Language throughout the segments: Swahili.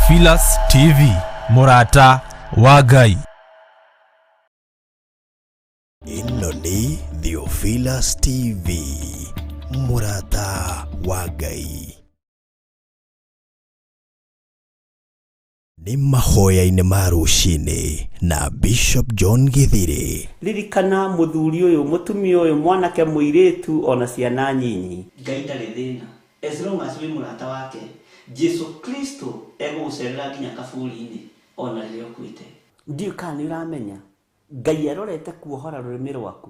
Theophilus TV, Murata wa Ngai. Ino ni Theophilus TV, Murata wa Ngai. Ni mahoya-inĩ ma rũcinĩ na Bishop John Githiri. Ririkana muthuri uyu mutumia uyu mwanake muiritu ona ciana nyinyi. Ngai ndarĩ thĩna. As long as we murata wake, Jesu Kristo egũgũcerera nginya kaburi-inĩ ona rĩrĩa ũkuĩte. Ndiũ kana nĩ ũramenya Ngai arorete kuohora rũrĩmĩ rwaku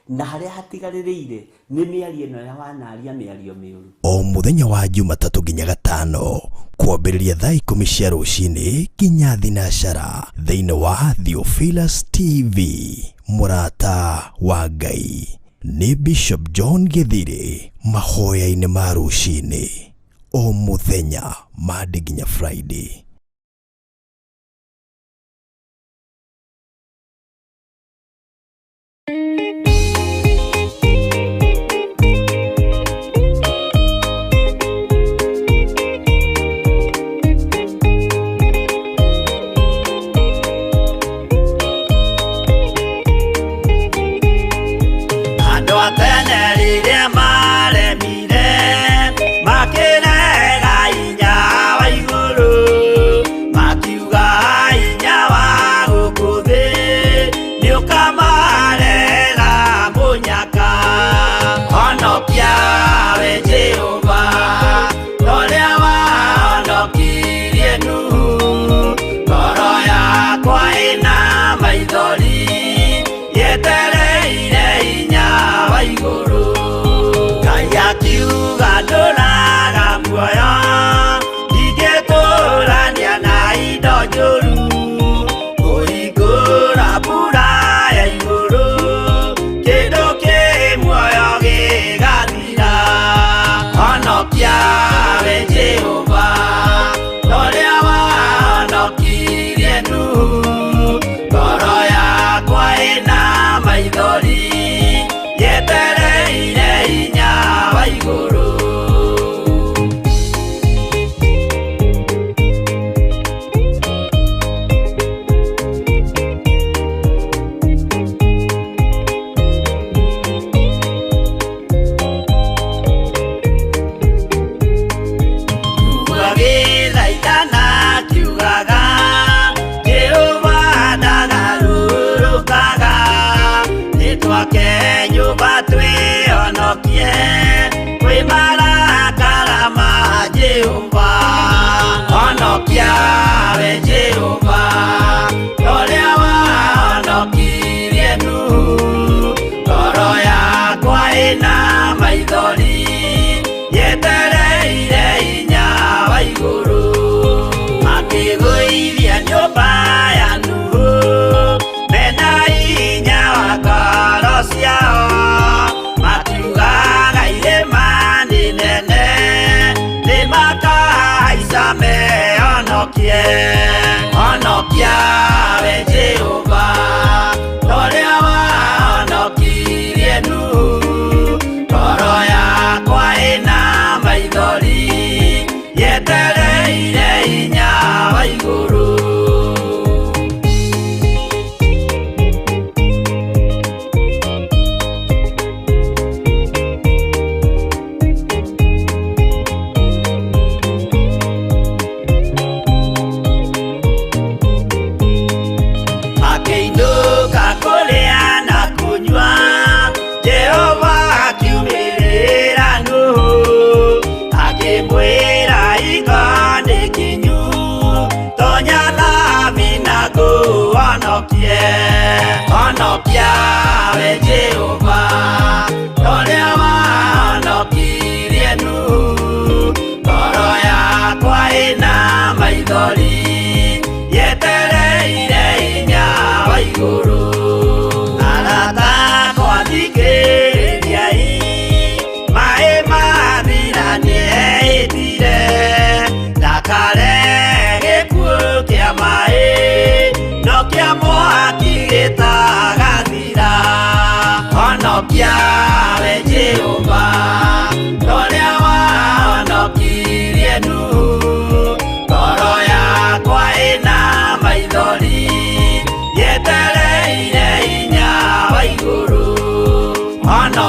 na harĩa hatigarĩrĩire nĩ mĩario ĩno ya wanaria mĩario mĩũru. O mũthenya wa Jumatatu nginya Gatano kwambĩrĩria thaa 10 cia rũcinĩ nginya thinacara thĩinĩ wa Theophilus TV, Murata wa Ngai. Ni Bishop John Githiri, mahoya-inĩ ma rũcinĩ o mũthenya Monday nginya Friday. Jehova,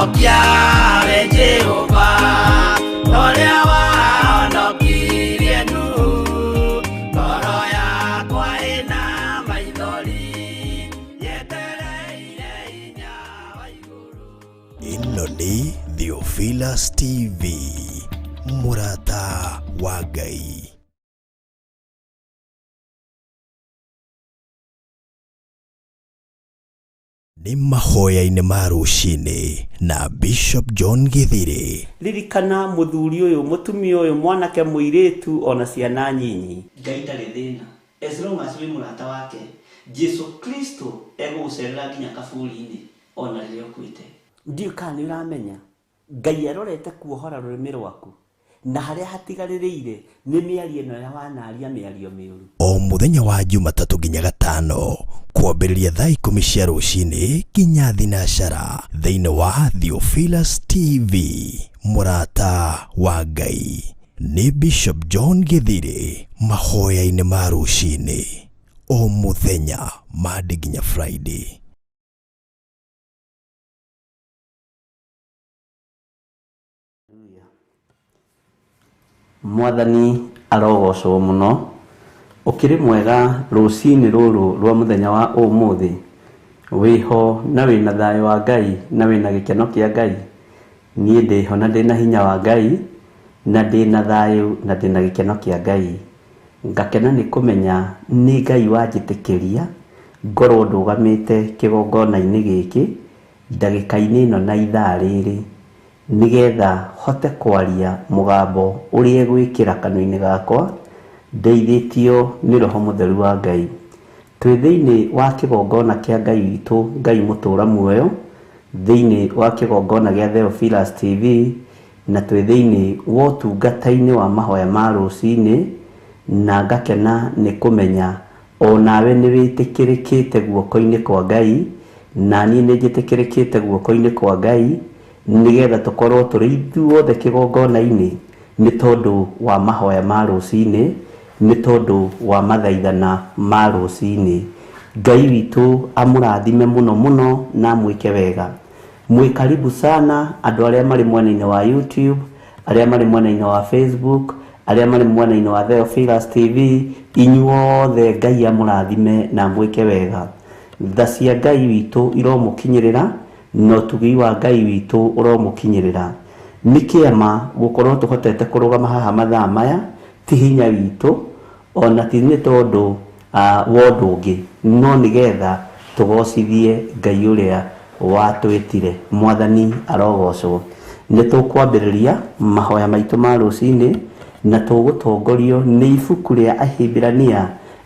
honokia we Jehova Oria wahonokirie Nuhu ngoro yakwa ina maithori yetereire hinya wa iguru. Ino ni Theophilus TV, mũrata wa Ngai. Ni mahoya-inĩ ma rũcinĩ na Bishop John Githiri. Ririkana muthuri uyu mutumia uyu mwanake muiretu ona ciana nyinyi Ngai ndarĩ thĩna as long as we mũrata wake Jesu Kristo egũgũcerera nginya kaburi-inĩ ona rĩrĩa ũkuĩte. Ndiũ kana nĩ ũramenya Ngai arorete kuohora rũrĩmĩ rwaku na harĩa hatigarĩrĩire nĩ mĩario ĩno ya wanaria mĩario mĩũru. O mũthenya wa Jumatatũ nginya Gatano kwambĩrĩria thaa 10 cia rũcinĩ nginya thinacara thĩinĩ wa Theophilus TV, mũrata wa Ngai. Nĩ Bishop John Githiri, mahoya-inĩ ma rũcinĩ o mũthenya Monday nginya Friday. Mwathani arogocwo muno ukiri mwega rucini ruru rwa muthenya wa umuthi wiho na wina thayo wa Ngai na wina gikeno kia Ngai. Nie ndiho na ndina hinya wa Ngai na ndina thayo na ndina gikeno kia Ngai. Ngakena ni kumenya ni Ngai wanjitikiria ngorwo ndugamite kigongona-ini giki ndagika-ini ino na ithaa riri nigetha hote kwaria mugambo uria gwikira kanua-ini gakwa ndeithĩtio nĩ Roho Mũtheru wa Ngai. Twĩ thĩinĩ wa kĩgongona kĩa Ngai witũ Ngai mũtũra muoyo, thĩinĩ wa kĩgongona gĩa Theophilus TV, na twĩ thĩinĩ wa ũtungata-inĩ wa mahoya ma rũcinĩ, na ngakena nĩ kũmenya o nawe nĩ wĩtĩkĩrĩkĩte guoko-inĩ kwa Ngai na niĩ nĩ njĩtĩkĩrĩkĩte guoko-inĩ kwa Ngai nigetha tũkorwo tũrĩ ithuothe kĩgongona-inĩ nĩ tondũ wa mahoya ma rũcinĩ, nĩ tondũ wa mathaithana ma rũcinĩ. Ngai witũ amũrathime muno muno na mwĩke wega. Mwĩ karibu sana andũ arĩa marĩ mwena-inĩ wa YouTube, arĩa marĩ mwena-inĩ wa Facebook, arĩa marĩ mwena-inĩ wa Theophilus TV, inyuothe Ngai amũrathime na mwĩke wega. Tha cia Ngai witũ iromũkinyĩrĩra no tugi wa Ngai witũ ũromũkinyĩrĩra. Nĩ kĩama gũkorwo tũhotete kũrũgama haha mathaa maya, ti hinya witũ ona ti nĩ tondũ wa ũndũ ũngĩ, no nĩgetha tũgocithie Ngai ũrĩa watwĩtire. Mwathani arogocwo. Nĩ tũkwambĩrĩria mahoya maitũ ma rũcinĩ na tũgũtongorio nĩ ibuku rĩa Ahĩmbĩrania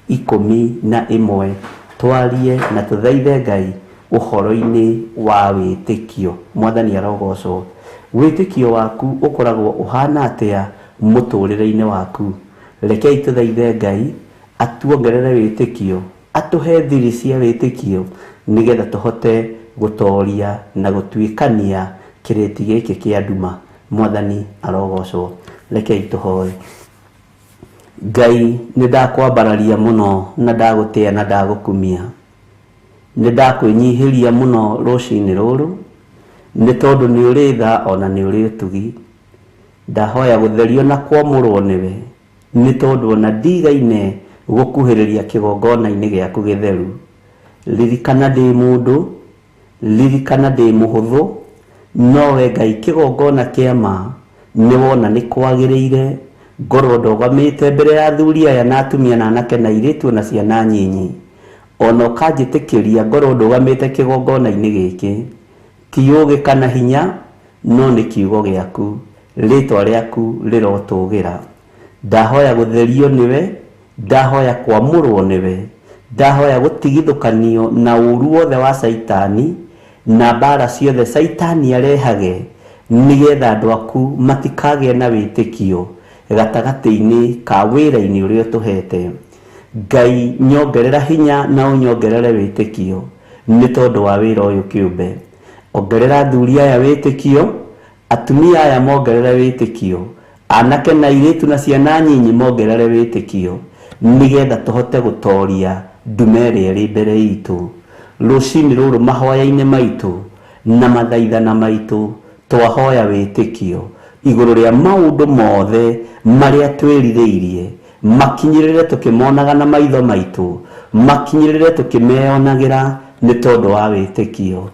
11 twarie na tũthaithe Ngai uhoro-inĩ wa wĩtĩkio. Mwathani arogocwo. Wĩtĩkio waku ũkoragwo ũhana atĩa mũtũrĩre-inĩ waku? Rekei tũthaithe Ngai atuongerere wĩtĩkio, atũhe thiri cia wĩtĩkio nigetha tũhote gũtoria na gũtuĩkania kĩrĩti gĩkĩ kĩa nduma. Mwathani arogocwo. Rekei tũhoe. Ngai nĩ ndakwambararia mũno na ndagũtĩa na ndagũkumia. Nĩ ndakwĩnyihĩria mũno rũcinĩ rũrũ nĩ tondũ nĩ ũrĩ tha ona nĩ ũrĩ ũtugi. Ndahoya gũtherio na kwamũrwo nĩwe nĩ tondũ ona ndigaine gũkuhĩrĩria kĩgongona-inĩ gĩaku gĩtheru. Ririkana ndĩ mũndũ, ririkana ndĩ mũhũthũ, no we Ngai kĩgongona kĩa ma nĩ wona nĩ kwagĩrĩire ngorwo ndogamĩte mbere ya athuri aya na atumia na anake na airĩtu na ciana nyinyi, ona ũkanjĩtĩkĩria ngorwo ndũgamĩte kĩgongona-inĩ gĩkĩ. Ti ũũgĩ kana hinya, no nĩ kiugo gĩaku, rĩtwa rĩaku rĩrotũgĩra. Ndahoya gũtherio nĩwe, ndahoya kwamũrwo nĩwe, ndahoya gũtigithũkanio na ũru wothe wa Saitani na mbara ciothe Saitani arehage nigetha andũ aku matikagĩe na wĩtĩkio gatagatĩ-inĩ ka wĩra-inĩ ũrĩa ũtũhete. Ngai nyongerera hinya na ũnyongerere wĩtĩkio nĩ tondũ wa wĩra ũyũ kĩũmbe. Ongerera athuri aya wĩtĩkio, atumia aya mongerere wĩtĩkio, anake na airĩtu na ciana nyinyi mongerere wĩtĩkio nigetha tũhote gũtoria ndume ĩrĩa ĩrĩ mbere itũ. Rũcinĩ rũrũ mahoya-inĩ maitũ na mathaithana maitu twahoya witikio iguru ria maundu mothe maria twiritheirie makinyirire tukimonaga na maitho maitu makinyirire tukimeonagira ni tondu wa witikio.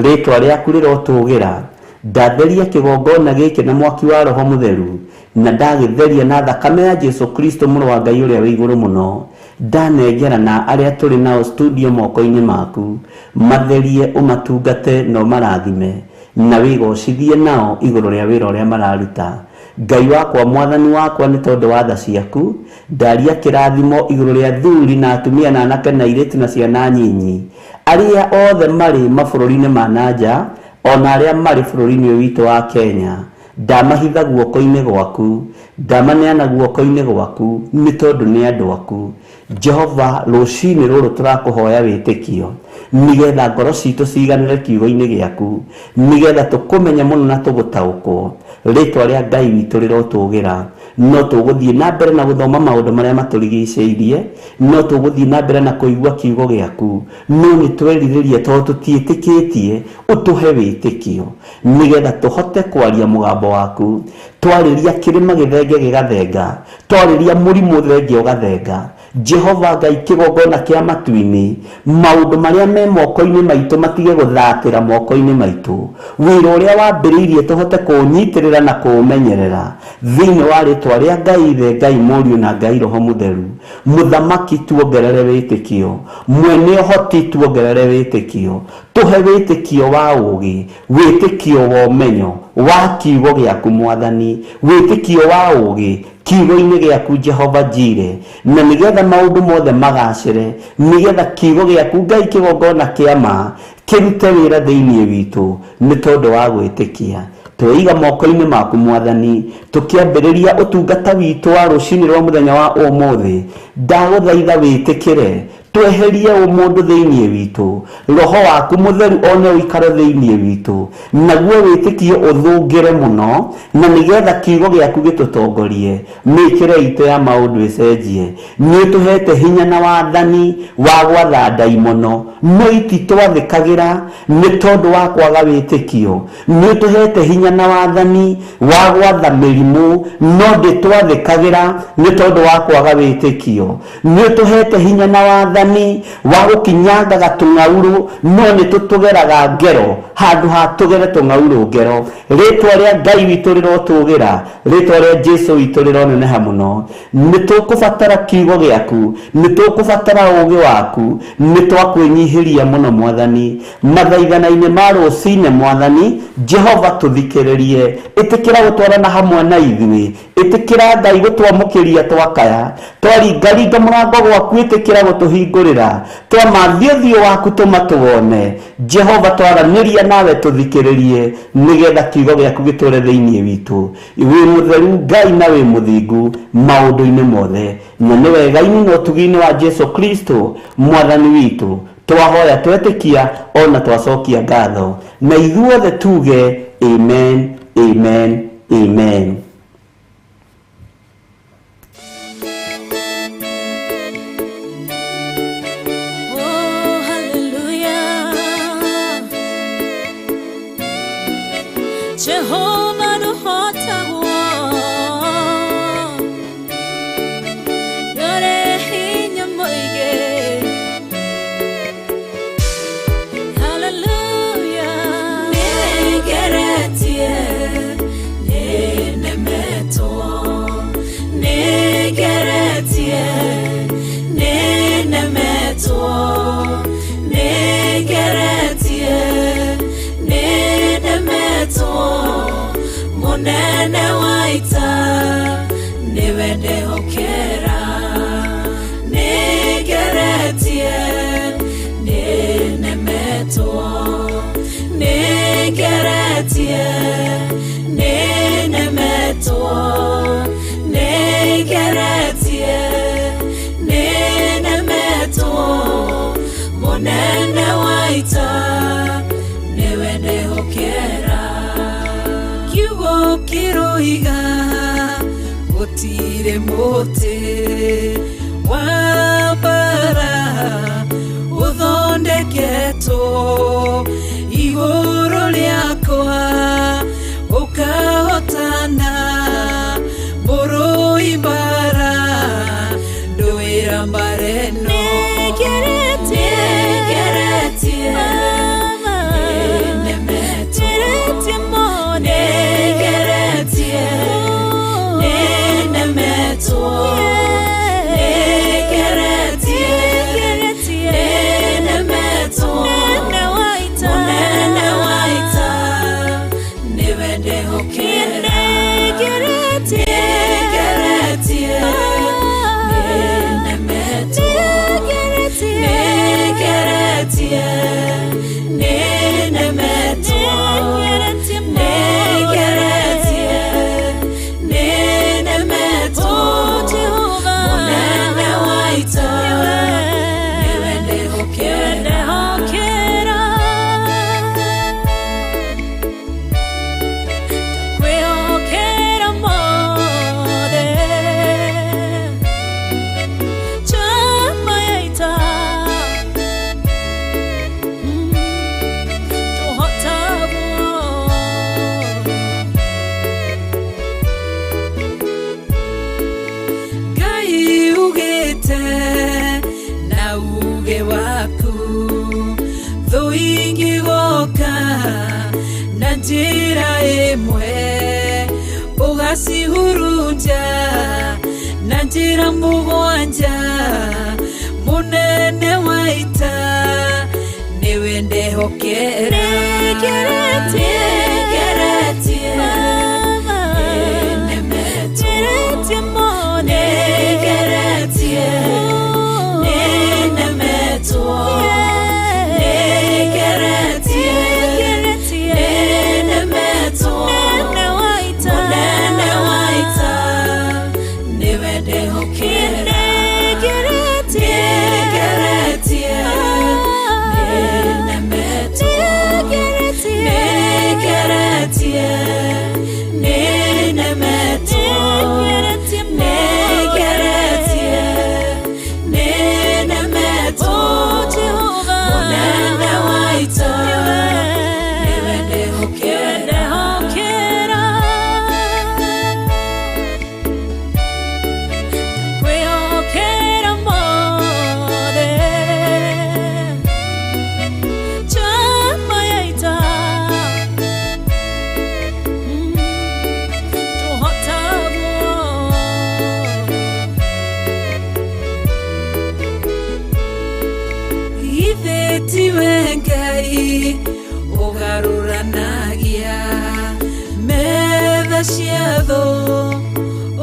Ritwa riaku rirotugira ndatheria kigongona giki na mwaki wa Roho Mutheru na ndagitheria na thakame ya Jesu Kristo muru wa Ngai uria wi iguru muno ndanengera na aria turi nao studio moko-ini maku matherie umatungate no marathime na wigocithie nao iguru ria wira uria mararuta. Ngai wakwa mwathani wakwa ni tondu wa tha ciaku ndaria kirathimo iguru ria thuri na atumia na anake na airitu na ciana nyinyi aria othe mari mabururi-ini ma nanja ona aria mari bururi-ini witu wa Kenya ndamahitha guoko-ini gwaku ndamaneana guoko-ini gwaku ni tondu ni andu aku. Jehova rucini ruru turakuhoya witikio nigetha ngoro citu ciganire kiugo-ini giaku nigetha tukumenya muno na tugutaukwo. Ritwa ria Ngai witu rirotugira no tuguthie na mbere na guthoma maundu maria maturigiceirie no tuguthie na mbere na kuigua kiugo giaku no ni twerithĩrie tondu tutiĩtĩkĩtie utuhe witikio nigetha tuhote kwaria mugambo waku twariria kirima githenge gigathenga twariria murimu thenge ugathenga. Jehova Ngai kigongona kia matu-ini maundu maria me moko-ini maitu matige guthatira moko-ini maitu wira uria wambiriirie tuhote kunyitirira na kuumenyerera thiini wa ritwa ria Ngai Ithe Ngai Muriu na Ngai Roho Mutheru. Muthamaki tuongerere witikio mwene hoti tuongerere witikio tuhe witikio wa ugi witikio wa umenyo wa kiugo giaku mwathani witikio wa ugi kiugo-ini giaku Jehova Jire na nigetha maundu mothe magacire nigetha kiugo giaku Ngai kigongona kia ma kirute wira thiini witu ni tondu wa gwitikia. Tweiga moko-ini maku mwathani tukiambiriria utungata witu wa rucini rwa muthenya wa umuthi ndaguthaitha witikire tweherie umundu thiini witu Roho waku Mutheru one uikare thiini witu naguo witikio uthungire muno na nigetha kiugo giaku gitutongorie mikire ito ya maundu icenjie ni tuhete hinya na wathani wa gwatha ndaimono no ititwathikagira ni tondu wa kwaga witikio ni tuhete hinya na wathani wa gwatha mirimu no nditwathikagira ni tondu wa kwaga witikio ni tuhete hinya na wathani wa gukinyanga gatung'auru no ni tutugeraga ngero handu ha tugere tung'auru ngero. Ritwa ria Ngai witu rirotugira ritwa ria Jesu witu rironeneha muno ni tukubatara kiugo giaku ni tukubatara ugi waku ni twakwinyihiria muno mwathani mathaithana-ini ma rucine mwathani Jehova tuthikiririe itikira gutwarana hamwe na ithui itikira Ngai gutwamukiria twakaya twaringaringa murango gwaku itikira gutuhingurira twamathio waku tumatuone Jehova twaraniria nawe tuthikiririe nigetha kiugo giaku giture thiini witu wi mutheru Ngai na wi muthingu maundu-ini mothe na ni wega-ini na utugi-ini wa Jesu Kristo mwathani witu twahoya twetikia ona twacokia ngatho na ithuothe tuge amen amen amen. Jehovah no hota yore hinya moige hallelujah negeretie nenemeto negeretie nenemeto negeretie munene waita niwende hokera negeretie nenemeto negeretie nenemeto negeretie nenemeto munene waita niwende hokera kiroiga gutire muti wa bara uthondeketo iguru njira imwe ugacihurunja na njira mugwanja munene wa ita niwe ndehokera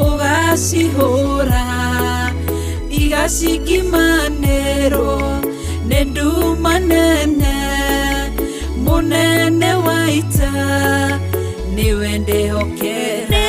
Ugacihura igacikimanero nendu manene munene wa ita niwe ndehokera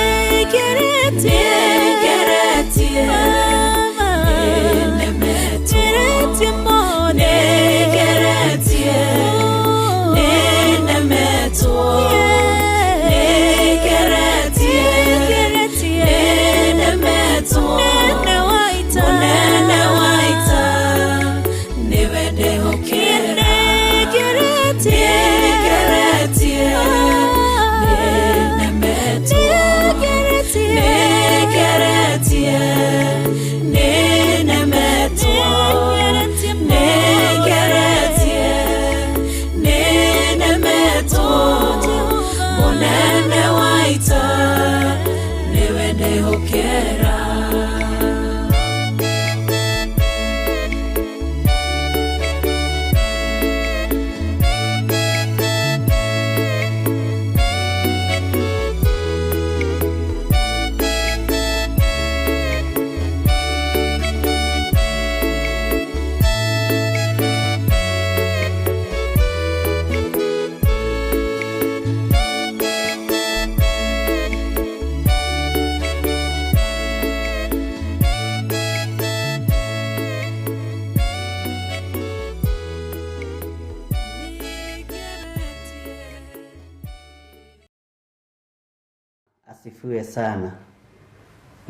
Asifiwe sana.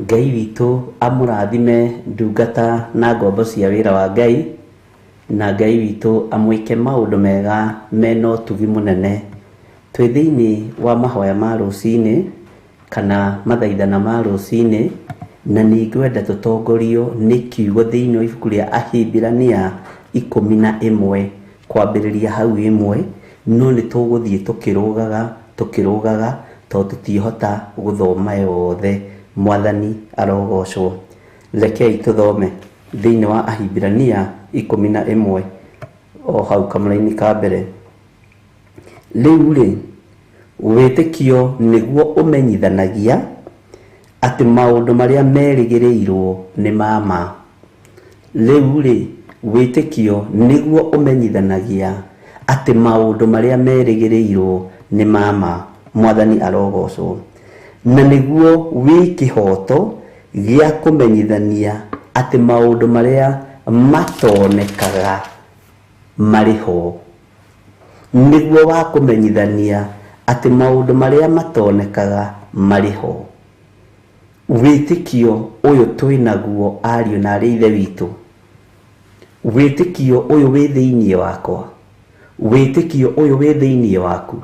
Ngai witu amurathime ndungata na ngombo cia wira wa Ngai, na Ngai witu amwike maundu mega meno tugi munene. Twi thiini wa mahoya ma rucini kana mathaithana ma rucini, na ningwenda tutongorio ni kiugo thiini wa ibuku ria Ahibirania 11 kwambiriria hau 1, no ni tuguthie tukirugaga to tutihota guthoma yothe. Mwathani arogocwo. Rekei tuthome thiini wa Ahibirania 11 o hau kamulaini ka mbere. Riu ri witikio niguo umenyithanagia ati maundu maria merigireirwo ni mama. Riu ri witikio niguo umenyithanagia ati maundu maria merigireirwo ni mama. Mwathani arogocwo. Na niguo wikihoto gia kumenyithania ati maundu maria matonekaga mariho. Niguo wa kumenyithania ati maundu maria matonekaga mariho. Witikio uyu twinaguo ariu na ari ithe witu. Witikio uyu wi thiini wakwa. Witikio uyu wi thiini waku.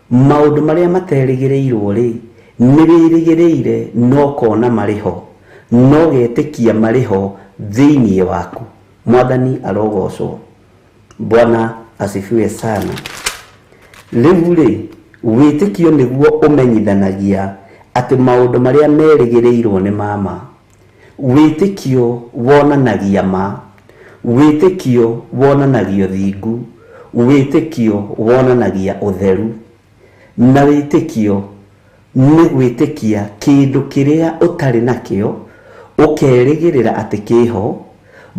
Maundu maria materigireirwo ri ni wirigireire no kona mariho, no getikia mariho thiini waku. Mwathani arogocwo. Bwana asifiwe sana. Riu ri Wĩtĩkio nĩguo ũmenyithanagia atĩ maũndũ marĩa merĩgĩrĩirwo nĩ mama. Wĩtĩkio wonanagia ma. Wĩtĩkio wonanagia thingu. Wĩtĩkio wonanagia ũtheru. Na wĩtĩkio nĩ gwĩtĩkia kĩndũ kĩrĩa ũtarĩ nakĩo, ũkerĩgĩrĩra atĩ kĩho.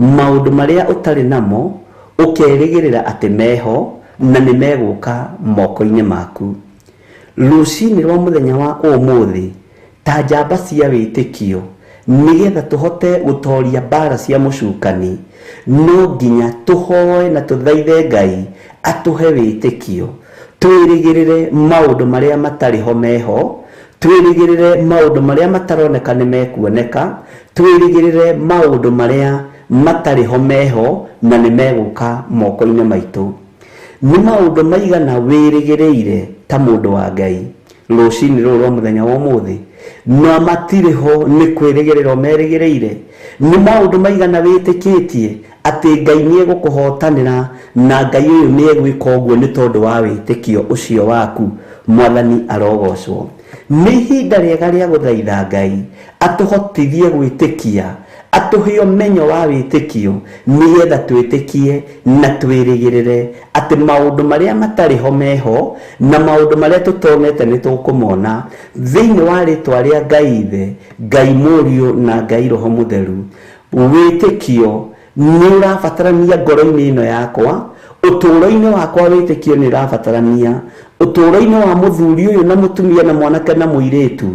Maũndũ marĩa ũtarĩ namo ũkerĩgĩrĩra atĩ meho na nĩ megũka moko-inĩ maku. Rũcinĩ rwa mũthenya wa ũmũthĩ ta njamba cia wĩtĩkio, nigetha tũhote gũtoria mbara cia mũcukani, no nginya tũhoe na tũthaithe Ngai atũhe wĩtĩkio. Twĩrĩgĩrĩre maũndũ marĩa matarĩ ho meho, twĩrĩgĩrĩre maũndũ marĩa mataroneka nĩ mekuoneka, twĩrĩgĩrĩre maũndũ marĩa matarĩ ho meho na nĩ megũka moko-inĩ maitũ. Nĩ maũndũ maigana wĩrĩgĩrĩire ta mũndũ wa Ngai rũcinĩ rũrũ rwa mũthenya wa ũmũthĩ, na matirĩ ho nĩ kwĩrĩgĩrĩra merĩgĩrĩire? Nĩ maũndũ maigana wĩtĩkĩtie atĩ Ngai nĩ egũkũhotanĩra na Ngai ũyũ nĩ egwĩka ũguo nĩ tondũ wa wĩtĩkio ũcio waku? Mwathani arogocwo. Nĩ ihinda rĩega rĩa gũthaitha Ngai atũhotithie gwĩtĩkia, atũhe ũmenyo wa wĩtĩkio, nigetha twĩtĩkie na twĩrĩgĩrĩre atĩ maũndũ marĩa matarĩ ho meho na maũndũ marĩa tũtonete nĩ tũkũmona thĩinĩ wa rĩtwa rĩa Ngai Ithe, Ngai Mũriũ na Ngai Roho Mũtheru. Wĩtĩkio nĩ ũrabatarania ngoro-inĩ ĩno yakwa, ũtũũro-inĩ wakwa wĩtĩkio nĩ ũrabatarania, ũtũũro-inĩ wa mũthuri ũyũ na mũtumia na mwanake na mũirĩtu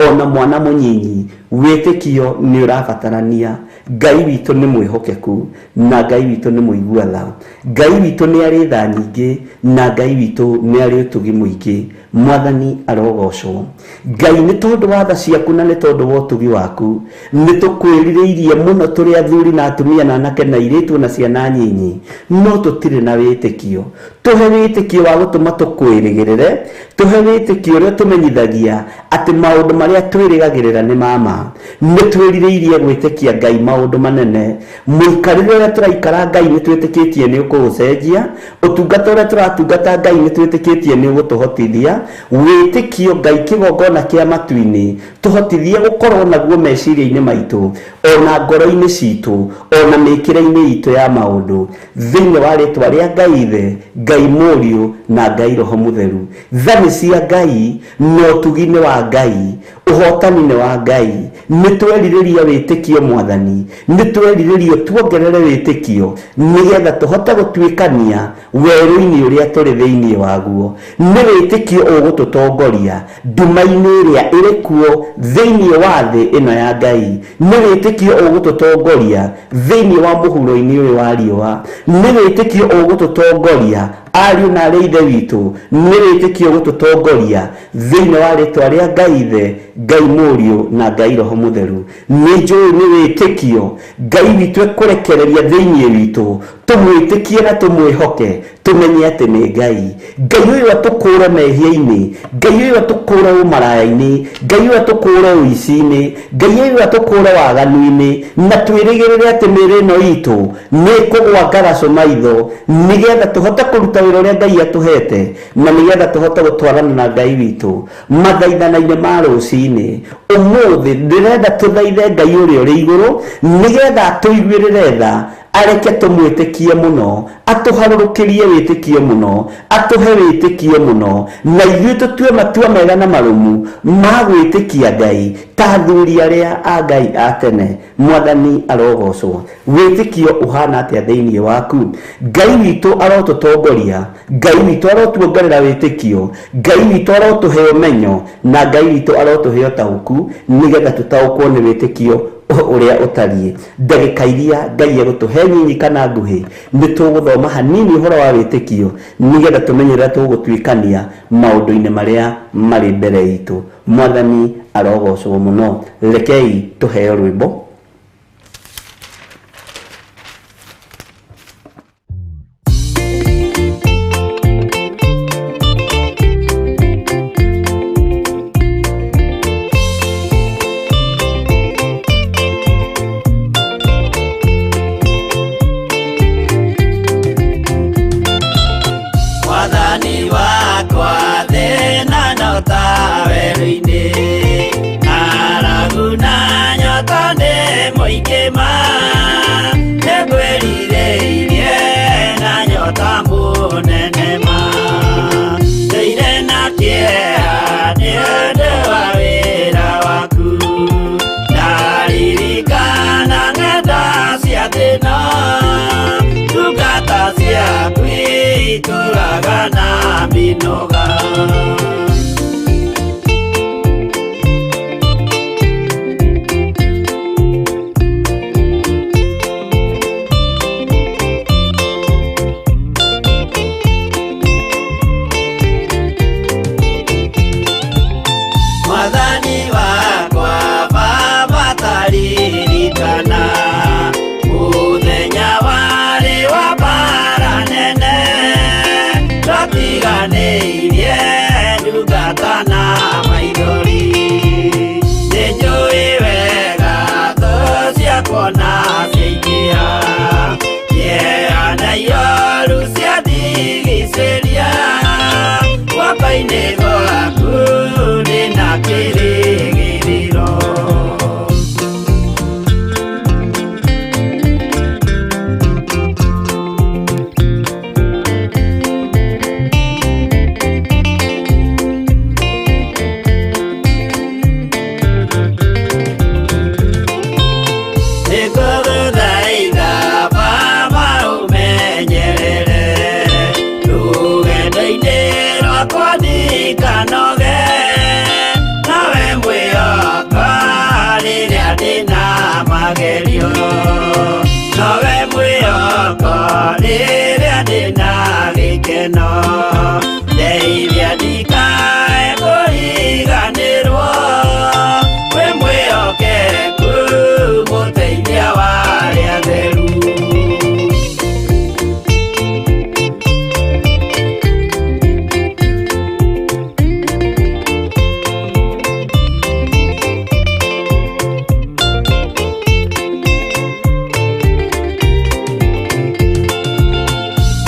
ona mwana mũnyinyi, wĩtĩkio nĩ ũrabatarania. Ngai witũ nĩ mwĩhokeku na Ngai witũ nĩ mũigua tha. Ngai witũ nĩ arĩ tha nyingĩ na Ngai witũ nĩ arĩ ũtugi mũingĩ. Mwathani arogocwo. Ngai nĩ tondũ wa tha ciaku na nĩ tondũ wa ũtugi waku, nĩ tũkwĩrirĩirie mũno tũrĩ athuri na atumia na anake na airĩtu na ciana nyinyi, no tũtirĩ na wĩtĩkio. Tũhe wĩtĩkio wa gũtũma tũkwĩrĩgĩrĩre, tũhe wĩtĩkio ũrĩa tũmenyithagia atĩ maũndũ marĩa twĩrĩgagĩrĩra nĩ mama. Nĩ twĩrirĩirie gwĩtĩkia Ngai maũndũ manene. Mũikarĩre ũrĩa tũraikara Ngai nĩ twĩtĩkĩtie nĩ ũkũũcenjia, ũtungata ũrĩa tũratungata Ngai nĩ twĩtĩkĩtie nĩ ũgũtũhotithia. Wĩtĩkio Ngai kĩgongona kĩa matu-inĩ tũhotithie gũkorwo naguo meciria-inĩ maitũ, ona ngoro-inĩ citũ, ona mĩkĩre-inĩ itũ ya maũndũ, thĩinĩ wa rĩtwa rĩa Ngai Ithe, Ngai Mũriũ na Ngai Roho Mũtheru. Tha nĩ cia Ngai na ũtugi-inĩ wa Ngai, ũhotani-inĩ wa Ngai. Nĩ twerirĩria wĩtĩkio Mwathani, nĩ twerirĩrio tuongerere wĩtĩkio, nigetha tũhote gũtuĩkania werũ-inĩ ũrĩa tũrĩ thĩinĩ waguo. Nĩ wĩtĩkio ũgũtũtongoria nduma-inĩ ĩrĩa ĩrĩ kuo thĩinĩ wa thĩ ĩno ya Ngai. Nĩ wĩtĩkio ũgũtũtongoria thĩinĩ wa mũhuro-inĩ ũyũ wa riũa. Nĩ wĩtĩkio ũgũtũtongoria ariũ na arĩ ithe witũ. Nĩ wĩtĩkio ũgũtũtongoria thĩinĩ wa rĩtwa rĩa Ngai Ithe, Ngai Mũriũ na Ngai Roho Mũtheru. Nĩ njũĩ nĩ wĩtĩkio Ngai witũ ekũrekereria thĩinĩ witũ, tũmwĩtĩkie na tũmwĩhoke, tũmenye atĩ nĩ Ngai. Ngai ũyũ atũkũũre mehia-inĩ, Ngai ũyũ atũkũũre ũmaraya-inĩ, Ngai ũyũ atũkũũre ũici-inĩ, Ngai ũyũ atũkũũre waganu-inĩ, na twĩrĩgĩrĩre atĩ mĩĩrĩ ĩno itũ nĩ ĩkũgwa ngaracũ maitho, nigetha tũhote kũruta wĩra ũrĩa Ngai atũhete, na nigetha tũhote gũtwarana na Ngai witũ mathaithana-inĩ ma rũcinĩ. Ũmũthĩ ndĩrenda tũthaithe Ngai ũrĩa ũrĩ igũrũ, nigetha tũiguĩrĩre tha, areke tũmwĩtĩkie mũno, atũharũrũkĩrie wĩtĩkio mũno, atũhe wĩtĩkio mũno, na ithuĩ tũtue matua mega na marũmu ma gwĩtĩkia Ngai ta athuri arĩa a Ngai a tene. Mwathani arogocwo. Wĩtĩkio ũhana atĩa thĩinĩ waku? Ngai witũ arotũtongoria, Ngai witũ arotuongerera wĩtĩkio, Ngai witũ arotũhe ũmenyo, na Ngai witũ arotũhe ũtaũku, nigetha tũtaũkwo nĩ wĩtĩkio ũrĩa ũtariĩ. Ndagĩka iria Ngai egũtũhe nyinyi kana nguhĩ, nĩ tũgũthoma hanini ũhoro wa wĩtĩkio, nigetha tũmenye ũrĩa tũgũtuĩkania maũndũ-inĩ marĩa marĩ mbere itũ. Mwathani arogocwo mũno. Rekei tũheo rwĩmbo. Wathani wakwa thĩ ikuraga na minoga. Mwathani wakwa Baba taririkana muthenya warĩ wa mbara nene, twatiganĩirie ndungata na maithori. Nĩnjũĩ wega thũ ciakwa na ciaingĩha, na ihoru ciandigicĩria, guoko-inĩ gwaku ndĩna kĩrĩgĩrĩro. Nĩngũgũthaitha Baba ũmenyerere rũgendo-inĩ rwakwa ndikanoge, nawe mwĩhoko rĩrĩa ndĩna magerio, nawe mwĩhoko rĩrĩa ndĩna gĩkeno. Ndeithia ndikae kũriganĩrwo, wĩ mwĩhokeku mũteithia wa arĩa atheru.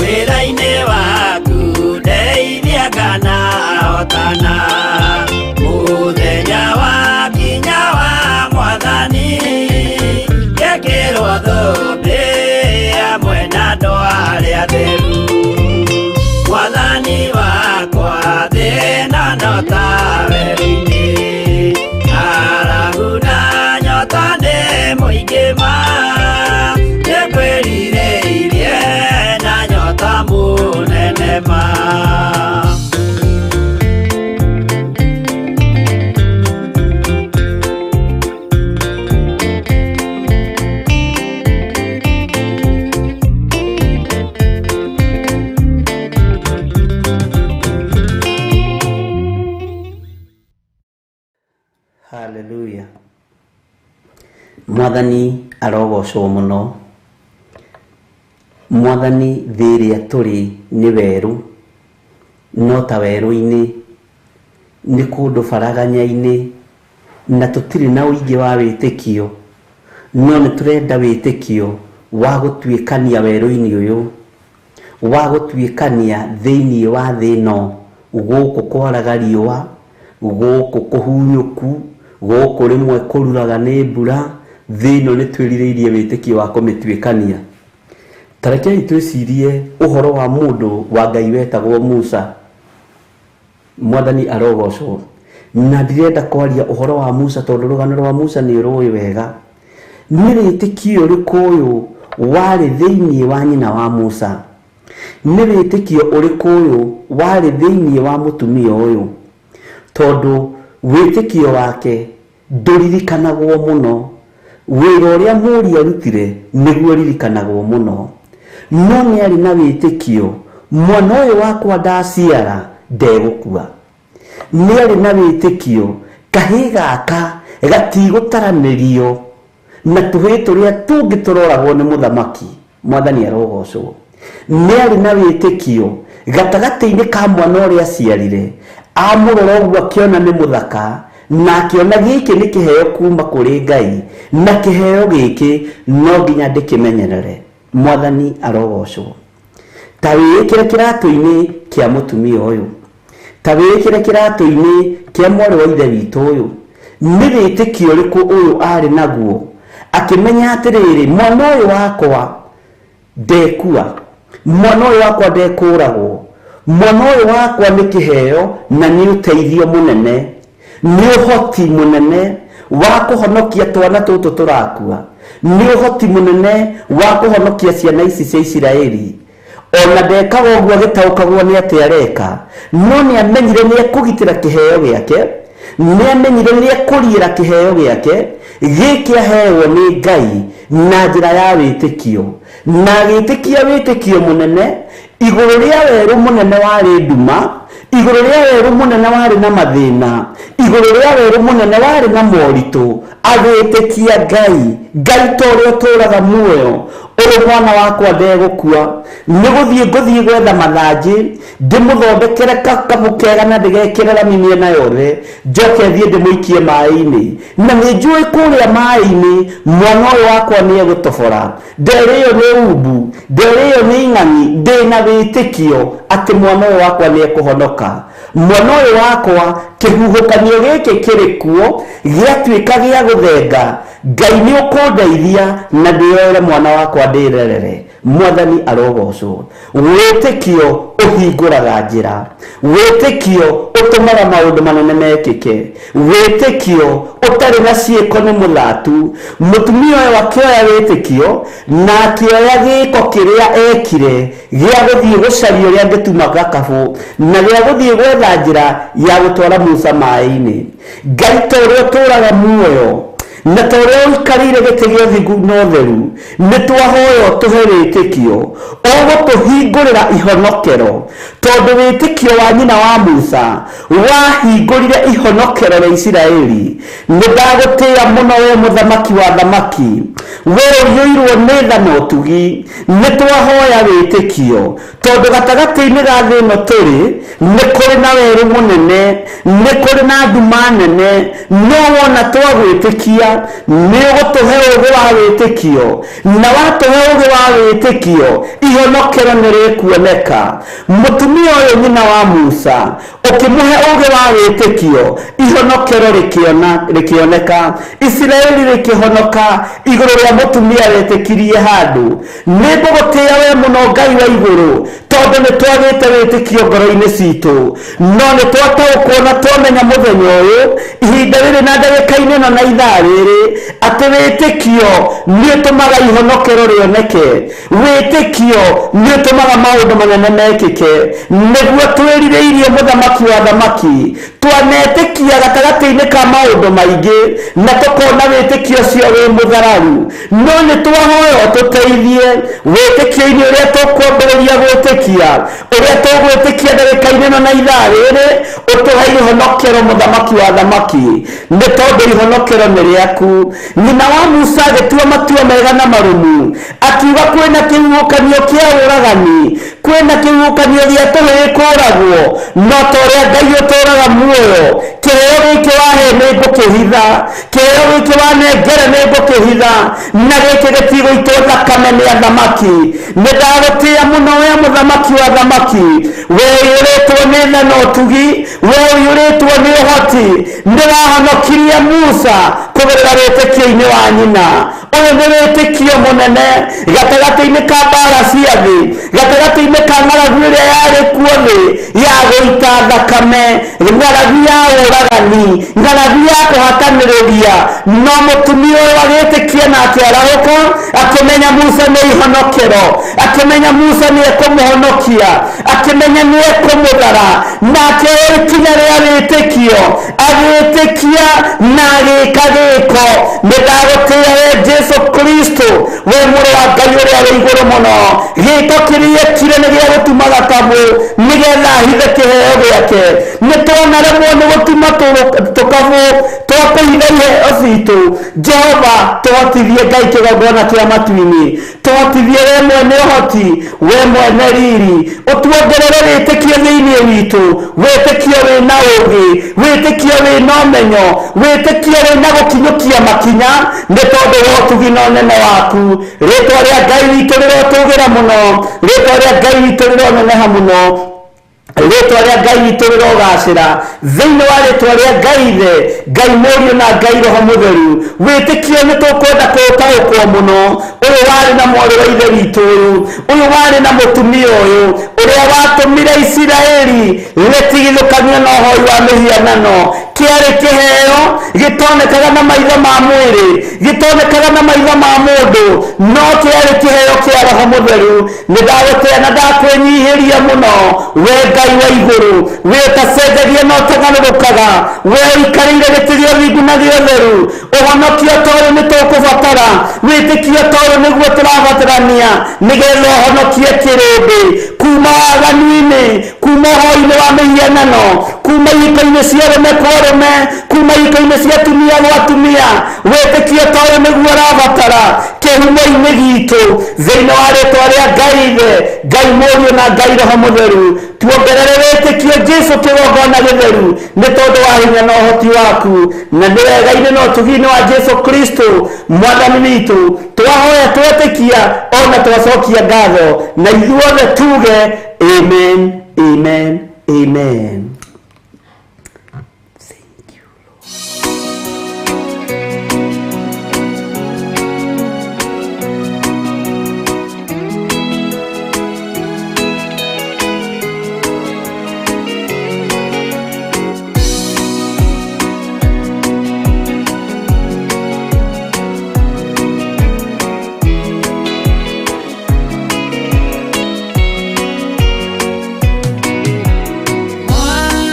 Wĩra-inĩ waku ndeithia nganahotana, mũthenya wakinya wa Mwathani ngekĩrwo thũmbĩ hamwe na andũ arĩa atheru. Mwathani wakwa thĩna no ta werũ-inĩ, ng'aragu na nyota nĩ mũingĩ ma, nĩngwĩrirĩirie na nyota mũnene ma. Hallelujah. Mwathani arogocwo mũno. Mwathani thĩ ĩrĩa tũrĩ nĩ werũ, no ta werũ-inĩ nĩ kũndũ baraganya-inĩ, na tũtirĩ na ũingĩ wa wĩtĩkio, no nĩ tũrenda wĩtĩkio wa gũtuĩkania werũ-inĩ ũyũ, wa gũtuĩkania thĩinĩ wa thĩ ĩno, gũkũ kwaraga riũa, gũkũ kũhunyũku, gũkũ rĩmwe kũruraga nĩ mbura. Thĩ ĩno nĩ twĩrirĩirie wĩtĩkio wa kũmĩtuĩkania. Tarekei twĩcirie ũhoro wa mũndũ wa Ngai wetagwo Musa. Mwathani arogocwo. Na ndirenda kwaria ũhoro wa Musa tondũ rũgano rwa Musa nĩ rũĩ wega. Nĩ wĩtĩkio ũrĩkũ ũyũ warĩ thĩinĩ wa nyina wa Musa? Nĩ wĩtĩkio ũrĩkũ ũyũ warĩ thĩinĩ wa mũtumia ũyũ? Tondũ wĩtĩkio wake ndũririkanagwo mũno, wĩra ũrĩa mũriũ arutire nĩguo ririkanagwo mũno. No nĩ arĩ na wĩtĩkio, mwana ũyũ wakwa ndaciara ndegũkua. Nĩ arĩ na wĩtĩkio, kahĩĩ gaka gatigũtaranĩrio na tũhĩĩ tũrĩa tũngĩ tũroragwo nĩ mũthamaki. Mwathani arogocwo. Nĩ arĩ na wĩtĩkio, gatagatĩ-inĩ ka mwana ũrĩa aciarire, amũrora ũguo akĩona nĩ mũthaka, na akĩona gĩkĩ nĩ kĩheo kuma kũrĩ Ngai, na kĩheo gĩkĩ no nginya ndĩkĩmenyerere. Mwathani arogocwo. Ta wĩĩkĩre kĩratũ-inĩ kĩa mũtumia ũyũ, ta wĩĩkĩre kĩratũ-inĩ kĩa mwarĩ wa ithe witũ ũyũ. Nĩ wĩtĩkio ũrĩkũ ũyũ arĩ naguo, akĩmenya atĩrĩrĩ, mwana ũyũ wakwa ndekua, mwana ũyũ wakwa ndekũragwo, mwana ũyũ wakwa nĩ kĩheo na nĩ ũteithio mũnene, nĩ ũhoti mũnene wa kũhonokia twana tũtũ tũrakua, nĩ ũhoti mũnene wa kũhonokia ciana ici cia Isiraeli. ona ndekaga ũguo agĩtaũkagwo nĩ atĩ areka, no nĩ amenyire nĩ ekũgitĩra kĩheo gĩake, nĩ amenyire nĩ ekũriĩra kĩheo gĩake gĩkĩ aheo nĩ Ngai na njĩra ya wĩtĩkio, na agĩtĩkia wĩtĩkio mũnene igũrũ rĩa werũ mũnene warĩ nduma, igũrũ rĩa werũ mũnene warĩ na mathĩna, igũrũ rĩa werũ mũnene warĩ na moritũ, agĩtĩkia Ngai ta ũrĩa ũtũũraga muoyo, ũrĩ mwana wakwa ndegũkua, nĩ ngũthiĩ gwetha mathanjĩ ndĩmũthondekere kabu kega na ndĩgekĩre rami mĩena yothe, njoke thiĩ ndĩmũikie maĩ-inĩ, na nĩ njũĩ kũrĩa maĩ-inĩ mwana ũyũ wakwa nĩ egũtobora, nderĩyo nĩ umbu, nderĩyo nĩ ing'ang'i, ndĩna wĩtĩkio atĩ mwana ũyũ wakwa nĩ ekũhonoka. Mwana ũyũ wakwa kĩhuhũkanio gĩkĩ kĩrĩ kuo gĩatuĩka gĩa gũthenga, Ngai nĩ ũkũndeithia na ndĩoere mwana wakwa ndĩrerere. Mwathani arogocwo. Wĩtĩkio ũhingũraga njĩra, wĩtĩkio ũtũmaga maũndũ manene mekĩke, wĩtĩkio ũtarĩ na ciĩko nĩ mũthatu. Mũtumia ũyũ akĩoya wĩtĩkio na akĩoya gĩko kĩrĩa ekire gĩa gũthiĩ gũcaria ũrĩa angĩtuma kabũ na gĩa gũthiĩ gwetha njĩra ya gũtwara Musa maĩ-inĩ. Ngai ta ũrĩa ũtũũraga muoyo na ta ũrĩa ũikarĩire gĩtĩ gĩa ũthingu na ũtheru, nĩ twahoya tũhe wĩtĩkio ũgũtũhingũrĩra ihonokero, tondũ wĩtĩkio wa nyina wa Musa wahingũrire ihonokero rĩa Isiraeli. Nĩ ndagũtĩĩa mũno we mũthamaki wa thamaki, we ũiyũirwo nĩ tha na ũtugi. Nĩ twahoya wĩtĩkio tondũ gatagatĩ-inĩ ga thĩ ĩno tũrĩ nĩ kũrĩ na werũ mũnene, nĩ kũrĩ na nduma nene, no wona twagwĩtĩkia nĩ ũgũtũhe ũũgĩ wa wĩtĩkio, na watũhe ũũgĩ wa wĩtĩkio ihonokero nĩ rĩkuoneka. Mũtumia ũyũ nyina wa Musa ũkĩmũhe ũũgĩ wa wĩtĩkio ihonokero rĩkĩoneka, Isiraeli rĩkĩhonoka igũrũ rĩa mũtumia wĩtĩkirie handũ. Nĩ ngũgũtĩĩa we mũno Ngai wa igũrũ, tondũ nĩ twagĩte wĩtĩkio ngoro-inĩ citũ, no nĩ twataũkwo na twamenya mũthenya ũyũ ihinda rĩrĩ na ndagĩka-inĩ ĩno na ithaa rĩrĩ atĩ wĩtĩkio nĩ ũtũmaga ihonokero rĩoneke, wĩtĩkio nĩ ũtũmaga maũndũ manene mekĩke. Nĩguo twĩrirĩirie mũthamaki wa thamaki, twanetĩkia gatagatĩ-inĩ ka maũndũ maingĩ na tũkona wĩtĩkio ũcio wĩ mũthararu, no nĩ twahoya tũteithie wĩtĩkio-inĩ ũrĩa tũkwambĩrĩria gwĩtĩkia, ũrĩa tũgwĩtĩkia ndagĩka-inĩ ĩno na ithaa rĩrĩ, ũtũhe ihonokero mũthamaki wa thamaki, nĩ tondũ ihonokero nĩ rĩaku. Nyina wa Musa agĩtua matua mega na marũmu, akiuga kwĩna kĩhuhũkanio kĩa ũragani, kwĩna kĩhuhũkanio gĩa tũhũ gĩkũragwo, no ta ũrĩa Ngai ũtũũraga muoyo, kĩheo gĩkĩ wahe nĩ ngũkĩhitha, kĩheo gĩkĩ wanengere nĩ ngũkĩhitha, na gĩkĩ gĩtigũitwo thakame nĩ athamaki. Nĩ ndagũtĩĩa mũno we mũthamaki wa thamaki, we ũiyũrĩtwo nĩ tha na ũtugi, we ũiyũrĩtwo nĩ ũhoti, nĩwahonokirie Musa kũgerera wĩtĩkio-inĩ wa nyina. Ũyũ nĩ wĩtĩkio mũnene gatagatĩ-inĩ ka mbara cia thĩ, gatagatĩ-inĩ ka ng'aragu ĩrĩa yarĩ kuo thĩ ya gũita thakame, ng'aragu ya ũragani, ng'aragu ya kũhatanĩrĩria. No mũtumia ũyũ agĩtĩkia na akĩarahũka, akĩmenya Musa nĩ ihonokero, akĩmenya Musa nĩ ekũmũhonokia, akĩmenya nĩ ekũmũthara, na akĩoya ikinya rĩa wĩtĩkio, agĩtĩkia na agĩka gĩko. Nĩ ndagũtĩĩa we Jesu Kristo, we mũrũ wa Ngai ũrĩa wĩ igũrũ mũno, gĩko kĩrĩa ekire nĩ gĩa gũtuma gatambũ nĩgetha ahithe kĩheo gĩake. Nĩ twanaremwo nĩ gũtuma tũkabũ twa kũhitha iheo citũ. Jehova tũhotithie Ngai kĩgongona kĩa matu-inĩ, tũhotithie we mwene ũhoti, we mwene riri, ũtuongerere wĩtĩkio thĩinĩ witũ, wĩtĩkio wĩna ũũgĩ, wĩtĩkio wĩna ũmenyo, wĩtĩkio wĩna gũkinyũkia makinya, nĩ tondũ wa ũtugi na ũnene waku. Rĩĩtwa rĩa Ngai witũ rĩrotũgĩra mũno, rĩĩtwa rĩa Ngai witũ rĩroneneha mũno, rĩĩtwa rĩa Ngai witũ rĩrogacĩra thĩinĩ wa rĩĩtwa rĩa Ngai Ithe, Ngai Mũriũ na Ngai Roho Mũtheru. Wĩtĩkio nĩ tũkwenda kũũtaũkwo mũno, ũyũ warĩ na mwarĩ wa ithe witũ ũyũ warĩ na mũtumia ũyũ ũrĩa watũmire Isiraeli rĩtigithũkanio na ũhoi wa mihianano kiari kiheo gitonekaga na maitho ma mwiri gitonekaga na maitho ma mundu no kiari kiheo kia Roho Mutheru nidagutĩa na ndakwinyihiria muno we Ngai wa iguru we tacenjagia no taganurukaga we ikarĩire gĩtĩ gĩa ũthingu na gĩa ũtheru ũhonokio toyo nĩtũkũbatara wĩtĩkio toyo nĩguo tũrabatarania nĩgetha ũhonokie kĩrĩndĩ kuma waganu-inĩ kuma ũhoro-inĩ wa mĩhianano kuma ihiko-inĩ cia arũme kwa arũme kuma ihiko-inĩ cia atumia gwa atumia wĩtĩkio toyo nĩguo ũrabatara kĩhumo-inĩ gitũ thĩinĩ wa rĩtwa rĩa Ngai Ithe Ngai Mũriũ na Ngai Roho Mũtheru tuongerere wĩtĩkio Jesũ kĩgongona gĩtheru nĩ tondũ wa hinya na ũhoti waku na nĩ wega-inĩ na ũtugi-inĩ wa Jesũ Kristo mwathani witũ twahoya twetĩkia ona twacokia ngatho na ithuothe tuge amen amen amen. Wow.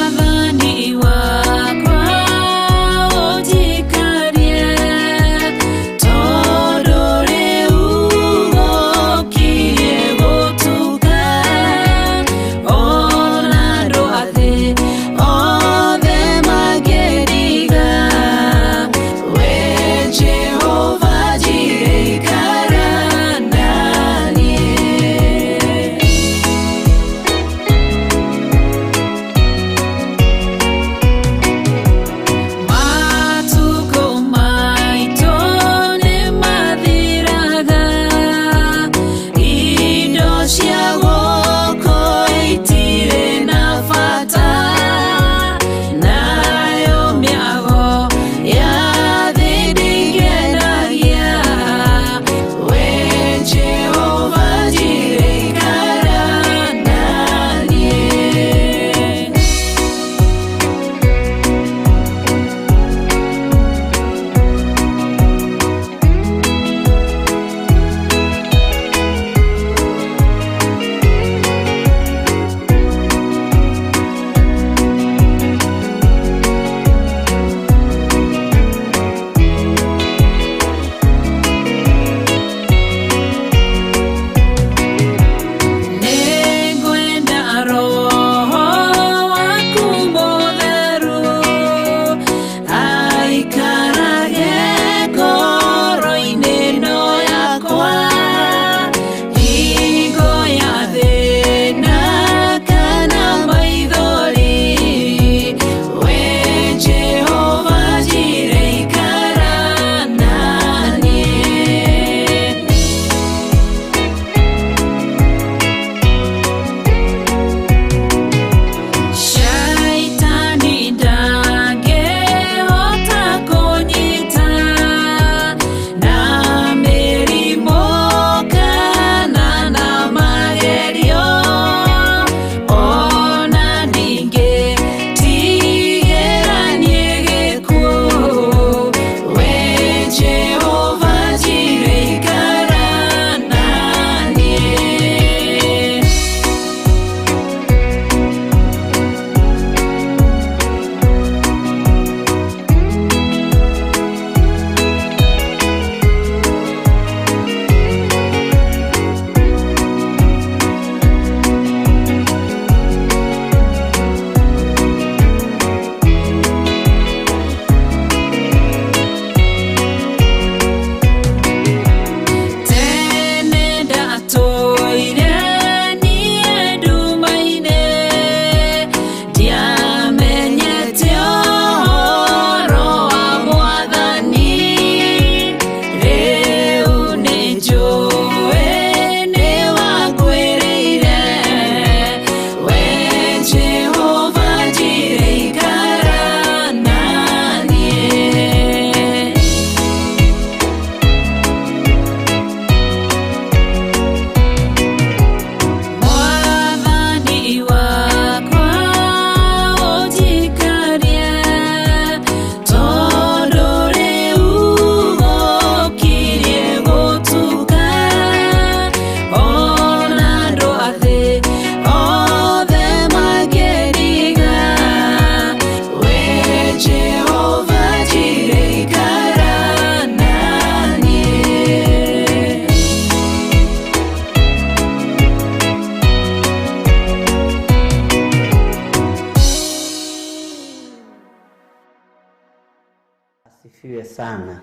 Asifiwe sana.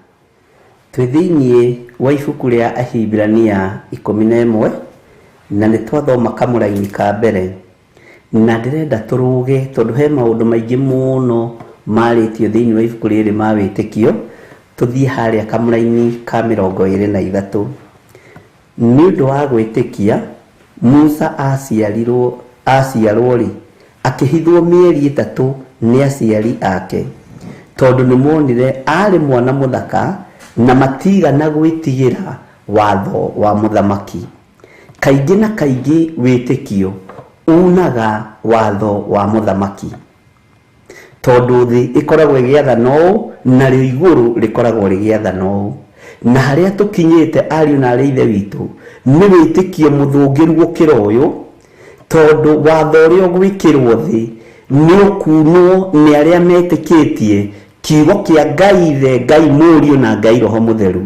Twithinie wa ibuku ria Ahibirania 11 na nĩ twathoma kamũraini ka mbere, na ndĩrenda tũrũge tondũ he maũndũ maingĩ mũno marĩtio thĩinĩ wa ibuku rĩrĩ ma wĩtĩkio. Tũthiĩ harĩa kamũraini ka 23. Nĩ ũndũ wa gwĩtĩkia Musa aciarwo rĩ, akĩhithwo mĩeri 3 nĩ aciari ake, tondũ nĩ monire arĩ mwana mũthaka na matigana gwĩtigĩra watho wa mũthamaki. Kaingĩ na kaingĩ wĩtĩkio unaga watho wa mũthamaki, tondũ thĩ ĩkoragwo ĩgĩathana ũũ na rĩo igũrũ rĩkoragwo rĩgĩathana ũũ. Na harĩa tũkinyĩte ariũ na arĩ ithe witũ nĩ wĩtĩkio mũthũngĩru gũkĩra ũyũ, tondũ watho ũrĩa ũgwĩkĩrwo thĩ nĩ ũkunwo nĩ arĩa metĩkĩtie kiugo kĩa Ngai Ithe, Ngai Mũriũ na Ngai Roho Mũtheru.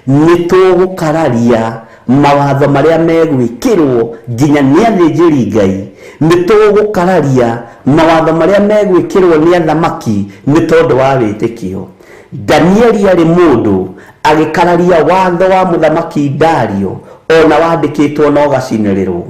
Nĩ tũgũkararia mawatho marĩa megwĩkĩrwo nginya nĩ athĩnjĩri Ngai, nĩ tũgũkararia mawatho marĩa megwĩkĩrwo nĩ athamaki nĩ tondũ wa wĩtĩkio. Danieli arĩ mũndũ agĩkararia watho wa mũthamaki Dario, ona wandĩkĩtwo na ũgacinĩrĩrwo,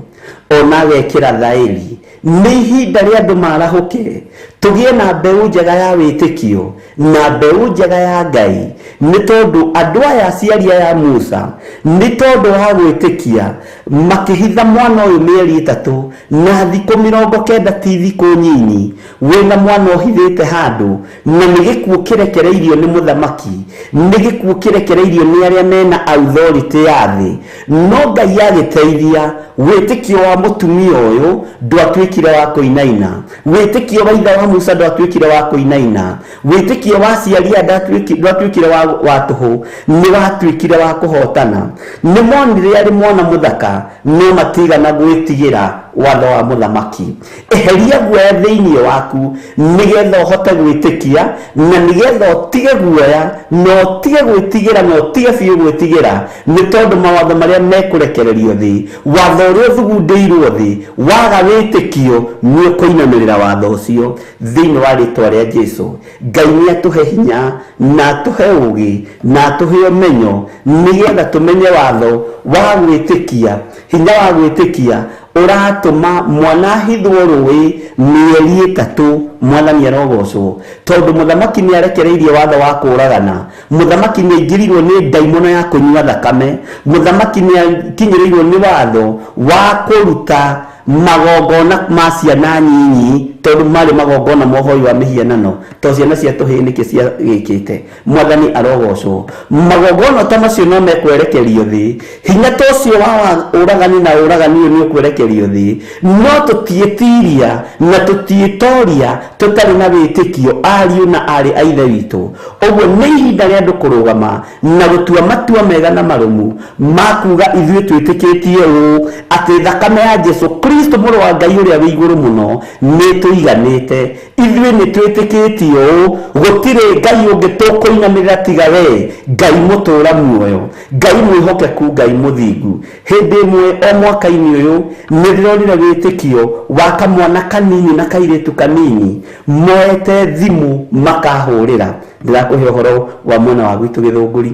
ona agekĩra thaĩri. Nĩ ihinda rĩa andũ marahũke tũgĩe na mbeũ njega ya wĩtĩkio na mbeũ njega ya Ngai, nĩ tondũ andũ aya aciari ya Musa nĩ tondũ wa gwĩtĩkia makĩhitha mwana ũyũ mĩeri 3 na thikũ 90 ti thikũ nyinyi. Wĩna mwana ũhithĩte handũ na nĩ gĩkuũ kĩrekereirio nĩ mũthamaki, nĩ gĩkuũ kĩrekereirio nĩ arĩa mena authority ya thĩ. No Ngai agĩteithia wĩtĩkio wa mũtumia ũyũ ndwatuĩkire wa kũinaina, wĩtĩkio wa ithe wa Musa ndwatuĩkire wa kũinaina, wĩtĩkio wa aciari ndwatuĩkire wa tũhũ, nĩ watuĩkire wa kũhotana. Nĩ monire arĩ mwana mũthaka no matigana gwĩtigĩra watho wa mũthamaki. Eheria guoya thĩinĩ waku nĩgetha ũhote gwĩtĩkia, na nĩgetha ũtige guoya na ũtige gwĩtigĩra na ũtige biũ gwĩtigĩra, nĩ tondũ mawatho marĩa mekũrekererio thĩ, watho ũrĩa ũthugundĩirwo thĩ, waga wĩtĩkio nĩ ũkũinamĩrĩra watho ũcio thĩinĩ wa rĩtwa rĩa Jesũ. Ngai nĩ atũhe hinya na atũhe ũũgĩ na atũhe ũmenyo nĩgetha tũmenye watho wa gwĩtĩkia. Hinya wa gwĩtĩkia ũratũma mwana hithwo rũĩ mĩeri 3, mwana nĩ arogocwo, tondũ mũthamaki nĩ arekereirie watho wa kũũragana. Mũthamaki nĩ aingĩrirwo nĩ ndaimono ya kũnyua thakame. Mũthamaki nĩ akinyĩrĩirwo nĩ watho wa kũruta magongona ma ciana nyinyi, tondũ marĩ magongona mohoi wa mĩhianano, to ciana cia tũhĩĩ nĩkĩ ciagĩkĩte. Mwathani arogocwo. Magongona ta macio no mekwerekerio thĩ. Hinya ta ũcio wa ũragani na ũragani ũyũ nĩ ũkwerekerio thĩ, no tũtiĩtiria na tũtiĩtoria tũtarĩ na wĩtĩkio ariũ na arĩ a ithe witũ. Ũguo nĩ ihinda rĩa andũ kũrũgama na gũtua matua mega na marũmu ma kuuga ithuĩ twĩtĩkĩtie ũũ atĩ thakame ya Jesũ Kristo mũrũ wa Ngai ũrĩa wĩ igũrũ mũno nĩ tũiganĩte. Ithuĩ nĩ twĩtĩkĩtie ũũ, gũtirĩ Ngai ũngĩ tũkũinamĩrĩra tiga we, Ngai mũtũũra muoyo, Ngai mwĩhokeku, Ngai mũthingu. Hĩndĩ ĩmwe o mwaka-inĩ ũyũ nĩ ndĩronire wĩtĩkio wa kamwana kanini na kairĩtu kanini moete thimũ makahũrĩra. Ndĩrakũhe ũhoro wa mwena wa gwitũ Gĩthũngũri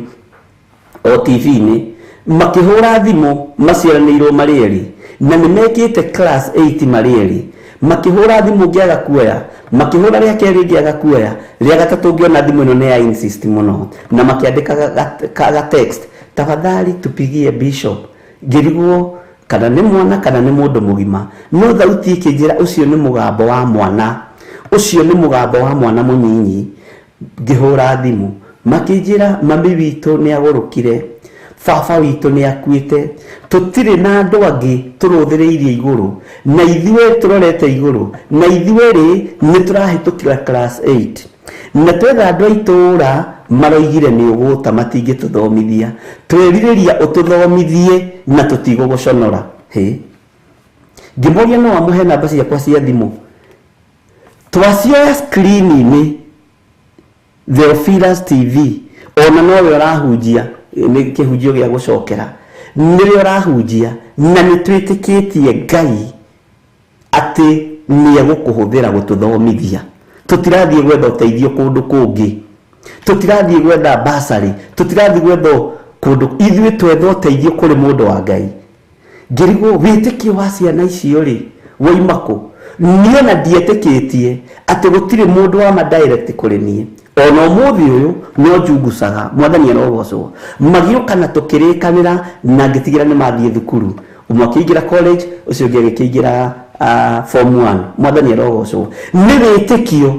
o TV-inĩ, makĩhũra thimũ maciaranĩirwo marĩ erĩ na nĩ mekĩte class 8 marĩ erĩ. Makĩhũra thimũ ngĩaga kuoya, makĩhũra rĩa kerĩ ngĩaga kuoya, rĩa gatatũ ngĩona thimũ ĩno nĩ ya insist mũno, na makĩandĩka ga text, tafadhali tupigie bishop. Ngĩrigwo kana nĩ mwana kana nĩ mũndũ mũgima, no thauti ĩkĩnjĩra ũcio nĩ mũgambo wa mwana, ũcio nĩ mũgambo wa mwana mũnyinyi. Ngĩhũra thimũ makĩnjĩra mami witũ nĩ agũrũkire, baba witũ nĩ akuĩte, tũtirĩ na andũ angĩ tũrũthĩrĩirie igũrũ, na ithuĩ tũrorete igũrũ, na ithuĩ rĩ nĩ tũrahĩtũkĩra class 8, na twetha andũ a itũũra maroigire nĩ ũgũta matingĩtũthomithia, twerirĩria ũtũthomithie na tũtigũgũconora. Ngĩmoria no amũhe namba ciakwa cia thimũ, twacioya screen-inĩ Theophilus TV, ona nowe ũrahunjia nĩ kĩhunjio gĩa gũcokera, nĩrĩo ũrahunjia na nĩ twĩtĩkĩtie Ngai atĩ nĩ egũkũhũthĩra gũtũthomithia. Tũtirathiĩ gwetha ũteithio kũndũ kũngĩ, tutirathie gwetha basari, tutirathie gwetho kundu ithuĩ twetha ũteithio kũrĩ mũndũ wa Ngai. Ngĩrigwo wĩtĩkio wa ciana icio rĩ woimako niĩ na ndietĩkĩtie atĩ gũtirĩ mũndũ wa madirect kũrĩ niĩ. Ona ũmũthĩ ũyũ no njungucaga Mwathani arogocwo magĩũka na tũkĩrĩkanĩra na ngĩtigĩra nĩ mathiĩ thukuru, ũmwe akĩingĩra college ũcio ũngĩ agĩkĩingĩra form 1. Mwathani arogocwo nĩ wĩtĩkio.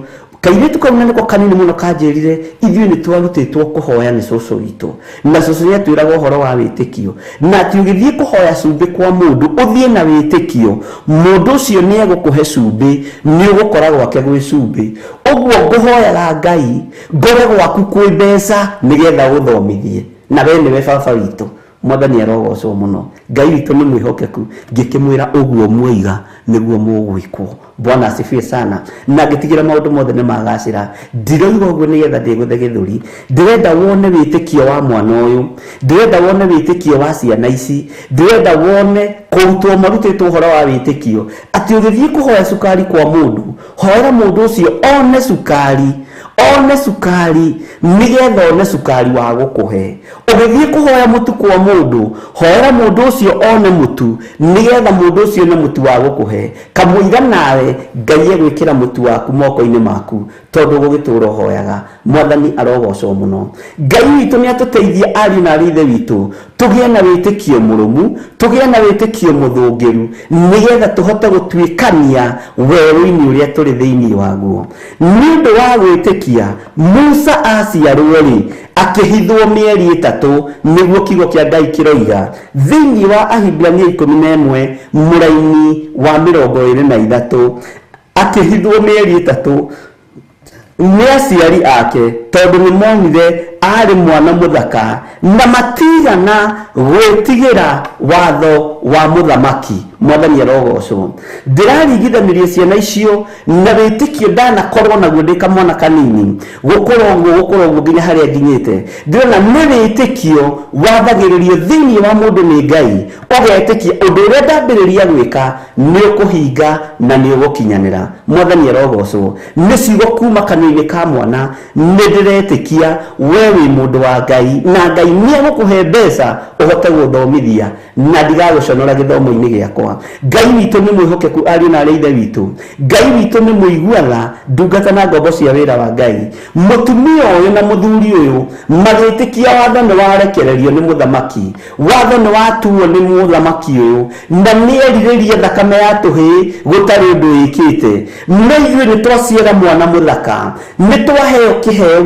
Kairĩtu kau nĩko kanini mũno kanjĩrire ithuĩ nĩ twarutĩtwo kũhoya nĩ cũcũ witũ, na cũcũ nĩ atwĩraga ũhoro wa wĩtĩkio, na atĩ ũgĩthiĩ kũhoya cumbĩ kwa mũndũ ũthiĩ na wĩtĩkio, mũndũ ũcio nĩ egũkũhe cumbĩ, nĩ ũgũkora gwake gwĩ cumbĩ. Ũguo ngũhoyaga Ngai ngore gwaku kwĩ mbeca nĩgetha gũthomithie, na we nĩwe baba witũ. Mwathani arogocwo mũno. Ngai witũ nĩ mwĩhokeku, ngĩkĩmwĩra ũguo mwĩiga nĩguo mũgwĩkwo. Bwana asifiwe sana. Na ngĩtigĩra maũndũ mothe nĩ magacĩra. Ndiroiga ũguo nĩgetha ndĩgũthe gĩthũri. Ndĩrenda wone wĩtĩkio wa mwana ũyũ, ndĩrenda wone wĩtĩkio wa ciana ici, ndĩrenda wone kũrutwo marutĩtwo ũhoro wa wĩtĩkio, atĩ ũgĩthiĩ kũhoya cukari kwa mũndũ, hoera mũndũ ũcio one cukari, one cukari nĩgetha one cukari wa gũkũhe. Ũgĩthiĩ kũhoya mũtu kwa mũndũ, hoera mũndũ ũcio one mũtu nĩgetha mũndũ ũcio nĩ mũtu wa gũkũhe. Kamũiga nawe Ngai egwĩkĩra mũtu waku moko-inĩ maku tondũ gũgĩtũra ũhoyaga. Mwathani arogocwo mũno. Ngai witũ nĩ atũteithia ariũ na aarĩ a ithe witũ tũgĩe na wĩtĩkio mũrũmu, tũgĩe na wĩtĩkio mũthũngĩru nĩgetha tũhote gũtuĩkania werũ-inĩ ũrĩa tũrĩ thĩinĩ waguo. Nĩ ũndũ wa gwĩtĩkia Musa aciarwo rĩ akĩhithwo mĩeri 3 nĩguo kiugo kĩa Ngai kĩroiga thĩinĩ wa Ahibirania 11 mũraini wa 23 akĩhithwo mĩeri 3 nĩ aciari ake tondũ nĩ monire arĩ mwana mũthaka na matigana gwĩtigĩra watho wa mũthamaki. Mwathani arogocwo. Ndĩraringithanĩria ciana icio na wĩtĩkio ndanakorwo naguo ndĩ kamwana kanini gũkorwo nginya harĩa nginyĩte. Ndĩrona nĩ wĩtĩkio wathagĩrĩrio thĩinĩ wa mũndũ nĩ Ngai, ũgetĩkia ũndũ ũrĩa ndambĩrĩria gwĩka nĩ ũkũhinga na nĩ ũgũkinyanĩra. Mwathani arogocwo. Nĩ ciugo kuma kanua-inĩ ka mwana, nĩ ndĩretĩkia we wĩ mũndũ wa Ngai na Ngai nĩ egũkũhe mbeca ũhote gũthomithia na ndigagũconora gĩthomo-inĩ gĩakwa. Ngai witũ nĩ mwĩhokeku ariũ na aarĩ a ithe witũ. Ngai witũ nĩ mũiguaga ndungata na ngombo cia wĩra wa Ngai. Mũtumia ũyũ na mũthuri ũyũ magĩtĩkia watho nĩ warekererio nĩ mũthamaki, watho nĩ watuo nĩ mũthamaki ũyũ, na nĩ erirĩria thakame ya tũhĩĩ gũtarĩ ũndũ wĩkĩte. Na ithuĩ nĩ twaciara mwana mũthaka, nĩ twaheo kĩheo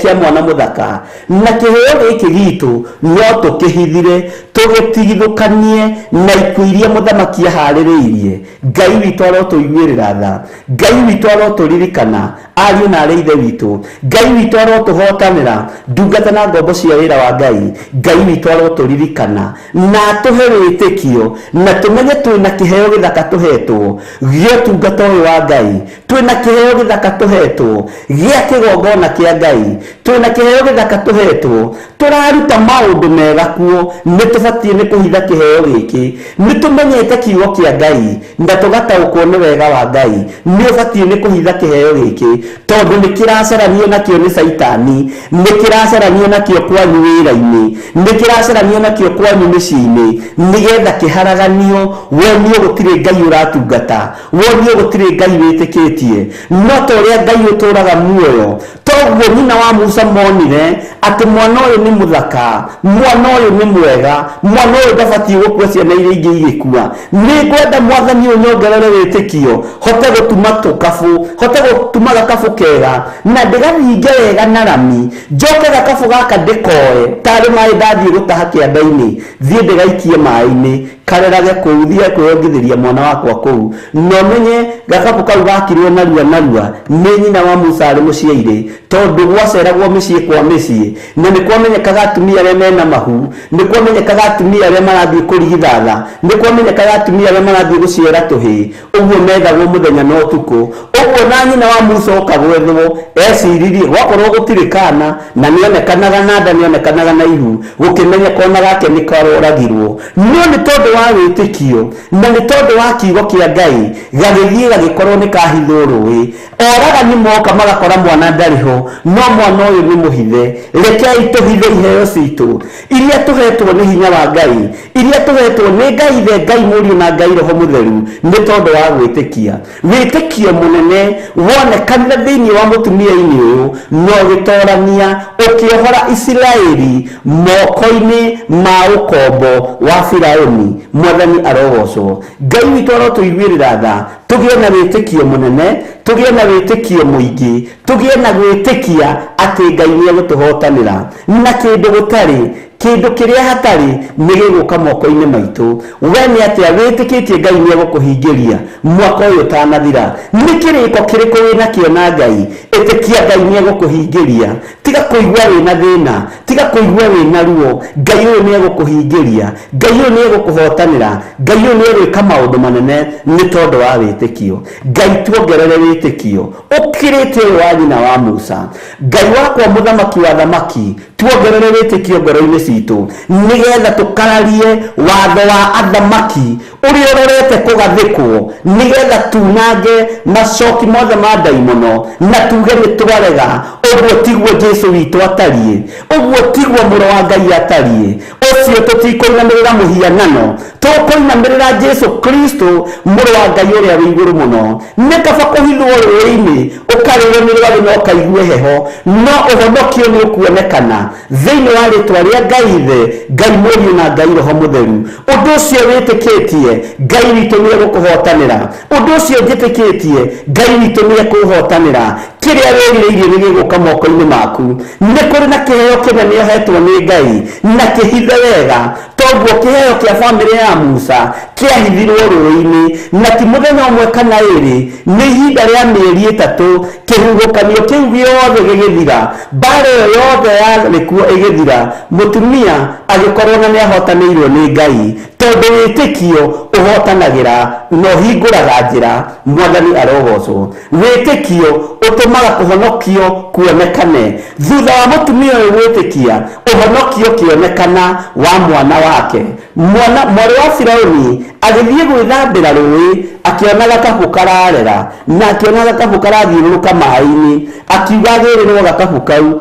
kĩa mwana mũthaka, na kĩheo gĩkĩ gitũ no tũkĩhithire tũgĩtigithũkanie na ikuũ iria mũthamaki aharĩrĩirie. Ngai witũ arotũiguĩrĩra tha, Ngai witũ arotũririkana ariũ na aarĩ a ithe witũ, Ngai witũ arotũhotanĩra ndungata na ngombo cia wĩra wa Ngai. Ngai witũ arotũririkana na atũhe wĩtĩkio na tũmenye twĩna kĩheo gĩthaka tũhetwo gĩa ũtungata ũyũ wa Ngai, twĩna kĩheo gĩthaka tũhetwo gĩa kĩgongona kĩa Ngai, twĩna kĩheo gĩthaka tũhetwo tũraruta maũndũ mega kuo. Nĩ tũbatiĩ nĩ kũhitha kĩheo gĩkĩ, nĩ tũmenyete kiugo kĩa Ngai na tũgataũkwo nĩ wega wa Ngai. Nĩ ũbatiĩ nĩ kũhitha kĩheo gĩkĩ tondũ nĩ kĩracaranio nakĩo nĩ Saitani, nĩ kĩracaranio nakĩo kwanyu wĩra-inĩ, nĩ kĩracaranio nakĩo kwanyu mĩciĩ-inĩ nĩgetha kĩharaganio wonio gũtirĩ Ngai ũratungata, wonio gũtirĩ Ngai wĩtĩkĩtie, no ta ũrĩa Ngai ũtũraga muoyo. Toguo nyina wa Musa monire atĩ mwana ũyũ nĩ mũthaka, mwana ũyũ nĩ mwega, mwana ũyũ ndabatiĩ gũkua ciana iria ingĩ igĩkua. Nĩ ngwenda Mwathani ũyũ nyongerere wĩtĩkio, hote gũtuma tũkabũ, hote gũtuma gakabũ kega na ndĩgathinge wega na rami, njoke gakabũ gaka ndĩkoe tarĩ maĩ ndathiĩ gũtaha kĩanda-inĩ, thiĩ ndĩgaikie maĩ-inĩ karerage kũu, thiĩ kwĩongithĩria mwana wakwa kũu. No menye gakabũ kau gakirwo narua nĩ nyina wa Musa arĩ mũciairĩ, tondũ gwaceragwo mĩciĩ kwa mĩciĩ na nĩ kwamenyekaga atumia arĩa mena mahu, nĩ kwamenyekaga atumia arĩa marathiĩ kũrigithatha, nĩ kwamenyekaga atumia arĩa marathiĩ gũciara tũhĩĩ. Ũguo methagwo mũthenya na ũtukũ. Ũguo na nyina wa Musa ũkagwethwo eciririe gwakorwo gũtirĩ kana na nĩonekanaga na nda, nĩonekanaga na ihu, gũkĩmenyeka ona gake nĩ karoragirwo. No nĩ tondũ wa wĩtĩkio na nĩ tondũ wa kiugo kĩa Ngai gagĩthiĩ gagĩkorwo nĩ kahithwo rũĩ. Oragani moka magakora mwana ndarĩ ho, no mwana ũyũ nĩ mũhithe. Rekei tũhithe iheo citũ iria tũhetwo nĩ hinya wa Ngai, iria tũhetwo nĩ Ngai Ithe, Ngai Mũriũ na Ngai Roho Mũtheru, nĩ tondũ wa gwĩtĩkia. Wĩtĩkio mũnene wonekanire thĩinĩ wa mũtumia-inĩ ũyũ no gĩtorania ũkĩohora Isiraeli moko-inĩ ma ũkombo wa Firaũni. Mwathani arogocwo. Ngai witũ arotũiguĩrĩra tha, tũgĩe na wĩtĩkio mũnene, tũgĩe na wĩtĩkio mũingĩ, tũgĩe na gwĩtĩkia atĩ Ngai nĩ egũtũhotanĩra na kĩndũ gũtarĩ, kĩndũ kĩrĩa hatarĩ nĩ gĩgũka moko-inĩ maitũ. We nĩ atĩa wĩtĩkĩtie Ngai nĩ egũkũhingĩria mwaka ũyũ ũtanathira? Nĩ kĩrĩko kĩrĩkũ wĩna kĩo na Ngai ĩtĩkia Ngai nĩ egũkũhingĩria? Tiga kũigua wĩna thĩna, tiga kũigua wĩna ruo. Ngai ũyũ nĩ egũkũhingĩria, Ngai ũyũ nĩ egũkũhotanĩra, Ngai ũyũ nĩ egwĩka maũndũ manene nĩ tondũ wa wĩtĩkio. Ngai tuongerere wĩtĩkio ũkĩrĩte ũyũ wa nyina wa Musa. Ngai wakwa mũthamaki wa thamaki, tuongerere wĩtĩkio ngoro-inĩ citũ nĩgetha tũkararie watho wa athamaki ũrĩa ũrorete kũgathĩkwo, nĩgetha tunange macoki mothe ma ndaimono na tuge nĩ twarega. Ũguo tiguo Jesũ witũ atariĩ, ũguo tiguo mũrũ wa Ngai atariĩ. Ũcio tũtikũinamĩrĩra mũhianano, tũkũinamĩrĩra Jesũ Kristo mũrũ wa Ngai ũrĩa wĩ igũrũ mũno. Nĩ kaba kũhithwo rũĩ-inĩ ũkarĩrĩmĩrĩra na ũkaigue heho, no ũhonokio nĩ ũkuonekana thĩinĩ wa rĩtwa rĩa Ngai Ithe, Ngai Mũriũ na Ngai Roho Mũtheru. Ũndũ ũcio wĩtĩkĩtie Ngai witũ nĩ egũkũhotanĩra. Ũndũ ũcio njĩtĩkĩtie Ngai witũ nĩ ekũhotanĩra. Kĩrĩa wĩrirĩirie nĩ gĩgũka moko-inĩ maku. Nĩ kũrĩ na kĩheo kĩnene ũhetwo nĩ Ngai na kĩhithe wega. Toguo kĩheo kĩa bamĩrĩ ya Musa kĩahithirwo rũĩ-inĩ, na ti mũthenya ũmwe kana ĩrĩ, nĩ ihinda rĩa mĩeri ĩtatũ. Kĩhuhũkanio kĩu gĩothe gĩgĩthira, mbara ĩyo yothe yarĩ kuo ĩgĩthira, mũtumia agĩkorwo na nĩ ahotanĩirwo nĩ Ngai, tondũ wĩtĩkio ũhotanagĩra na ũhingũraga njĩra. Mwathani arogocwo. Wĩtĩkio ũtũmaga kũhonokio kuonekane. Thutha wa mũtumia ũyũ gwĩtĩkia, ũhonokio kĩonekana wa mwana wake. Mwarĩ wa Firaũni agĩthiĩ gwĩthambĩra rũĩ, akĩona gakabu kararera na akĩona gakabu karathiũrũrũka maĩ-inĩ, akiuga agĩrĩrwo gakabu kau.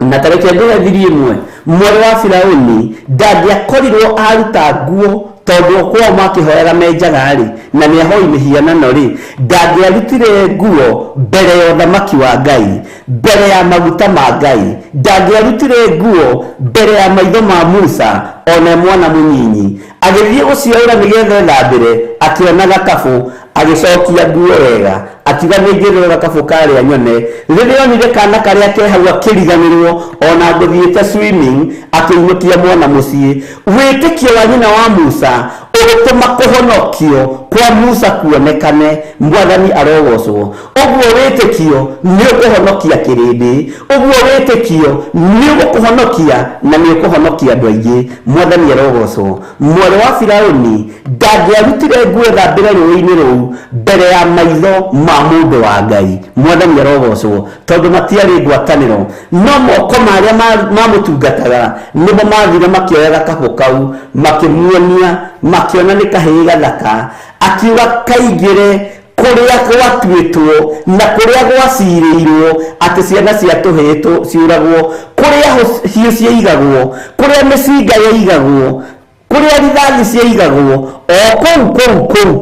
Na tarĩkia ndũrethiri ĩmwe, mwarĩ wa Firaũni ndangĩakorirwo aruta nguo, tondũ kwao makĩhoyaga menjaga-rĩ na nĩ ahoi mĩhianano-rĩ, ndangĩarutire nguo mbere ya ũthamaki wa Ngai, mbere ya maguta ma Ngai, ndangĩarutire nguo mbere ya maitho ma Musa ona mwana mũnyinyi. Agĩthiĩ gũcioera nĩgetha ethambĩre, akĩona gakabu, agĩcokia nguo wega, akiuga nĩngĩrĩrwo gakabu karĩa nyone. Rĩrĩa onire kana karĩa ke hau akĩriganĩrwo, ona ngũthiĩte swimming, akĩinũkia mwana mũciĩ. Wĩtĩkio wa nyina wa Musa ũgĩtũma kũhonokio kwa Musa kuonekane. Mwathani arogocwo. Ũguo wĩtĩkio nĩ ũkũhonokia kĩrĩndĩ, ũguo wĩtĩkio nĩ ũkũhonokia na nĩ ũkũhonokia andũ aingĩ. Mwathani arogocwo. Mwarĩ wa Firaũni ndangĩarutire nguo thambĩre rũĩ-inĩ rũu mbere ya maitho ma mũndũ wa Ngai. Mwathani arogocwo. Tondũ matiarĩ ngwatanĩro, no moko marĩa mamũtungataga nĩmo mathire makĩoya gakabu kau, makĩmuonia, makĩona nĩ kahĩĩ gathaka, akiuga kaingĩre kũrĩa gwatuĩtwo na kũrĩa gwacirĩirwo atĩ ciana cia tũhĩĩ ciũragwo, kũrĩa hiũ ciaigagwo, kũrĩa mĩcinga yaigagwo, kũrĩa rithathi ciaigagwo, o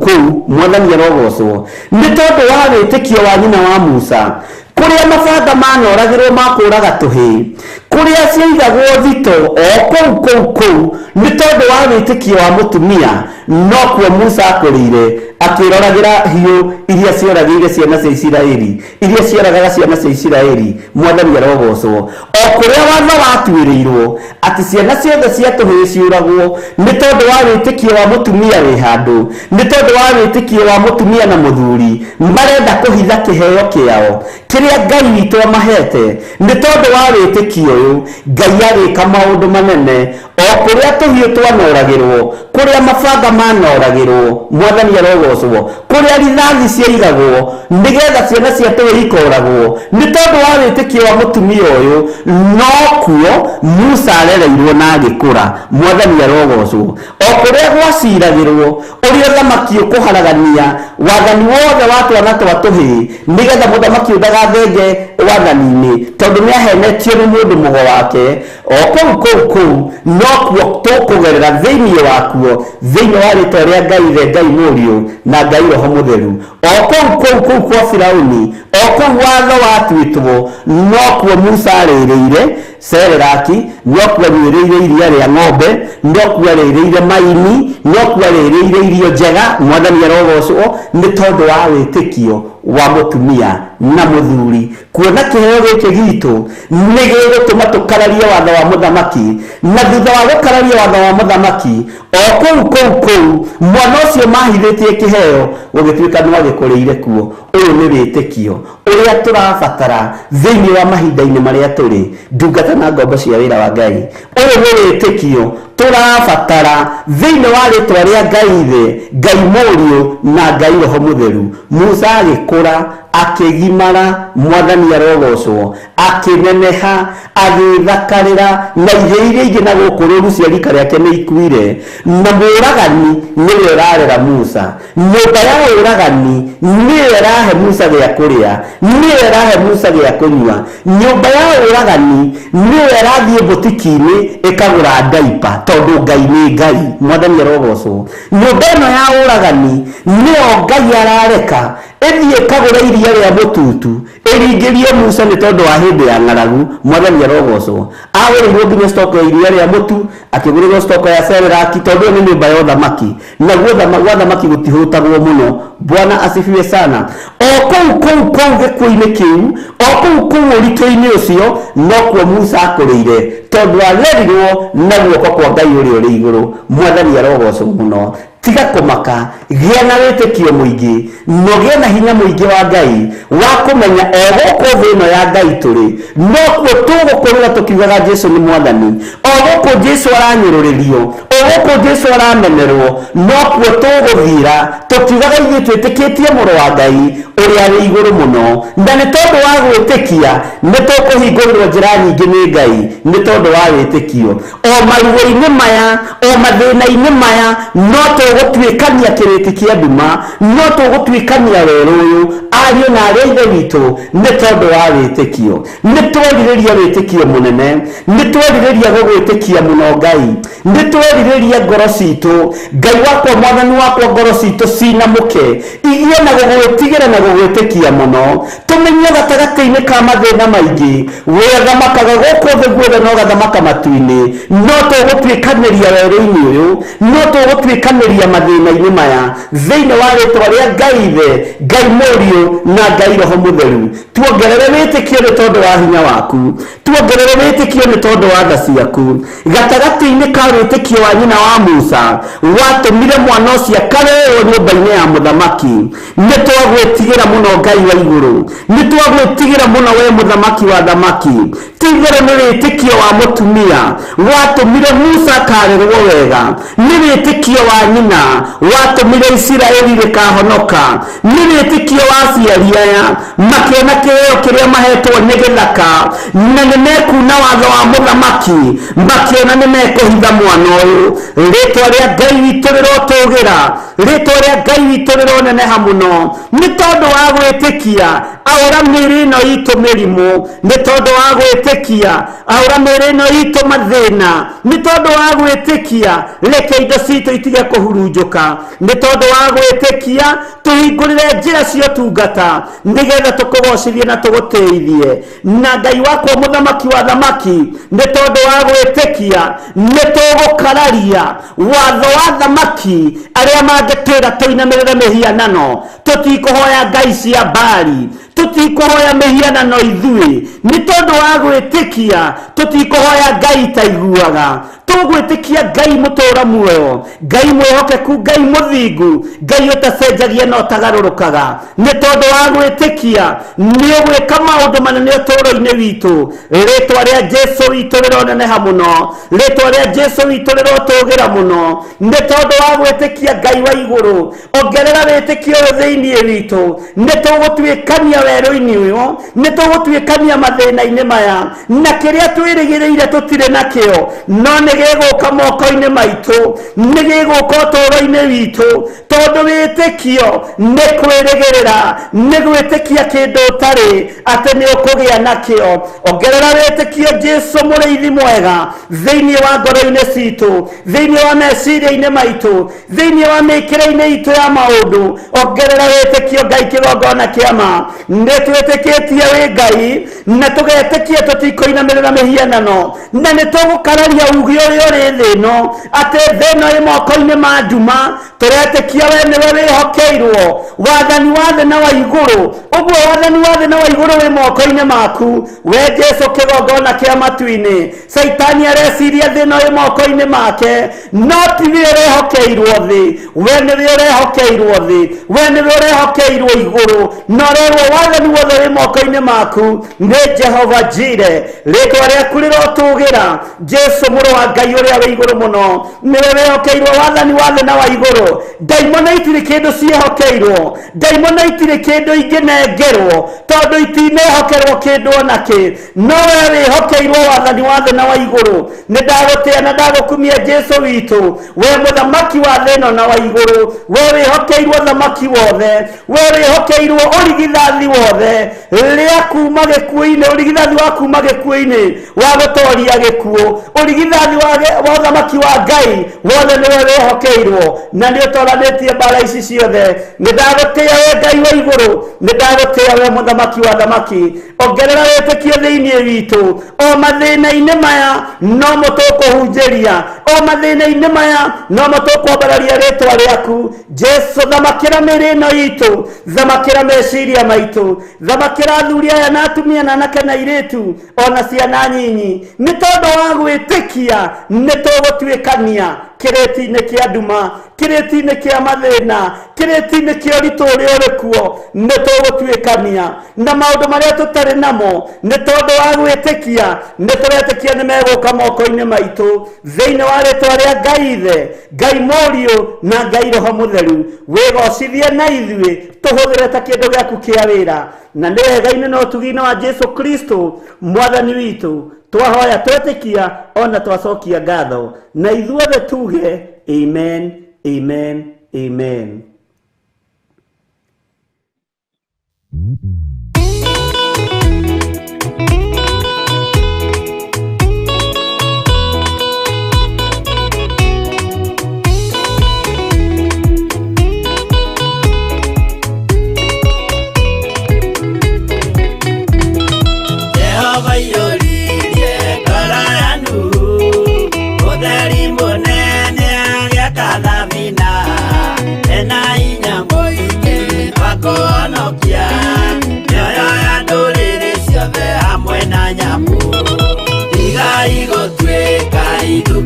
kũu. Mwathani arogocwo. Nĩ tondũ wa wĩtĩkio wa nyina wa Musa, kũrĩa mabanga manoragĩrwo makũraga tũhĩĩ, kũrĩa ciaigagwo thito, o kũu. Nĩ tondũ wa wĩtĩkio wa mũtumia, no kuo Musa akũrĩire akĩroragĩra hiũ iria cioragĩire ciana cia Isiraeli, iria cioragaga ciana cia Isiraeli. Mwathani arogocwo. O kũrĩa watho watuĩrĩirwo atĩ ciana ciothe cia tũhĩĩ ciũragwo, nĩ tondũ wa wĩtĩkio wa mũtumia wĩ handũ, nĩ tondũ wa wĩtĩkio wa mũtumia na mũthuri marenda kũhitha kĩheo kĩao kĩrĩa Ngai witũ amahete. Nĩ tondũ wa wĩtĩkio ũyũ Ngai agĩka maũndũ manene. O kũrĩa tũhiũ twanoragĩrwo, kũrĩa mabanga manoragĩrwo, Mwathani arogocwo, kuria rithathi ciaigagwo nigetha ciana cia tũhĩ ikoragwo nĩ tondũ wa wĩtĩkio wa mũtumia ũyũ no kuo Musa arereirwo na agĩkũra. Mwathani arogocwo. O kũrĩa gwaciragĩrwo ũrĩa ũthamaki ũkũharagania wathani wothe wa twana twa tũhĩ nigetha mũthamaki ndagathenge wathani-inĩ tondũ nĩahenetio nĩ mũndũ mũgo wake. O kũu no kuo tũkũgerera thĩinĩ wakuo thĩinĩ wa rĩtwa rĩa Ngai ithe, Ngai Mũriũ na Ngai Roho Mũtheru. O kũu kwa Firaũni, o kũu watho watuĩtwo no kuo Musa arĩrĩire Sereraki, no kuo arĩrĩire iria rĩa ng'ombe, no kuo arĩrĩire maini, no kuo arĩrĩire irio njega. Mwathani arogocwo nĩ tondũ wa wĩtĩkio wa mũtumia na mũthuri. Kuona kĩheo gĩkĩ gitũ nĩ gĩgũtũma tũkararie watho wa mũthamaki, na thutha wa gũkararia watho wa mũthamaki o kũu mwana ũcio mahithĩtie kĩheo gũgĩtuĩka no agĩkũrĩire kuo. Ũyũ nĩ wĩtĩkio ũrĩa tũrabatara thĩinĩ wa mahinda-inĩ marĩa tũrĩ ndungata na ngombo cia wĩra wa Ngai. Ũyũ nĩ wĩtĩkio tũrabatara thĩinĩ wa rĩtwa rĩa Ngai ithe, Ngai Mũriũ na Ngai Roho Mũtheru. Musa agĩkũra akĩgimara. Mwathani arogocwo. Akĩneneha agĩthakarĩra na iria ingĩ na gũkũ rũru cia rika rĩake nĩ ikuire. Na mũragani nĩwe ũrarera Musa. Nyũmba ya ũragani nĩwe ĩrahe Musa gĩa kũrĩa, nĩwe ĩrahe Musa gĩa kũnyua. Nyũmba ya ũragani nĩwe ĩrathiĩ botiki-inĩ ĩkagũra ndaipa tondũ Ngai nĩ Ngai. Mwathani arogocwo. Nyũmba ĩno ya ũragani nĩyo Ngai arareka ĩthiĩ ĩkagũra iria rĩa mũtutu ĩringĩrie Musa nĩ tondũ wa hĩndĩ ya ng'aragu. Mwathani arogocwo. Agũrĩirwo nginya stoko ya iria rĩa mũtu, akĩgũrĩrwo stoko ya Sereraki tondũ nĩ nyũmba ya ũthamaki, naguo wathamaki gũtihũtagwo mũno. Bwana asifiwe sana. O kũu gĩkuũ-inĩ kĩu, o kũu ũritũ-inĩ ũcio no kuo Musa akũrĩire tondũ arerirwo na guoko kwa Ngai ũrĩa ũrĩ igũrũ. Mwathani arogocwo mũno. Tiga kũmaka, gĩa na wĩtĩkio mũingĩ, no gĩa na hinya mũingĩ wa Ngai wa kũmenya gũkũ thĩ ĩno ya Ngai tũrĩ no kuo tũgũkũrĩra tũkiugaga Jesũ nĩ Mwathani. O gũkũ Jesũ aranyũrũrĩrio, o gũkũ Jesũ aramenerwo no kuo tũgũthira tũkiugaga ithuĩ twĩtĩkĩtie mũrũ wa Ngai ũrĩa arĩ igũrũ mũno. Na nĩ tondũ wa gwĩtĩkia nĩ tũkũhingũrĩrwo njĩra nyingĩ nĩ Ngai nĩ tondũ wa wĩtĩkio. O maruo-inĩ maya, o mathĩna-inĩ maya no tũgũtuĩkania kĩrĩti kĩa nduma, no tũgũtuĩkania werũ ũyũ ariũ na arĩa ithe witũ nĩ tondũ wa wĩtĩkio. Nĩ twerirĩria wĩtĩkio mũnene, nĩ twerirĩria gũgwĩtĩkia mũno Ngai, nĩ twerirĩria ngoro citũ Ngai wakwa, Mwathani wakwa, ngoro citũ cina mũke igĩe na gũgwĩtigĩra na gũgwĩtĩkia mũno. Tũmenye gatagatĩ-inĩ ka mathĩna maingĩ wethamakaga gũkũ thĩ guothe no gathamaka matu-inĩ, no tũgũtuĩkanĩria werũ-inĩ ũyũ, no tũgũtuĩkanĩria mathĩna-inĩ maya thĩinĩ wa rĩtwa rĩa Ngai ithe, Ngai Mũriũ na Ngai Roho Mũtheru. Tuongerere wĩtĩkio nĩ tondũ wa hinya waku, tuongerere wĩtĩkio nĩ tondũ wa tha ciaku. Gatagatĩ-inĩ ka wĩtĩkio wa nyina wa Musa watũmire mwana ũcio akarerwo nyũmba-inĩ ya mũthamaki. Nĩ twagwĩtigĩra mũno Ngai wa igũrũ, nĩ twagwĩtigĩra mũno we mũthamaki wa thamaki. Tigĩrwo nĩ wĩtĩkio wa mũtumia watũmire Musa akarerwo wega, nĩ wĩtĩkio wa nyina watũmire Isiraeli rĩkahonoka, nĩ wĩtĩkio wa aciari aya makĩona kĩheo kĩrĩa mahetwo nĩ gĩthaka na nĩ mekuna watho wa mũthamaki, makĩona nĩ mekũhitha mwana ũyũ. Rĩtwa rĩa Ngai witũ rĩrotũgĩra, rĩtwa rĩa Ngai witũ rĩroneneha mũno nĩ tondũ wa gwĩtĩkia. Ahora mĩĩrĩ ĩno itũ mĩrimũ nĩ tondũ wa gwĩtĩkia, ahora mĩĩrĩ ĩno itũ mathĩna nĩ tondũ wa gwĩtĩkia. Reke indo citũ itige kũhurunjũka nĩ tondũ wa gwĩtĩkia. Tũhingũrĩre njĩra cia ũtungata nĩgetha tũkũgocithie na tũgũteithie. Na Ngai wakwa, mũthamaki wa thamaki, nĩ tondũ wa gwĩtĩkia nĩ tũgũkararia watho wa thamaki arĩa mangĩtwĩra tũinamĩrĩre mĩhianano. Tũtikũhoya ngai cia Baali, tutikohoya mihianano ithui ni tondu wa gwitikia tutikohoya Ngai taiguaga tugwitikia Ngai mutura muoyo Ngai mwihokeku Ngai muthingu Ngai utacenjagia no tagarurukaga ni tondu wa gwitikia ni gwika maundu manene uturo-ini witu ritwa ria Jesu witu rironeneha muno ritwa ria Jesu witu rirotugira muno ni tondu wa gwitikia Ngai wa iguru ongerera witikio thiini witu ni tugutwikania weru-ini uyu ni tugutwikania mathina-ini maya na kiria twirigireire tutire nakio no ni giguka moko-ini maitu ni giguka uturo-ini witu tondu witikio ni kwirigirira ni gwitikia kindu utari ati ni ukugia nakio ongerera witikio Jesu muriithi mwega thiini wa ngoro-ini citu thiini wa meciria-ini maitu thiini wa mikire-ini itu ya maundu ongerera witikio Ngai kigongona kiama ni twitikitie wi Ngai na tugetikia tutikoinamirira mihianano na ni tugukararia ugi uri thi no ati thi no imoko-ini ma nduma turetikia we niwe wihokeirwo wathani wa thi na wa iguru uguo wathani wa thi na wa iguru wi moko-ini maku we Jesu kigongona kia matu-ini Saitani areciria thi no imoko-ini make no tiwe urehokeirwo thi we niwe urehokeirwo thi we niwe urehokeirwo iguru no rerwo wathani wothe wi moko-ini maku ni Jehova Jire ritwa riaku rirotugira Jesu muru wa Ngai uria wi iguru muno niwe wihokeirwo wathani wa thi na wa iguru daimona itiri kindu ciehokeirwo daimona itiri kindu inginengerwo tondu itinehokerwo kindu onaki no we wihokeirwo wathani wa thi na wa iguru ni ndagutia na ndagukumia Jesu witu we muthamaki wa thi no na wa iguru we wihokeirwo thamaki wothe we wihokeirwo urigithathi wothe ria kuma gikuo-ini urigithathi wa kuma gikuo-ini wa gutoria gikuo urigithathi wa thamaki wa Ngai wothe niwe wihokeirwo na ni utoranitie mbara ici ciothe ni ndagutia we Ngai wa iguru ni ndagutia we muthamaki wa thamaki ongerera witikio thiini witu o mathina-ini maya no mutukuhunjiria o mathina-ini maya no mutukwambararia ritwa riaku Jesu thamakira miri ino itu thamakira meciria maitu thamakira athuri aya na atumia na anake na airitu ona ciana nyinyi ni tondu wa gwitikia ni tugutwikania kireti-ini kia nduma kireti-ini kia mathina kireti-ini kia ritu uria uri kuo ni tugutwikania na maundu maria tutari namo ni tondu wa gwitikia ni turetikia ni meguka moko-ini maitu thiini wa ritwa ria Ngai Ithe Ngai Muriu na Ngai Roho Mutheru wigocithie na ithui tuhuthire ta kindu giaku kia wira na ni wega-ini no tugi-ini wa Jesu Kristo mwathani witu twahoya twetikia ona twacokia ngatho na ithuothe tuge amen amen amen.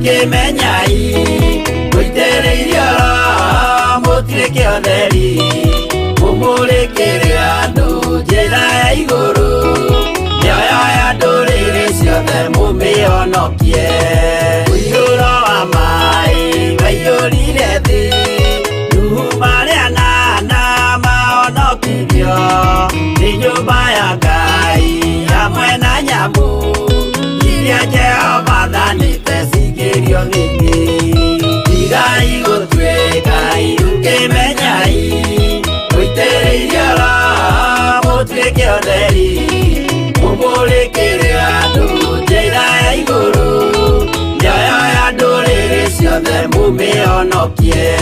Kemenyai muitereirio mutireke otheri mumurekere andu njira ya iguru nioyo ya nduriri ciothe mumionokie uiyuro wa mai waiyurire thi nuhu maria nana maonokirio ni nyumba ya Ngai hamwe na nyamu iria Jehova thanĩte cingĩrio thĩinĩ tigai gũtuĩka irukemenyai mũitĩrĩirio mũtuĩke ũtheri mũmũrĩkĩre andũ njĩra ya igũrũ mĩoyo ya ndũrĩrĩ ciothe mũmĩonokie.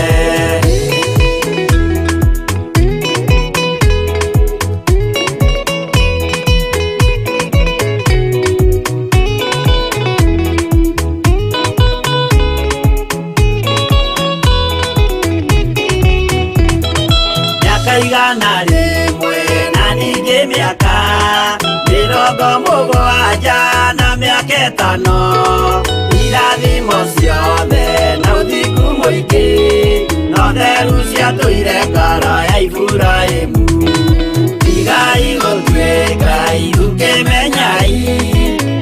Igana rimwe na ningĩ mĩrongo mũgwanja na mĩaka ĩtano irathimo ciothe na ũthingu mũingĩ na ũtheru ciatũire ngoro ya Iburahĩmu igai gũtuĩka itũkĩmenyai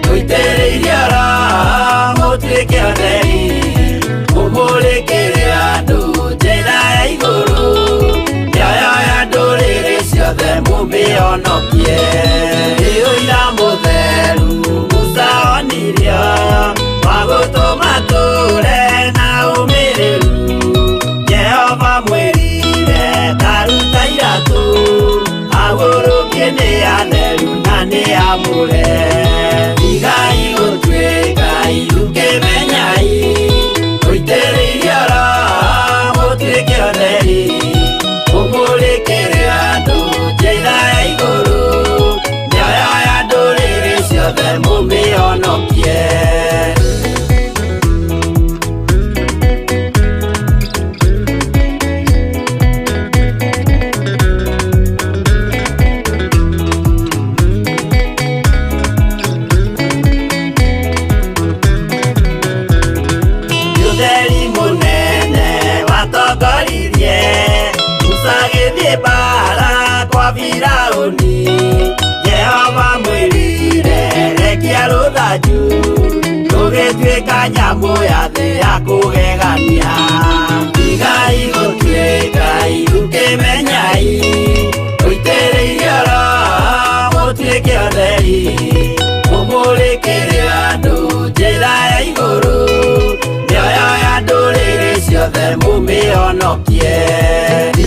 gũitĩrĩirie roho mũtuĩke ũtheri mũmũrĩkĩre andũ njĩra ya igũrũ mĩoyo ya ndũrĩrĩ ciothe mũmĩonokie ũira mũtheru Musa onirio wa gũtũma tũre na ũmĩrĩru Jehova mwĩrire taruta iratũ agũrũkie nĩ atheru na nĩ amũre igai gũtuĩka itũkĩmenyai gũitĩrĩirie roho mũtuĩke ũtheri mũmũrĩkĩre andũ njĩra ya igũrũ mĩoyo ya ndũrĩrĩ ciothe mũmĩonokie bara kwa Firaũni Jehova mwĩrire rekia rũthanju rũgĩtuĩka nyamũ ya thĩ ya kũgegania igai gũtuĩka itũkĩmenyai gũitĩrĩirie roho mũtuĩke ũtheri mũmũrĩkĩre andũ njĩra ya igũrũ mĩoyo ya ndũrĩrĩ ciothe mũmĩonokie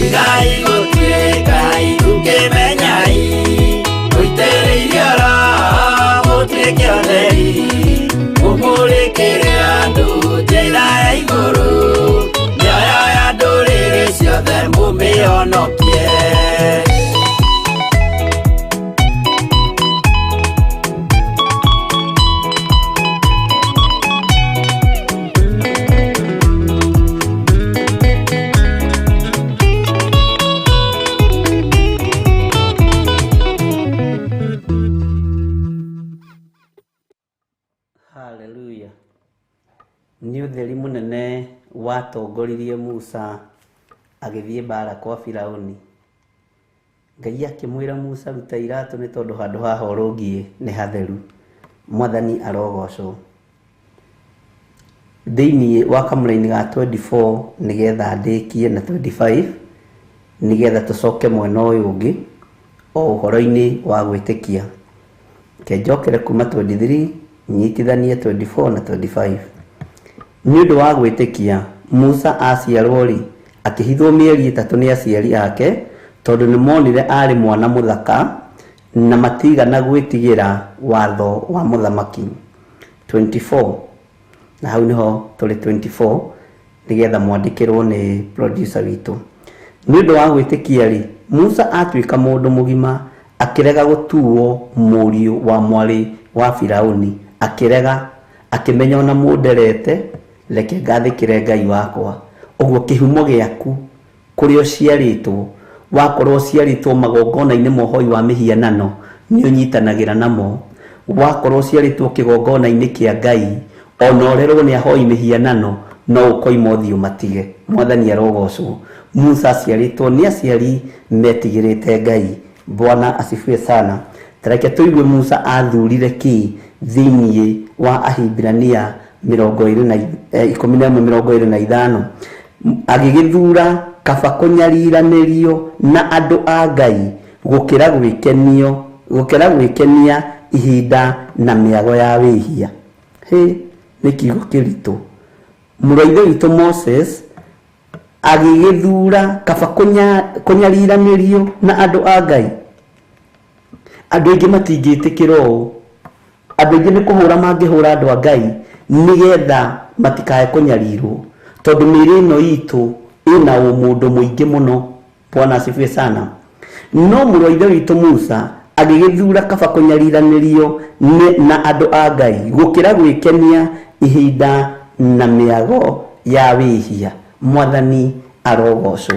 igai gũtuĩka itũkĩmenyai gũitĩrĩirie roho mũtuĩke ũtheri mũmũrĩkĩre andũ njĩra ya igũrũ mĩoyo ya ndũrĩrĩ ciothe mũmĩonokie Haleluya. Nĩ ũtheri mũnene watongoririe Musa agĩthiĩ bara kwa Firaũni. Ngai akĩmwĩra Musa ruta iratũ nĩ tondũ handũ haha ũrũngiĩ nĩ hatheru. Mwathani arogocwo. Thĩinĩ wa kamũra-inĩ ga 24 nĩgetha ndĩkie na 25 nĩgetha tũcoke mwena ũyũ ũngĩ o ũhoro-inĩ wa gwĩtĩkia. Kenjokere kuma 23 nyitithanie 24 na 25. Nĩ ũndũ wa gwĩtĩkia Musa aciarwo rĩ akĩhithwo mĩeri 3 nĩ aciari ake tondũ nĩ monire arĩ mwana mũthaka na matigana gwĩtigĩra watho wa mũthamaki. 24 na hau nĩho tũrĩ 24 nĩgetha mwandĩkĩrwo nĩ producer witũ. Nĩ ũndũ wa gwĩtĩkia rĩ Musa atuĩka mũndũ mũgima akĩrega gũtuo mũriũ wa mwarĩ wa Firaũni akĩrega akĩmenya ona mũnderete reke ngathĩkĩre Ngai wakwa. Ũguo kĩhumo gĩaku kũrĩa ũciarĩtwo wakorwo ũciarĩtwo magongona-inĩ mohoi wa mĩhianano nĩ ũnyitanagĩra namo. Wakorwo ũciarĩtwo kĩgongona-inĩ kĩa Ngai ona ũrerwo nĩ ahoi mĩhianano no ũkoima ũthiũ matige. Mwathani arogocwo. Musa aciarĩtwo nĩ aciari metigĩrĩte Ngai. Bwana asifiwe sana. Tareke tũigue Musa athurire kĩ thĩinĩ wa Ahibirania 11:25 agĩgĩthura kaba kũnyariranĩrio na andũ a Ngai gũkĩra gwĩkenia ihinda na mĩago ya wĩhia. Nĩ kiugo kĩritũ. Mũraithe witũ Moses agĩgĩthura kaba kũnyariranĩrio na andũ a Ngai. Andũ aingĩ matingĩtĩkĩra ũũ. Andũ aingĩ nĩ kũhũra mangĩhũra andũ a Ngai nĩgetha matikae kũnyarirwo tondũ mĩĩrĩ ĩno itũ ĩna ũmũndũ mũingĩ mũno. Bwana asifiwe sana. No mũraithe witũ Musa agĩgĩthura kaba kũnyariranĩrio na andũ a Ngai gũkĩra gwĩkenia ihinda na mĩago ya wĩhia. Mwathani arogocwo.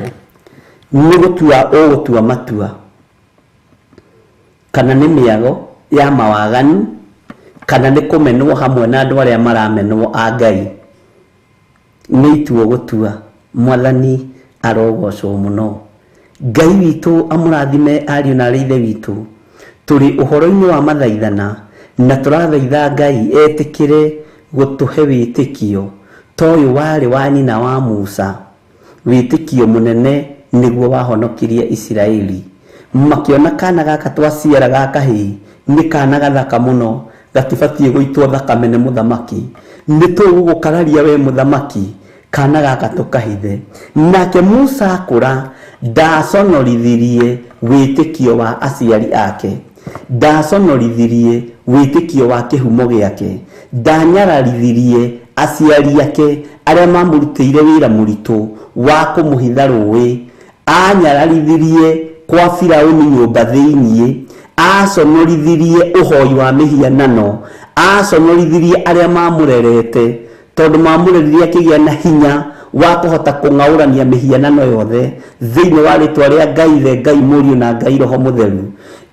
Nĩ gũtua ũgũtua matua kana nĩ mĩago ya mawaganu kana nĩ kũmenwo hamwe na andũ arĩa maramenwo a Ngai. Nĩ ituo gũtua. Mwathani arogocwo mũno. Ngai witũ amũrathime ariũ na ithe witũ. Tũrĩ ũhoro-inĩ wa mathaithana na tũrathaitha Ngai etĩkĩre gũtũhe wĩtĩkio ta ũyũ warĩ wa nyina wa Musa, wĩtĩkio mũnene nĩguo wahonokirie Isiraeli. Makĩona kana gaka twaciara gaka kahĩĩ nĩ kana gathaka mũno, gatibatiĩ gũitwo thakame nĩ mũthamaki, nĩ tũgũgũkararia we mũthamaki, kana gaka tũkahithe. Nake Musa akũra ndaconorithirie wĩtĩkio wa aciari ake, ndaconorithirie wĩtĩkio wa kĩhumo gĩake, ndanyararithirie aciari ake arĩa mamũrutĩire wĩra mũritũ wa kũmũhitha rũĩ, anyararithirie kwa Firaũni nyũmba thĩiniĩ, aconorithirie ũhoi wa mĩhianano, aconorithirie arĩa mamũrerete tondũ mamũreririe akĩgĩa na hinya wa kũhota kũng'aũrania mĩhianano yothe thĩinĩ wa rĩtwa rĩa Ngai the Ngai Mũriũ na Ngai Roho Mũtheru.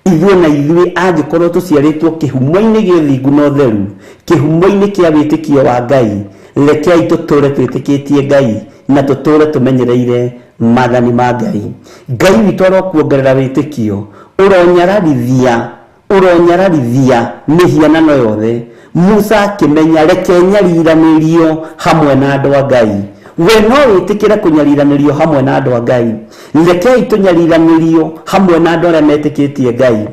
Ithuĩ na ithuĩ angĩkorwo tũciarĩtwo kĩhumo-inĩ gĩa ũthingu na ũtheru, kĩhumo-inĩ kĩa wĩtĩkio wa Ngai, rekei tũtũre twĩtĩkĩtie Ngai na tũtũre tũmenyereire maathani ma Ngai. Ngai witũ arokuongerera wĩtĩkio, ũronyararithia mĩhianano yothe. Musa akĩmenya reke nyariranĩrio hamwe na andũ a Ngai. We no wĩtĩkĩre kũnyariranĩrio hamwe na andũ a Ngai. Rekei tũnyariranĩrio hamwe na andũ arĩa metĩkĩtie Ngai.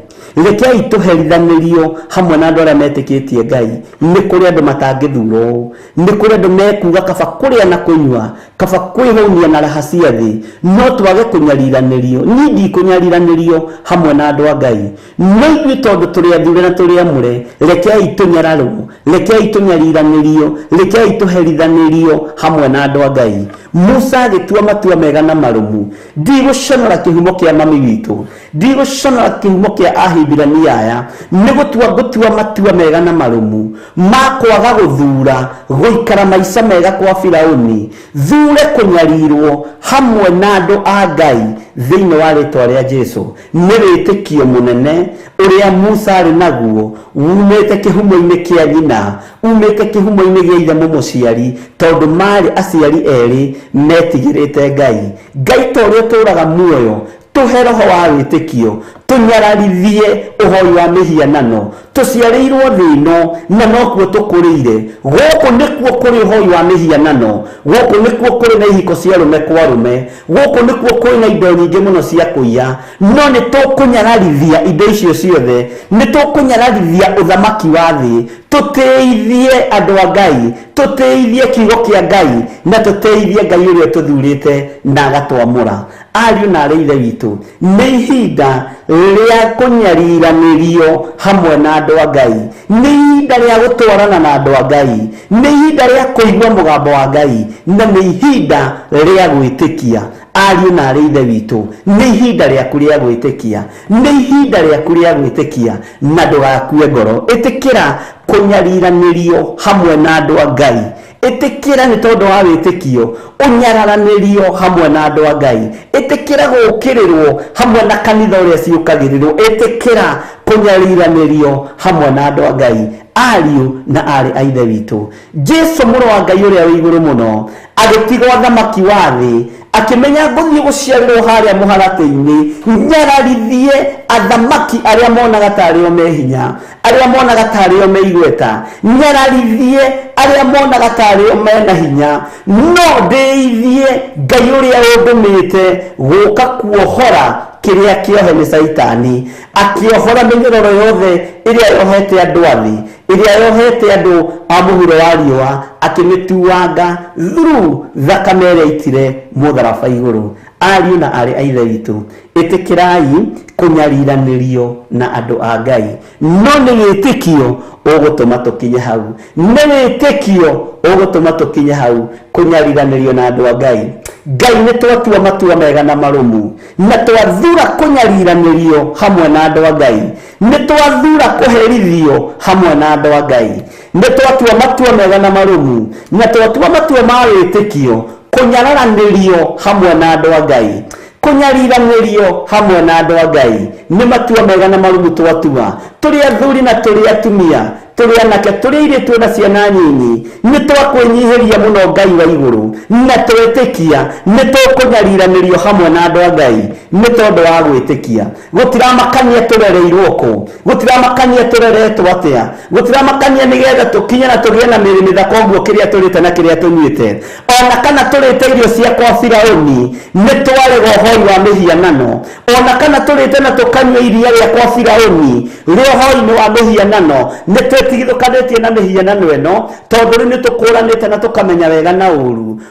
Rekei tũherithanĩrio hamwe na andũ arĩa metĩkĩtie Ngai. Nĩ kũrĩ andũ matangĩthurwo, nĩ kũrĩ andũ mekuga kaba kũrĩa na kũnyua, kaba kwĩhũnia na raha cia thĩ, no twage kũnyariranĩrio. Niĩ ndikũnyariranĩrio hamwe na andũ a Ngai. No ithuĩ tondũ tũrĩ athure na tũrĩ amũre, rekei tũnyararwo, rekei tũnyariranĩrio, rekei tũherithanĩrio hamwe na andũ a Ngai. Musa agĩtua matua mega na marũmu. Ndigũconora kĩhumo kĩa mami witũ, ndigũconora kĩhumo kĩa Ahibirania aya, nĩ gũtua matua mega na marũmu ma kwaga gũthura gũikara maica mega kwa Firaũni, thure kũnyarirwo hamwe na andũ a Ngai thĩinĩ wa rĩtwa rĩa Jesũ. Nĩ wĩtĩkio mũnene ũrĩa Musa arĩ naguo, umĩte kĩhumo-inĩ kĩa nyina, umĩte kĩhumo-inĩ gĩa ithe mũmũciari, tondũ marĩ aciari erĩ metigĩrĩte Ngai. Ngai ta ũrĩa ũtũũraga muoyo, tũhe roho wa wĩtĩkio, tũnyararithie ũhoi wa mĩhianano. Tũciarĩirwo thĩ ĩno na nokuo tũkũrĩire. Gũkũ nĩkuo kũrĩ ũhoi wa mĩhianano, gũkũ nĩkuo kũrĩ na ihiko cia rũme kwa rũme, gũkũ nĩkuo kũrĩ na indo nyingĩ mũno cia kũiya. No nĩ tũkũnyararithia indo icio ciothe, nĩ tũkũnyararithia ũthamaki wa thĩ, tũteithie andũ a Ngai, tũteithie kiugo kĩa Ngai, na tũteithie Ngai ũrĩa tũthurĩte na agatwamũra. Ariũ na arĩ ithe witũ, nĩ ihinda rĩa kũnyariranĩrio hamwe na andũ a Ngai, nĩ ihinda rĩa gũtwarana na andũ a Ngai, nĩ ihinda rĩa kũigua mũgambo wa Ngai, na nĩ ihinda rĩa gwĩtĩkia. Ariũ na arĩ ithe witũ, nĩ ihinda rĩaku rĩa gwĩtĩkia, nĩ ihinda rĩaku rĩa gwĩtĩkia, na ndũgakue ngoro. Ĩtĩkĩra kũnyariranĩrio hamwe na andũ a Ngai. Ĩtĩkĩra nĩ tondũ wa wĩtĩkio ũnyararanĩrio hamwe na andũ a Ngai. Ĩtĩkĩra gũkĩrĩrwo hamwe na kanitha ũrĩa ciũkagĩrĩrwo. Ĩtĩkĩra kũnyariranĩrio hamwe na andũ a Ngai. Ariũ na arĩ a ithe witũ, Jesũ mũrũ wa Ngai ũrĩa wĩ igũrũ mũno agĩtigwo thamaki wa thĩ, akĩmenya ngũthiĩ gũciarĩrwo harĩa mũharatĩ-inĩ, nyararithie athamaki arĩa monaga tarĩ o me hinya, arĩa monaga tarĩ o me igweta, nyararithie arĩa monaga tarĩ o mena hinya, no ndeithie Ngai ũrĩa ũndũmĩte gũka kuohora kĩrĩa kĩohe nĩ Saitani, akĩohora mĩnyororo yothe ĩrĩa yohete andũ a thĩ, ĩrĩa yohete andũ a mũhuro wa riũa, akĩmĩtuanga through thakame ĩrĩa aitire mũtharaba igũrũ. Ariũ na arĩ a ithe witũ, ĩtĩkĩrai kũnyariranĩrio na andũ a Ngai, no nĩ wĩtĩkio ũgũtũma tũkinye hau, nĩ wĩtĩkio ũgũtũma tũkinye hau, kũnyariranĩrio na andũ a Ngai. Ngai nĩ twatua matua mega na marũmu, na twathura kũnyariranĩrio hamwe na andũ a Ngai, nĩ twathura kũherithio hamwe na andũ a Ngai, nĩ twatua matua mega na marũmu, na twatua matua ma wĩtĩkio kũnyararanĩrio hamwe na andũ a Ngai, kunyariranerio hamwe na andu a Ngai ni matua mega na marumu twatua turi athuri na turi atumia turi anake turi iritu na ciana nyinyi ni twakwenyihiria muno Ngai wa iguru na twetikia ni tukunyariranerio hamwe na andu a Ngai ni tondu wa gwitikia gutiramakania turereirwo ku gutiramakania tureretwo atia gutiramakania nigetha tukinye na tugie na miri mithako guo kiria turite na kiria tunyuite ona kana turite irio cia kwa Firaoni ni twarega hoi wa mihianano ona kana turite na tukanywa iria ria kwa Firaoni rio hoi ni wa mihianano ni twetigithukanetie na mihianano eno tondu ni tukuranite na tukamenya wega na uru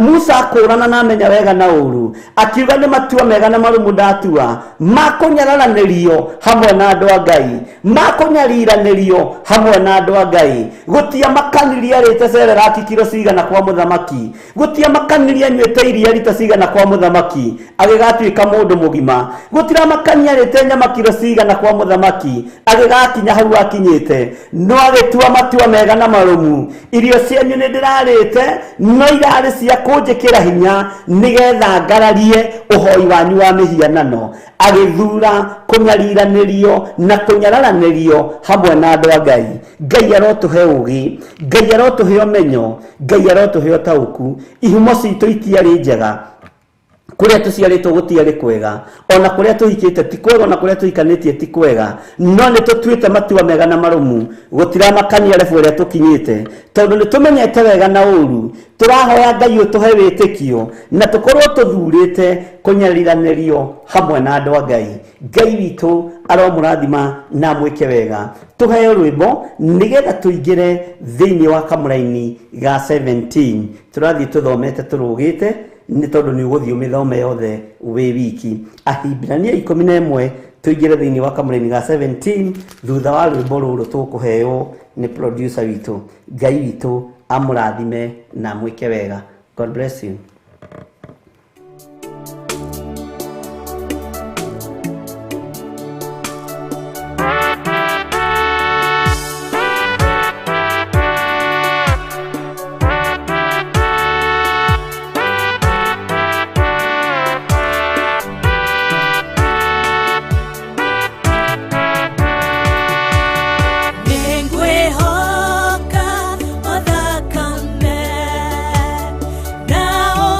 Musa akurana na amenya wega na uru akiuga ni matua mega na marumu ndatua makunyarananerio hamwe na andu a Ngai makunyariranerio hamwe na andu a Ngai gutia makaniria rite Serelaki kilo cigana kwa muthamaki gutia makaniria nywete iria rita cigana kwa muthamaki agigatuika mundu mugima gutira makania rite nyama kilo cigana kwa muthamaki agigakinya hau akinyite no agitua matua mega na marumu irio cianyu ni ndirarite no irari cia kunjikira hinya nigetha ngararie uhoi wanyu wa mihianano agithura kunyariranerio na kunyararanerio hamwe na andu a Ngai Ngai arotuhe ugi Ngai arotuhe omenyo Ngai arotuhe otauku ihumo citu itiari njega kuria tuciaritwo gutiari kwega ona kuria tuhikite ti kwega ona kuria tuhikanitie ti kwega no ni tutuite matua mega na marumu gutira makania refu ria tukinyite tondu ni tumenyete wega na uru turahoya Ngai utuhe witikio na tukorwo tuthurite kunyariranerio hamwe na andu a Ngai Ngai witu aromurathima na mwike wega tuheo rwimbo nigetha tuingire thiini wa kamuraini ga 17 turathie tuthomete turugite ni tondu ni uguthio mithome yothe wi wiki Ahibirania 11 tuingire thiini wa kamuraini ga 17 thutha wa rwimbo ruru tukuheo ni producer witu Ngai witu amurathime na mwike wega. God bless you. Now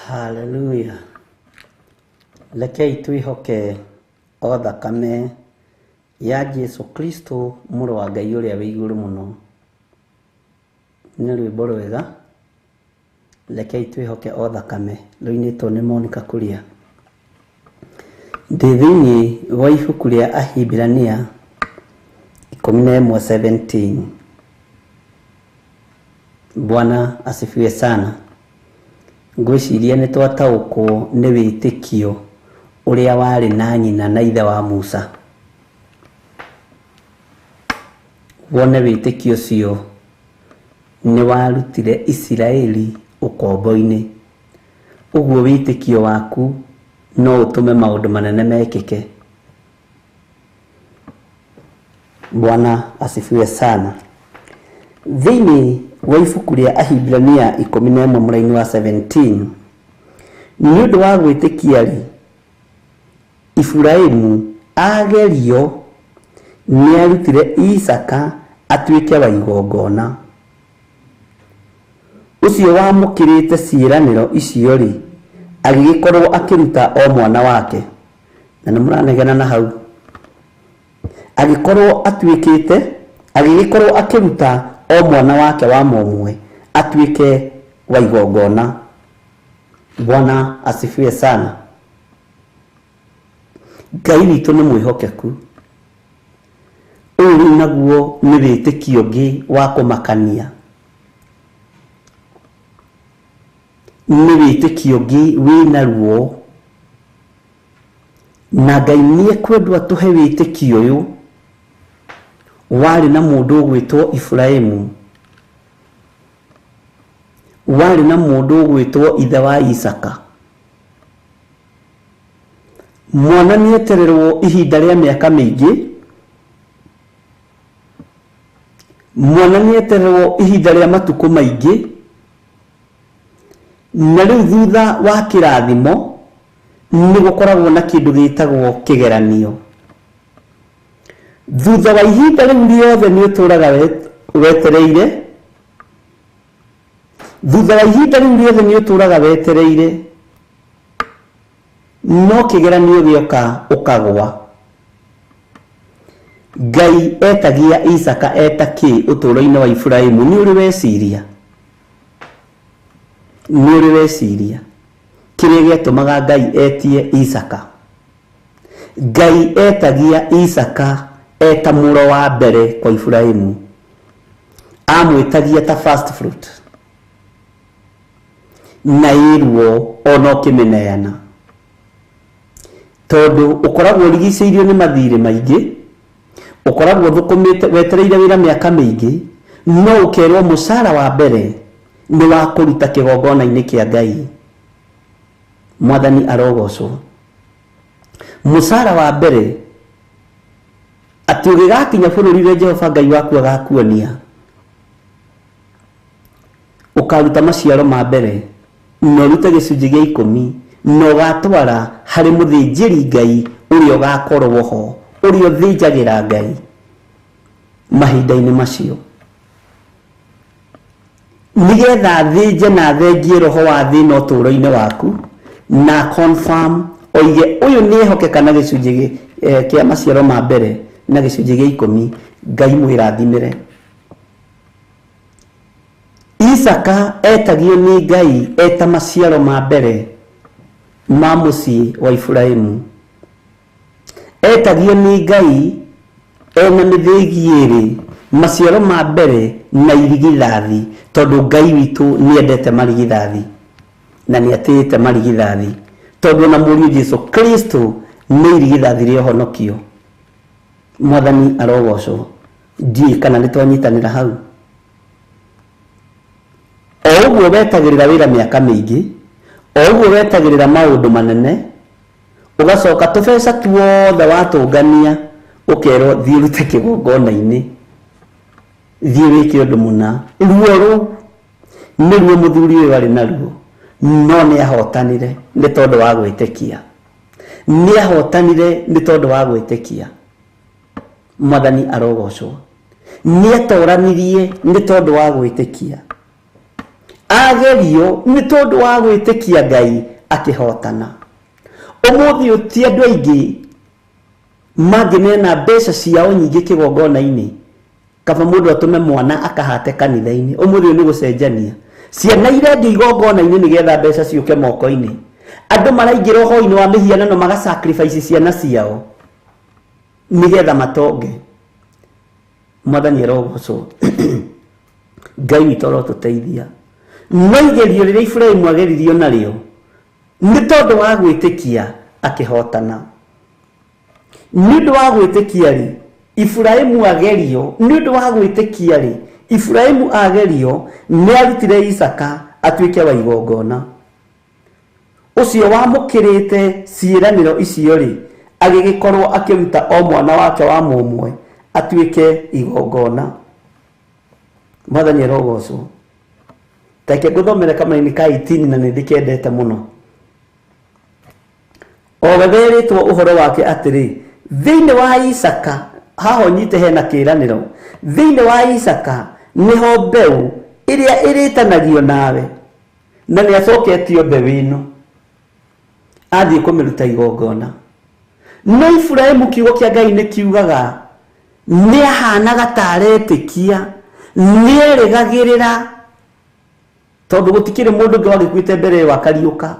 Hallelujah. Rekei twihoke o thakame ya Jesu Kristo mũrũ wa Ngai ũrĩa wĩ igũrũ mũno. Nĩ rwĩmbo rwega. Rekei twihoke o thakame rũinĩtwo nĩ Monica Kuria. Ndĩ thĩinĩ wa ibuku rĩa Ahibirania 11:17. Bwana asifiwe sana. Ngwĩciria nĩ twataũkwo nĩ wĩtĩkio ũrĩa warĩ na nyina na ithe wa Musa. Wone wĩtĩkio ũcio nĩ warutire Isiraeli ũkombo-inĩ. Ũguo wĩtĩkio waku no ũtũme maũndũ manene mekĩke. Bwana asifiwe sana. Thĩinĩ wa ibuku rĩa Ahibirania 11:17, nĩ ũndũ wa gwĩtĩkia-rĩ, Iburahĩmu agerio nĩ arutire Isaka atuĩke wa igongona. Ũcio wamũkĩrĩte ciĩranĩro icio-rĩ, agĩgĩkorwo akĩruta o mwana wake. Na nĩ mũranegena na hau. Agĩgĩkorwo akĩruta o mwana wake wa mũmwe atuĩke wa igongona. Bwana asifiwe sana. Ngai witũ nĩ mwĩhokeku. Ũyũ naguo nĩ wĩtĩkio ũngĩ wa kũmakania. Nĩ wĩtĩkio ũngĩ wĩna ruo. Na Ngai nĩ ekwendwo atũhe wĩtĩkio ũyũ warĩ na mũndũ ũgwĩtwo Iburahĩmu. Warĩ na mũndũ ũgwĩtwo ithe wa Isaka. Mwana nĩ etererwo ihinda rĩa mĩaka mĩingĩ. Mwana nĩ etererwo ihinda rĩa matukũ maingĩ. Na rĩu thutha wa kĩrathimo nĩ gũkoragwo na kĩndũ gĩtagwo kĩgeranio. Thutha wa ihinda rĩu rĩothe nĩ ũtũraga wetereire. Thutha wa ihinda rĩu rĩothe nĩ ũtũraga wetereire. No kĩgeranio gĩoka ũkagwa. Ngai etagia Isaka eta kĩ ũtũũro-inĩ wa Iburahĩmu? Nĩ ũrĩ weciria? Nĩ ũrĩ weciria kĩrĩa gĩatũmaga Ngai etie Isaka? Ngai etagia Isaka eta mũro wa mbere kwa Iburahĩmu. Amwĩtagia ta first fruit. Na irwo ono kĩmeneana. Tondũ ũkoragwo ũrigicĩirio nĩ mathirĩ maingĩ. Ũkoragwo thũkũmĩte wetereire wĩra mĩaka mĩingĩ. No ũkerwo mũcara wa mbere nĩ wa kũruta kĩgongona-inĩ kĩa Ngai. Mwathani arogocwo. Mũcara wa mbere atĩ ũgĩgakinya bũrũri ũrĩa Jehova Ngai waku agakuonia, ũkaruta maciaro ma mbere na ũrute gĩcunjĩ gĩa 10 na ũgatwara harĩ mũthĩnjĩri Ngai ũrĩa ũgakorwo ho, ũrĩa ũthĩnjagĩra Ngai mahinda-inĩ macio, nĩgetha athĩnje na athengie roho wa thĩna ũtũũro-inĩ waku na confirm oige ũyũ nĩ ehokeka na gĩcunjĩ kĩa maciaro ma mbere na gĩcunjĩ gĩa 10. Ngai mwĩrathimĩre. Isaka etagio nĩ Ngai eta maciaro ma mbere ma mũciĩ wa Iburahĩmu. Etagio nĩ Ngai ena mĩthĩgi ĩrĩ, maciaro ma mbere na irigithathi, tondũ Ngai witũ nĩ endete marigithathi na nĩ atĩĩte marigithathi, tondũ na mũriũ Jesu Kristo nĩ irigithathi rĩa ũhonokio. Mwathani arogocwo. Ndiũĩ kana nĩ twanyitanĩra hau. O ũguo wetagĩrĩra wĩra mĩaka mĩingĩ, o ũguo wetagĩrĩra maũndũ manene, ũgacoka tũbeca tuothe watũngania ũkerwo thiĩ ũrute kĩgongona-inĩ, thiĩ wĩke ũndũ mũna. Ruo rũu nĩruo mũthuri ũyũ arĩ naruo, no nĩ ahotanire nĩ tondũ wa gwĩtĩkia. Nĩ ahotanire nĩ tondũ wa gwĩtĩkia. Mwathani arogocwo. Nĩ atoranirie nĩ tondũ wa gwĩtĩkia. agerio nĩ tondũ wa gwĩtĩkia Ngai akĩhotana. Ũmũthĩ ũti andũ aingĩ mangĩnena mbeca ciao nyingĩ kĩgongona-inĩ kaba mũndũ atũme mwana akahate kanitha-inĩ. Ũmũthĩ nĩ gũcenjania, ciana irendio igongona-inĩ nĩgetha mbeca ciũke moko-inĩ. Andũ maraingĩra ũhoro-inĩ wa mĩhianano magasacrifice ciana ciao nĩgetha matonge. Mwathani arogocwo. Ngai witũ arotũteithia. No igerio rĩrĩa Iburahĩmu ageririo narĩo nĩ tondũ wa gwĩtĩkia akĩhotana. Nĩ ũndũ wa gwĩtĩkia rĩ Iburahĩmu agerio, nĩ ũndũ wa gwĩtĩkia rĩ Iburahĩmu agerio nĩ arutire Isaka atuĩke wa igongona. Ũcio wamũkĩrĩte ciĩranĩro icio rĩ agĩgĩkorwo akĩruta o mwana wake wa mũmwe atuĩke igongona. Mwathani arogocwo. Take ngũthomere kamũira ka 18 na nĩndĩkendete mũno. Ogeretwo ũhoro wake atĩrĩ, thĩinĩ wa Isaka, haha nyite hena kĩĩranĩro, thĩinĩ wa Isaka nĩho mbeũ ĩrĩa ĩrĩtanagio nawe, na nĩ acoketio mbeũ ĩno athiĩ kũmĩruta igongona. No Iburahĩmu kiugo kĩa Ngai nĩ kiugaga nĩ ahanaga ta aretĩkia, nĩ erĩgagĩrĩra, tondũ gũtikĩrĩ mũndũ ũngĩ wagĩkuĩte mbere wa Kariũka.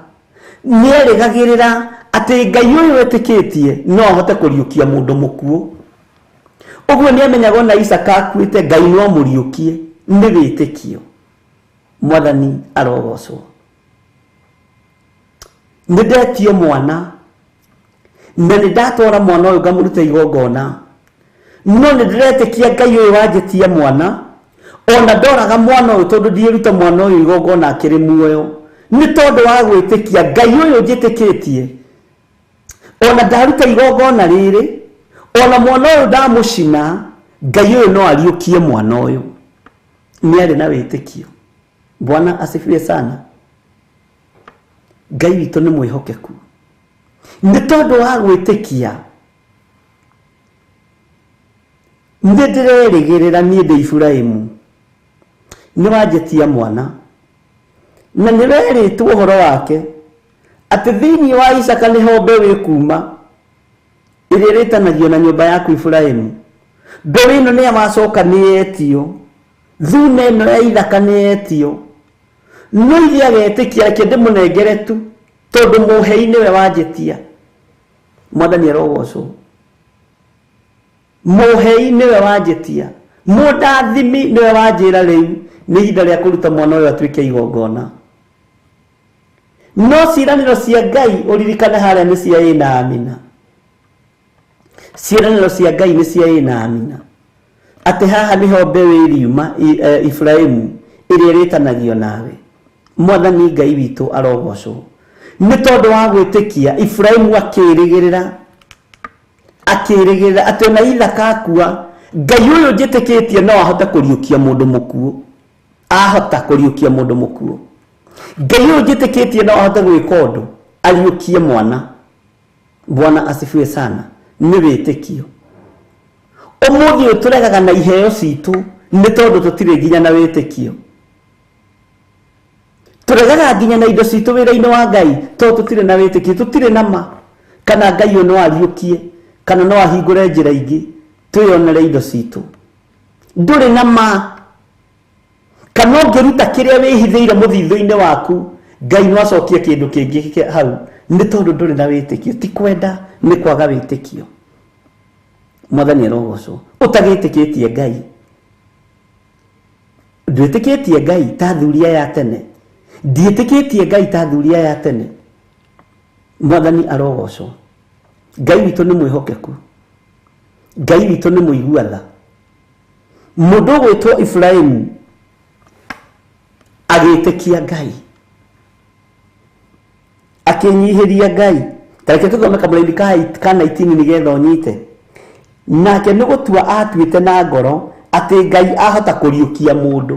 Nĩ erĩgagĩrĩra atĩ Ngai ũyũ etĩkĩtie no ahote kũriũkia mũndũ mũkuũ. Ũguo nĩ amenyaga ona Isaka akuĩte Ngai no mũriũkie, nĩ wĩtĩkio. Mwathani arogocwo. Nĩ ndetio mwana na nĩ ndatwara mwana ũyũ ngamũruta igongona, no nĩ ndĩretĩkia Ngai ũyũ wanjĩtia mwana, ona ndoraga mwana ũyũ tondũ ndiĩruta mwana ũyũ igongona akĩrĩ muoyo. Nĩ tondũ wa gwĩtĩkia Ngai ũyũ njĩtĩkĩtie, ona ndaruta igongona rĩrĩ, ona mwana ũyũ ndamũcina, Ngai ũyũ no ariũkie mwana ũyũ. Nĩ arĩ na wĩtĩkio. Bwana asifiwe sana. Ngai witũ nĩ mwĩhokeku. Nĩ tondũ wa gwĩtĩkia nĩ ndĩrerĩgĩrĩra niĩ ndĩ Iburahĩmu nĩ wanjĩtia mwana, na nĩ werĩtwo ũhoro wake atĩ thĩinĩ wa Isaka nĩho mbeũ ĩkuuma ĩrĩa ĩrĩtanagio na nyũmba yaku Iburahĩmu. Mbeũ ĩno nĩ amacoka nĩ etio, thuna ĩno ya ithaka nĩ etio. No ithe agetĩkia reke ndĩmũnengere tu tondũ mũhei nĩwe wanjĩtia. Mwathani arogocwo. Mũhei nĩwe wanjĩtia, mũndathimi nĩwe wanjĩra rĩu nĩ ihinda rĩa kũruta mwana ũyũ atuĩke igongona. No ciĩranĩro cia Ngai ũririkane harĩa nĩ cia ĩ na amina. Ciĩranĩro cia Ngai nĩ cia ĩ na amina. Atĩ haha nĩho mbeũ ĩriuma Iburahĩmu ĩrĩa ĩrĩtanagio nawe. Mwathani Ngai witũ arogocwo. Nĩ tondũ wa gwĩtĩkia Iburahĩmu akĩrĩgĩrĩra atĩ ona Isaka akua, Ngai ũyũ njĩtĩkĩtie no ahote kũriũkia mũndũ mũkuũ. Ahota kũriũkia mũndũ mũkuũ. Ngai ũyũ njĩtĩkĩtie no ahote gwĩka ũndũ ariũkie mwana. Bwana asifiwe sana. Nĩ wĩtĩkio. Ũmũthĩ tũregaga na iheo citũ nĩ tondũ tũtirĩ nginya na wĩtĩkio. Tũregaga nginya na indo citũ wĩra-inĩ wa Ngai tondũ tũtirĩ na wĩtĩkio, tũtirĩ na ma kana Ngai ũyũ no ariũkie kana no ahingũre njĩra ingĩ twĩonere indo citũ. Ndũrĩ na ma kana ũngĩruta kĩrĩa wĩhithĩire mũthithũ-inĩ waku Ngai no acokie kĩndũ kĩngĩ hau, nĩ tondũ ndũrĩ na wĩtĩkio. Ti kwenda, nĩ kwaga wĩtĩkio. Mwathani arogocwo. Ũtagĩtĩkĩtie Ngai, ndwĩtĩkĩtie Ngai ta thuria ya tene, ndiĩtĩkĩtie Ngai ta thuria ya tene. Mwathani arogocwo. Ngai witũ nĩ mwĩhokeku. Ngai witũ nĩ mũiguatha. Mũndũ ũgwĩtwo Iburahĩmu agĩtĩkia Ngai, akĩnyihĩria Ngai. Tareke tũthome kamũraini ka 19 nĩgetha ũnyite. Nake nĩ gũtua atuĩte na ngoro atĩ Ngai ahota kũriũkia mũndũ.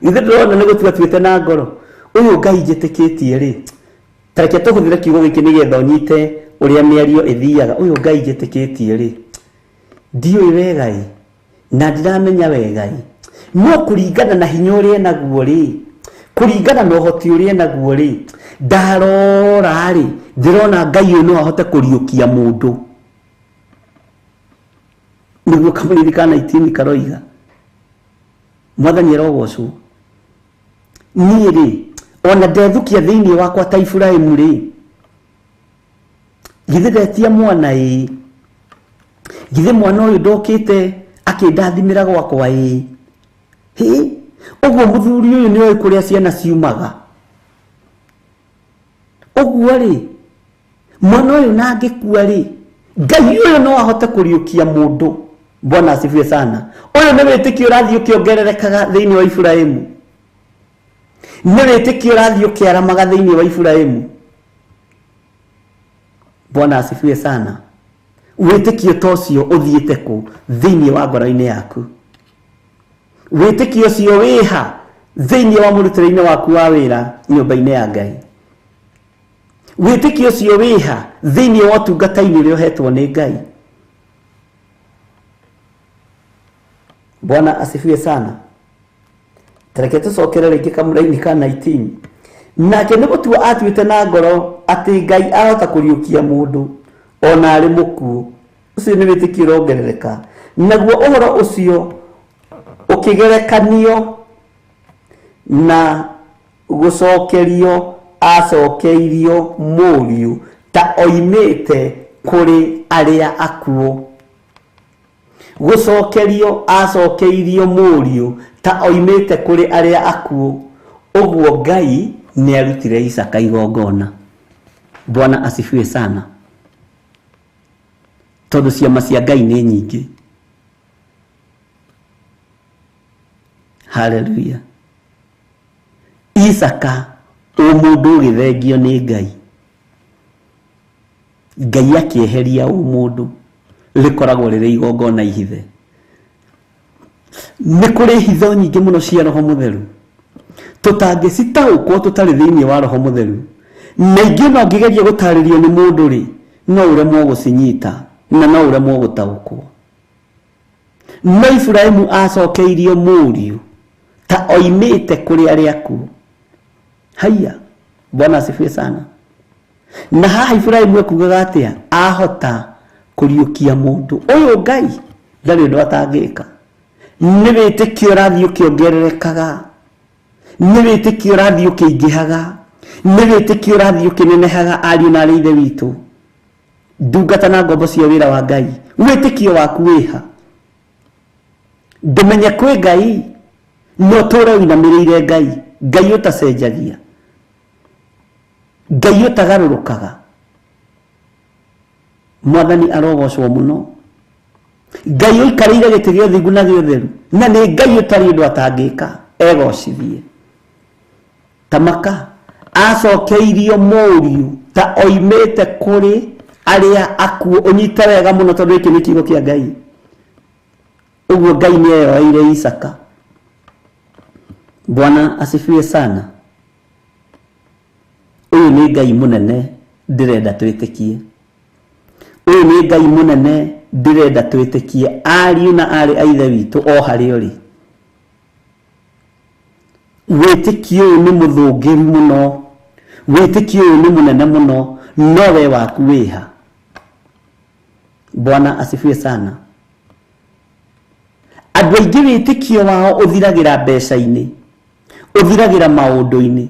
Ithe ndĩrona nĩ gũtua atuĩte na ngoro. Ũyũ Ngai njĩtĩkĩtie rĩ. Tareke tũhũthĩre kiugo gĩkĩ nĩgetha ũnyite ũrĩa mĩario ĩthiaga. Ũyũ Ngai njĩtĩkĩtie rĩ. Ndiũĩ wega ĩ, na ndiramenya wega ĩ. no kuringana na hinya uria naguo ri, kuringana na uhoti uria naguo ri, ndarora ri ndirona Ngai uyu no ahote kuriukia mundu. Niguo kamuririkana 19 karoiga Mwathani arogocwo. Niĩ ri ona ndethukia thiini wakwa ta Iburahĩmu ri, githĩ ndetia mwana ĩ, githĩ mwana ũyũ ndokĩte akĩndathimĩra gwakwa ĩ. Ũguo mũthuri ũyũ nĩoĩ kũrĩa ciana ciumaga. Ũguo rĩ mwana ũyũ na angĩkua rĩ, Ngai ũyũ no ahote kũriũkia mũndũ. Bwana asifiwe sana. Ũyũ nĩ wĩtĩkio ũrathiĩ ũkĩongererekaga thĩinĩ wa Iburahĩmu. Nĩ wĩtĩkio ũrathiĩ ũkĩaramaga thĩinĩ wa Iburahĩmu. Bwana asifiwe sana. Wĩtĩkio ta ũcio ũthiĩte kũ thĩinĩ wa ngoro-inĩ yaku? Wĩtĩkio ũcio wĩha thĩinĩ wa mũrutĩre-inĩ waku wa wĩra nyũmba-inĩ ya Ngai? Wĩtĩkio ũcio wĩha thĩinĩ wa ũtungata-inĩ ũrĩa ũhetwo nĩ Ngai? Bwana asifiwe sana. Tareke tucokere rĩngĩ kamũra-inĩ ka 19. Nake nĩ gũtua atuĩte na ngoro atĩ Ngai ahota kũriũkia mũndũ ona arĩ mũkuũ. Ũcio nĩ wĩtĩkio ũrongerereka. Naguo ũhoro ũcio ũkĩgerekanio na gũcokerio acokeirio mũriũ ta oimĩte kũrĩ arĩa akuũ. Gũcokerio acokeirio mũriũ ta oimĩte kũrĩ arĩa akuũ. Ũguo Ngai nĩ arutire Isaka igongona. Bwana asifiwe sana. Tondũ ciama cia Ngai nĩ nyingĩ. Hallelujah. Isaka mũndũ ũgĩthengio nĩ Ngai. Ngai akĩeheria mũndũ rĩkoragwo rĩrĩ igongona ihithe. Nĩ kũrĩ hitho nyingĩ mũno cia Roho Mũtheru tũtangĩcitaũkwo tũtarĩ thĩinĩ wa Roho Mũtheru. Na ingĩ no ngĩgeria gũtarĩrio nĩ mũndũ rĩ, no ũremwo gũcinyita na no ũremwo gũtaũkwo. No Iburahĩmu acokeirio mũriũ ta oimĩte kũrĩ arĩa akuũ. Haya, Bwana asifiwe sana. Na haha Iburahĩmu ekugaga atĩa? Ahota kũriũkia mũndũ. Ũyũ Ngai ndarĩ ũndũ atangĩka. Nĩ wĩtĩkio ũrathiĩ ũkĩongererekaga, nĩ wĩtĩkio ũrathiĩ ũkĩingĩhaga, nĩ wĩtĩkio ũrathiĩ ũkĩnenehaga ariũ na arĩ ithe witũ. Ndungata na ngombo cia wĩra wa Ngai, wĩtĩkio waku wĩha. Ndũmenye kwĩ Ngai no tũre ũinamĩrĩire Ngai, Ngai ũtacenjagia, Ngai ũtagarũrũkaga. Mwathani arogocwo mũno. Ngai ũikarĩire gĩtĩ gĩa ũthingu na gĩa ũtheru, na nĩ Ngai ũtarĩ ũndũ atangĩka, egocithie. Tamaka acokeirio mũriũ ta oimĩte kũrĩ arĩa akuũ. Ũnyite wega mũno tondũ gĩkĩ nĩ kiugo kĩa Ngai. Ũguo Ngai nĩ eyoeire Isaka. Bwana asifiwe sana. Ũyũ nĩ Ngai mũnene ndĩrenda twĩtĩkie. Ũyũ nĩ Ngai mũnene ndĩrenda twĩtĩkie, ariũ na arĩ a ithe witũ o harĩa ũrĩ. Wĩtĩkio ũyũ nĩ mũthũngĩru mũno, wĩtĩkio ũyũ nĩ mũnene mũno, no we waku wĩha. Bwana asifiwe sana. Andũ aingĩ wĩtĩkio wao ũthiragĩra mbeca-inĩ, ũthiragĩra maũndũ-inĩ.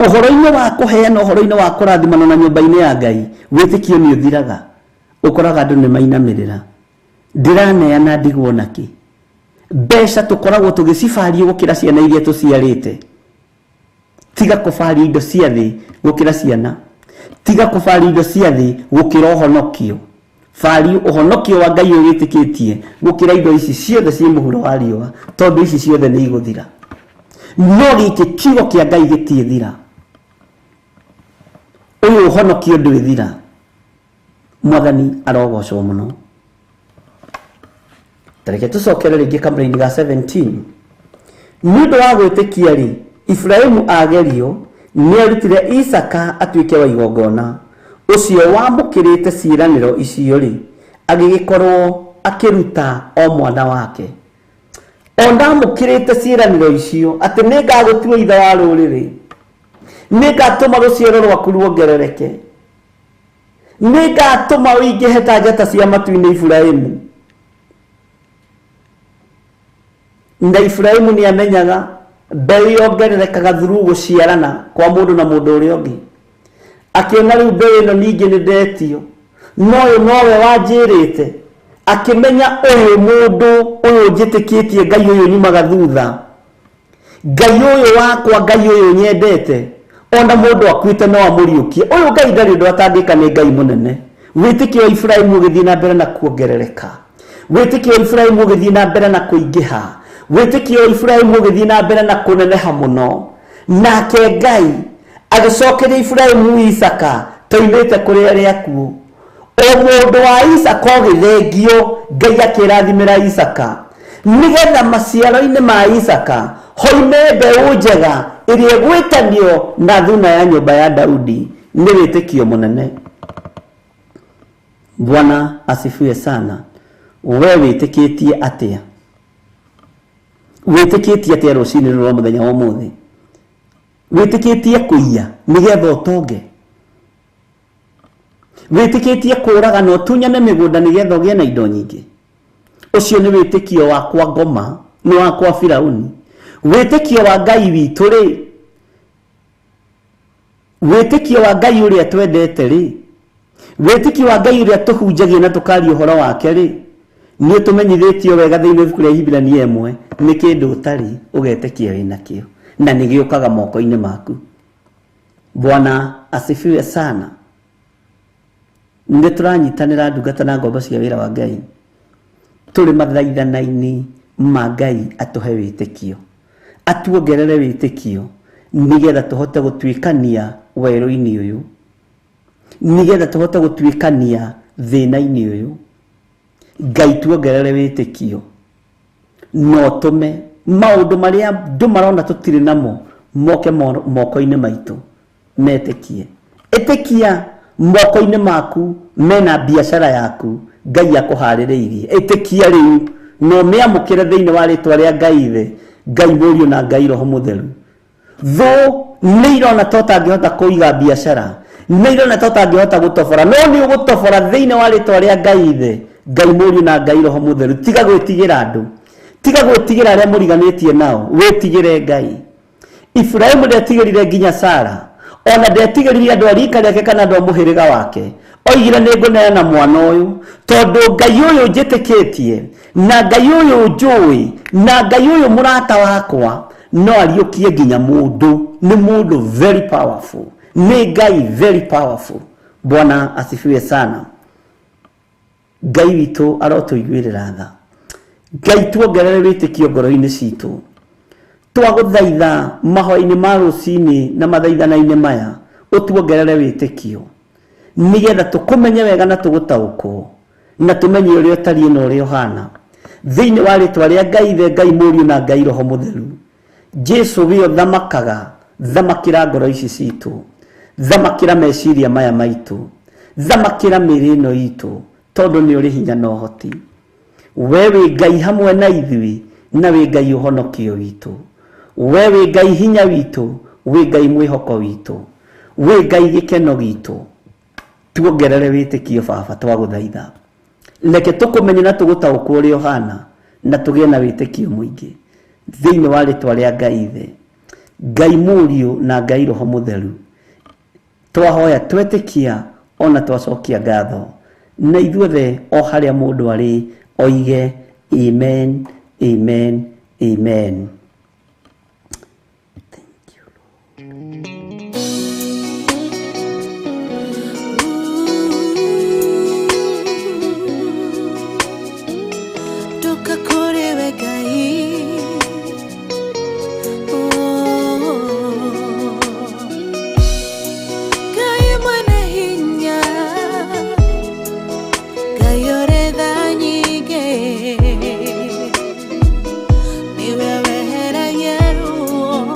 Ũhoro-inĩ wa kũheana, ũhoro-inĩ wa kũrathimana na nyũmba-inĩ ya Ngai, wĩtĩkio nĩ ũthiraga. Ũkoraga andũ nĩ mainamĩrĩra. Ndĩraneana ndigwo nakĩ? Mbeca tũkoragwo tũgĩcibaria gũkĩra ciana iria tũciarĩte. Tiga kũbaria indo cia thĩ gũkĩra ciana. Tiga kũbaria indo cia thĩ gũkĩra ũhonokio. Baria ũhonokio wa Ngai ũwĩtĩkĩtie gũkĩra indo ici ciothe ciĩ mũhuro wa riũa, tondũ ici ciothe nĩ igũthira. No gĩkĩ kiugo kĩa Ngai gĩtiĩthira. Ũyũ ũhonokio ndwĩthira. Mwathani arogocwo mũno. Tareke tũcokere rĩngĩ kamũra-inĩ ga 17. Nĩ ũndũ wa gwĩtĩkia rĩ, Iburahĩmu agerio nĩ arutire Isaka atuĩke wa igongona. Ũcio wamũkĩrĩte ciĩranĩro icio rĩ, agĩgĩkorwo akiruta o mwana wake onda mukirite ciiraniro icio ati ningagutua ithe wa ruriri ningatuma ruciaro rwaku ruongerereke ningatuma uingihe ta njata cia matu-ini Ibrahimu na Ibrahimu ni amenyaga mbeu yongererekaga through guciarana kwa mundu na mundu uria ungi akiona riu mbeu ino ningi ni ndetio noyo nowe wanjirite akimenya uyu mundu uyu njitikitie Ngai uyu nyumaga thutha Ngai uyu wakwa Ngai uyu nyendete ona mundu akuite no amuriukie uyu Ngai ndari ndu atangika ni Ngai munene witikio Ibrahimu ugithii na mbere na kuongerereka witikio Ibrahimu ugithii na mbere na kuingiha witikio Ibrahimu ugithii na mbere na kuneneha muno nake Ngai agicokeria Ibrahimu Isaka toimite kuri aria akuo o mundu wa Isaka ogithengio Ngai akirathimira Isaka nigetha maciaro-ini ma Isaka hoime mbeu njega iria gwitanio na thuna ya nyumba ya Daudi ni witikio munene. Bwana asifiwe sana. We witikitie atia? Witikitie atia rucini rwa muthenya wa muthi? Witikitie kuiya nigetha utonge? Witikitie kuraga no tunyane migunda nigetha ugie na indo nyingi? Ucio ni witikio wakwa ngoma ni wakwa Firauni. Witikio wa Ngai witu ri, witikio wa Ngai uria twendete ri, witikio wa Ngai uria tuhunjagia na tukari uhoro wake ri, ni tumenyithitio wega thiini ibuku ria Ibrania 1 ni kindu utari ugetikia wina kio na nigiukaga moko-ini maku. Bwana asifiwe sana. Nde turanyitanira ndungata na ngombo cia wira wa Ngai turi mathaithana-ini ma Ngai atuhe witikio atuongerere witikio nigetha tuhote gutwikania weru-ini uyu nigetha tuhote gutwikania thina-ini uyu. Ngai tuongerere witikio no tume maundu maria ndu marona tutiri namo moke moko-ini maitu metikie etikia moko-ini maku mena biashara yaku Ngai akuhaririirie etikia riu no meamukire thiini wa ritwa ria Ngai the Ngai Mũriũ na Ngai Roho Mũtheru. Tho ni irona tota ngihota kuiga biashara ni irona tota ngihota gutobora no ni ugutobora thiini wa ritwa ria Ngai the Ngai Mũriũ na Ngai Roho Mũtheru. Tiga gwitigira andu, tiga gwitigira aria muriganitie nao, witigire Ngai. Ibrahimu ndetigirire nginya Sara ona ndetigirire andu arika riake kana andu muhiriga wake oigire ni nguneana mwana uyu tondu Ngai uyu njitikitie na Ngai uyu njui na Ngai uyu murata wakwa no ariukie nginya mundu. Ni mundu very powerful, ni Ngai very powerful. Bwana asifiwe sana. Ngai witu arotuiguirira tha. Ngai tuongerere witikio ngoro-ini citu twaguthaitha mahoya-ini ma rucini na mathaithana-ini maya utuongerere witikio nigetha tukumenye wega na tugutaukwo na tumenye uria utari na uria uhana thiini wa ritwa ria Ngai the Ngai Mũriũ na Ngai Roho Mũtheru. Jesu wio thamakaga, thamakira ngoro ici citu, thamakira meciria maya maitu, thamakira mĩĩrĩ ĩno itu tondu ni uri hinya na uhoti. We wi Ngai hamwe na ithui na wi Ngai uhonokio witu, we wi Ngai hinya witu, wi Ngai mwihoko witu, wi Ngai gikeno gitu. Tuongerere witikio baba twaguthaitha. Leke tukumenye na tugutaukwo uria uhana na tugie na witikio muingi thiini wa ritwa ria Ngai the Ngai Mũriũ na Ngai Roho Mũtheru. Twahoya twetikia ona twacokia ngatho na ithuothe o haria mundu ari oige amen, amen, amen. Thank you Lord. Toka kore we Ngai, Ngai mwene hinya, Ngai ore tha nyingi, niwe weheragia ruo.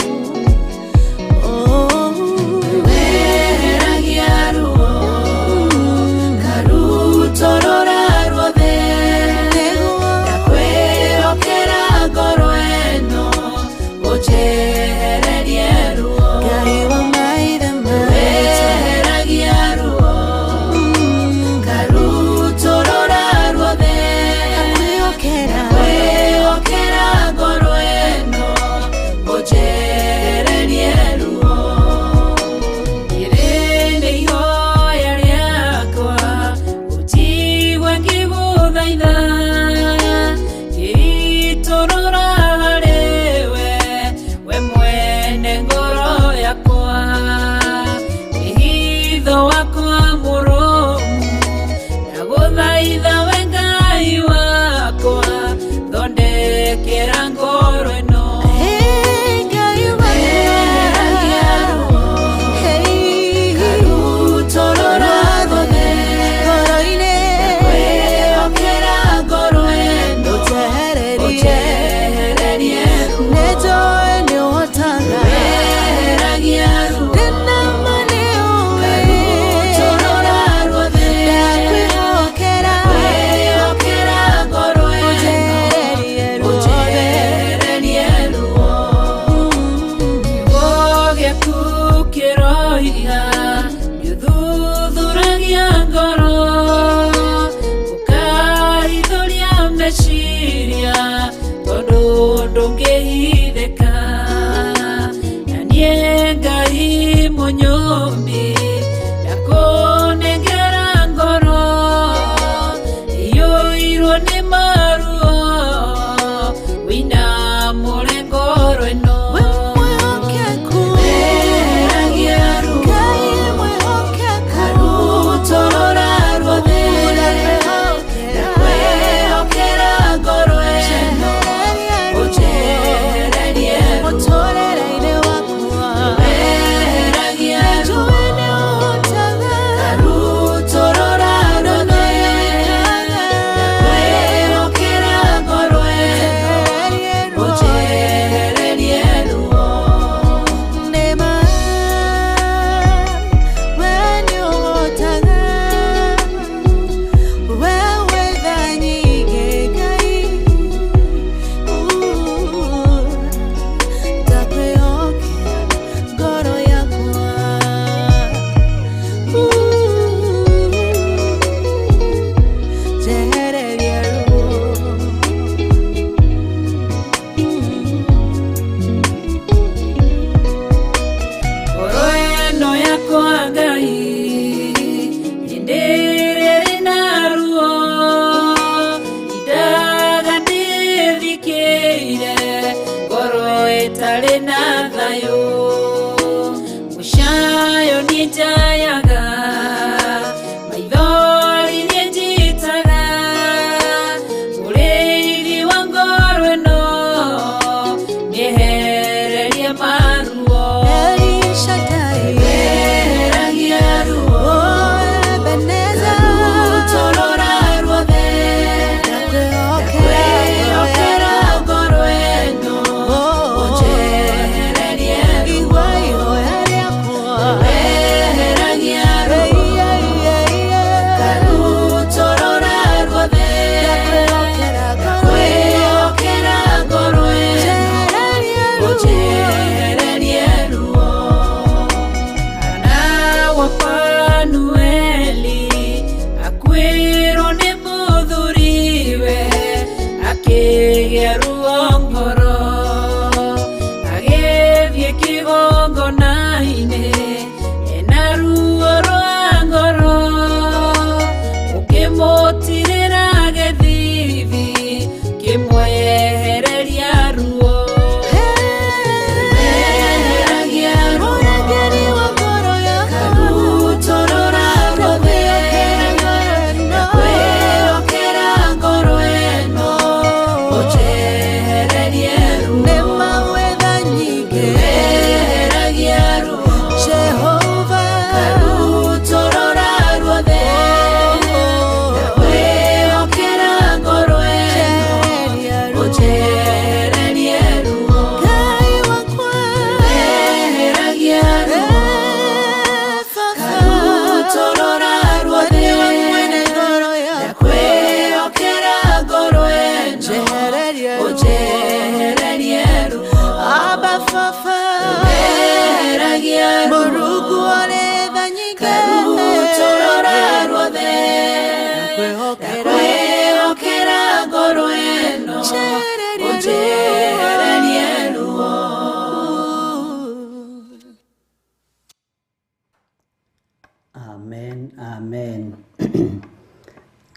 Amen, amen.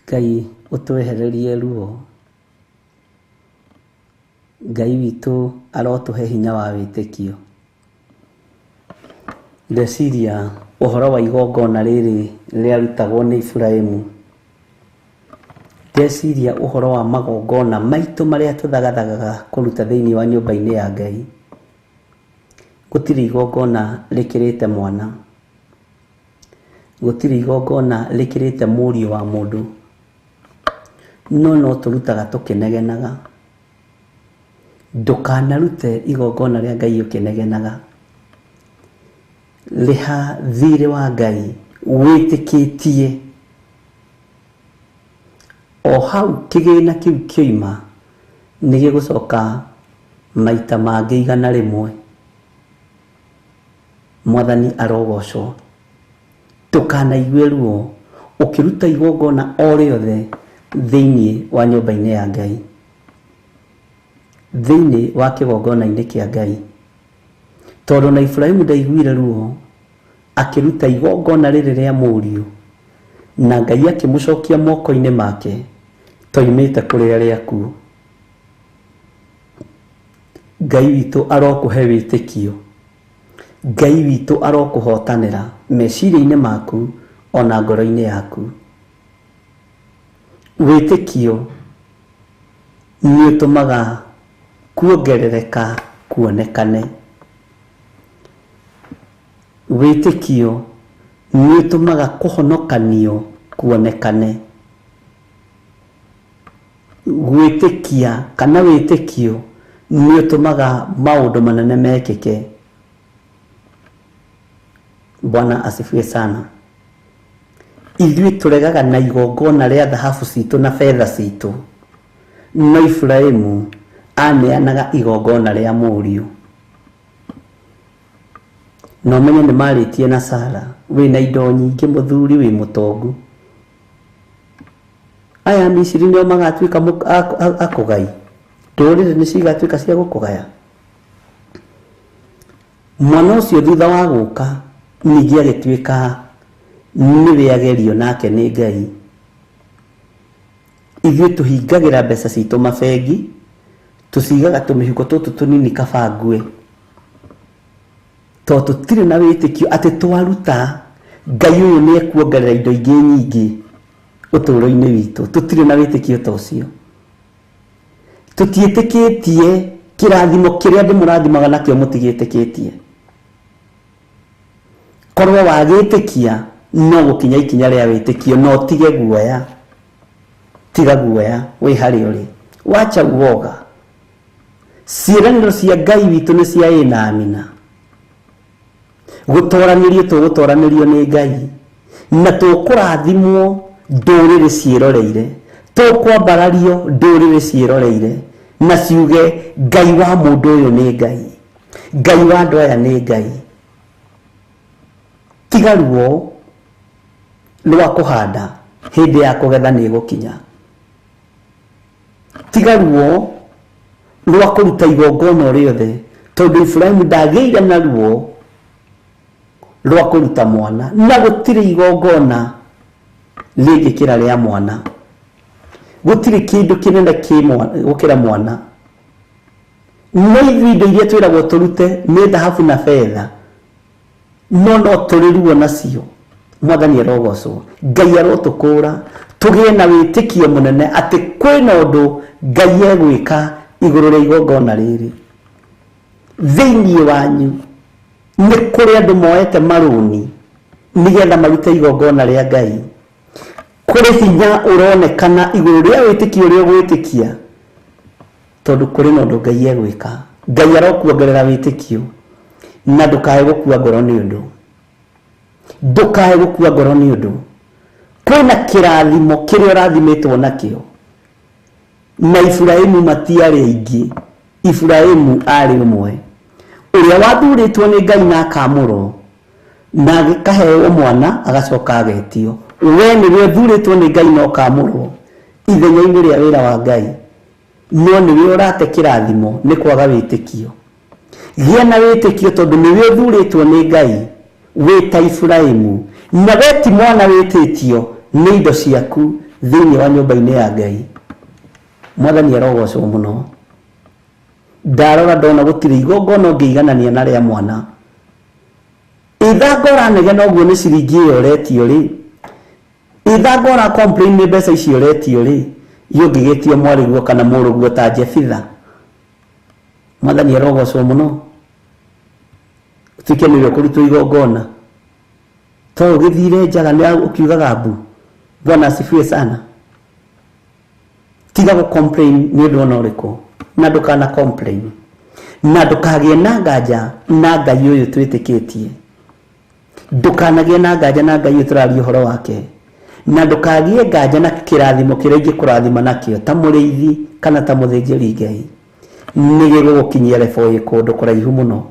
Ngai ũtwehererie ruo. Ngai witũ arotuhe hinya wa wĩtĩkio. Ndeciria ũhoro wa igongona rĩrĩ rĩarutagwo nĩ Iburahĩmu. Ndeciria ũhoro wa magongona maitũ marĩa tũthagathaga kũruta thĩinĩ wa nyũmba-inĩ ya Ngai. Gũtirĩ igongona rĩkĩrĩte mwana, gũtirĩ igongona rĩkĩrĩte mũriũ wa mũndũ, no tũrutaga tũkĩnegenaga. Ndũkanarute igongona rĩa Ngai ũkĩnegenaga. Rĩha thirĩ wa Ngai wĩtĩkĩtie. O hau kĩgĩna kĩu kĩoima nĩ gĩgũcoka maita mangĩ 100. Mwathani arogocwo. Ndũkanaigue ruo ũkĩruta igongona o rĩothe thĩinĩ wa nyũmba-inĩ ya Ngai, thĩinĩ wa kĩgongona-inĩ kĩa Ngai. Tondũ na Iburahĩmu ndaiguire ruo akĩruta igongona rĩrĩ rĩa mũriũ, na Ngai akĩmũcokia moko-inĩ make, toimĩte kũrĩ arĩa akuũ. Ngai witũ arokũhe wĩtĩkio. Ngai witũ arokũhotanĩra meciria-inĩ maku ona ngoro-inĩ yaku. Wĩtĩkio nĩ ũtũmaga kuongerereka kuonekane. Wĩtĩkio nĩ ũtũmaga kũhonokanio kuonekane. Gwĩtĩkia kana wĩtĩkio nĩ ũtũmaga maũndũ manene mekĩke. Bwana asifiwe sana. Ithuĩ tũregaga na igongona rĩa thahabu citũ na fedha citũ, no Iburahĩmu aneanaga igongona rĩa mũriũ. No menye nĩ marĩtie na Sara, wĩna indo nyingĩ mũthuri wĩ mũtongu. Aya Misiri nĩo magatuĩka akũgai, ndũrĩrĩ nĩ cigatuĩka cia gũkũgaya. Mwana ũcio thutha wa gũka ningĩ agĩtuĩka nĩwe agerio nake nĩ Ngai. Ithuĩ tũhingagĩra mbeca citũ mabengi, tũcigaga tũmĩhuko tũtũ tũnini kabangue, tondũ tũtirĩ na wĩtĩkio atĩ twaruta Ngai ũyũ nĩ ekuongerera indo ingĩ nyingĩ ũtũũro-inĩ witũ. Tũtirĩ na wĩtĩkio ta ũcio. Tũtiĩtĩkĩtie kĩrathimo kĩrĩa ndĩmũrathimaga nakĩo mũtigĩtĩkĩtie. Korwo wagĩtĩkia no gũkinya ikinya rĩa wĩtĩkio, no tige guoya. Tiga guoya wĩ harĩa ũrĩ, wacha uoga. Ciĩranĩro cia Ngai witũ nĩ cia ĩ na amina. Gũtoranĩrio tũgũtoranĩrio nĩ Ngai, na tũkũrathimwo ndũrĩrĩ ciĩroreire, tũkwambarario ndũrĩrĩ ciĩroreire, na ciuge Ngai wa mũndũ ũyũ nĩ Ngai, Ngai wa andũ aya nĩ Ngai. Tiga ruo rwa kũhanda, hĩndĩ ya kũgetha nĩ ĩgũkinya. Tiga ruo rwa kũruta igongona rĩothe, tondũ Iburahĩmu ndagĩire na ruo rwa kũruta mwana, na gũtirĩ igongona rĩngĩkĩra rĩa mwana. Gũtirĩ kĩndũ kĩnene gũkĩra mwana. No ithuĩ indo iria twĩragwo tũrute nĩ thahabu na fedha, no tũrĩ ruo nacio. Mwathani arogocwo. Ngai arotũkũra tũgĩe na wĩtĩkio mũnene atĩ kwĩna ũndũ Ngai egwĩka igũrũ rĩa igongona rĩrĩ. Thĩinĩ wanyu nĩ kũrĩ andũ moete marũni nĩgetha marute igongona rĩa Ngai. Kũrĩ hinya ũronekana igũrũ rĩa wĩtĩkio ũrĩa ũgwĩtĩkia, tondũ kũrĩ na ũndũ Ngai egwĩka. Ngai arokuongerera wĩtĩkio, na ndũkae gũkua ngoro nĩ ũndũ. Ndũkae gũkua ngoro nĩ ũndũ. Kwĩna kĩrathimo kĩrĩa ũrathimĩtwo nakĩo. Na Iburahĩmu matiarĩ aingĩ, Iburahĩmu arĩ ũmwe, ũrĩa wathurĩtwo nĩ Ngai na akamũrwo, na agĩkaheo mwana agacoka agetio. We nĩwe ũthurĩtwo nĩ Ngai na ũkamũrwo ithenya-inĩ rĩa wĩra wa Ngai, no nĩwe ũrate kĩrathimo nĩ kwaga wĩtĩkio. Gĩa na wĩtĩkio, tondũ nĩwe ũthurĩtwo nĩ Ngai wĩ ta Iburahĩmu, na we ti mwana wĩtĩtio nĩ indo ciaku thĩinĩ wa nyũmba-inĩ ya Ngai. Mwathani arogocwo mũno. ndarora ndona gutire igongona ngiiganania na ria mwana ithangora nege noguo ni ciringi iyo retio ri ithangora complain ni mbeca icio retio ri iyo ngigitio mwariguo kana muruguo ta Jefitha mwathani arogocwo muno tuke niwe kurutwo igongona to githire njaga ni ukiugaga mbu bwana asifiwe sana tiga complain ni ndo noriko na ndukana complain na ndukagie na nganja na ngai uyu twitikitie ndukanagie na nganja na ngai uyu turario horo wake na ndukagie nganja na kirathimo kiria ingikurathima nakio ta muriithi kana ta muthinjiri ngai nigego gukinyia lebo ikundu kuraihu muno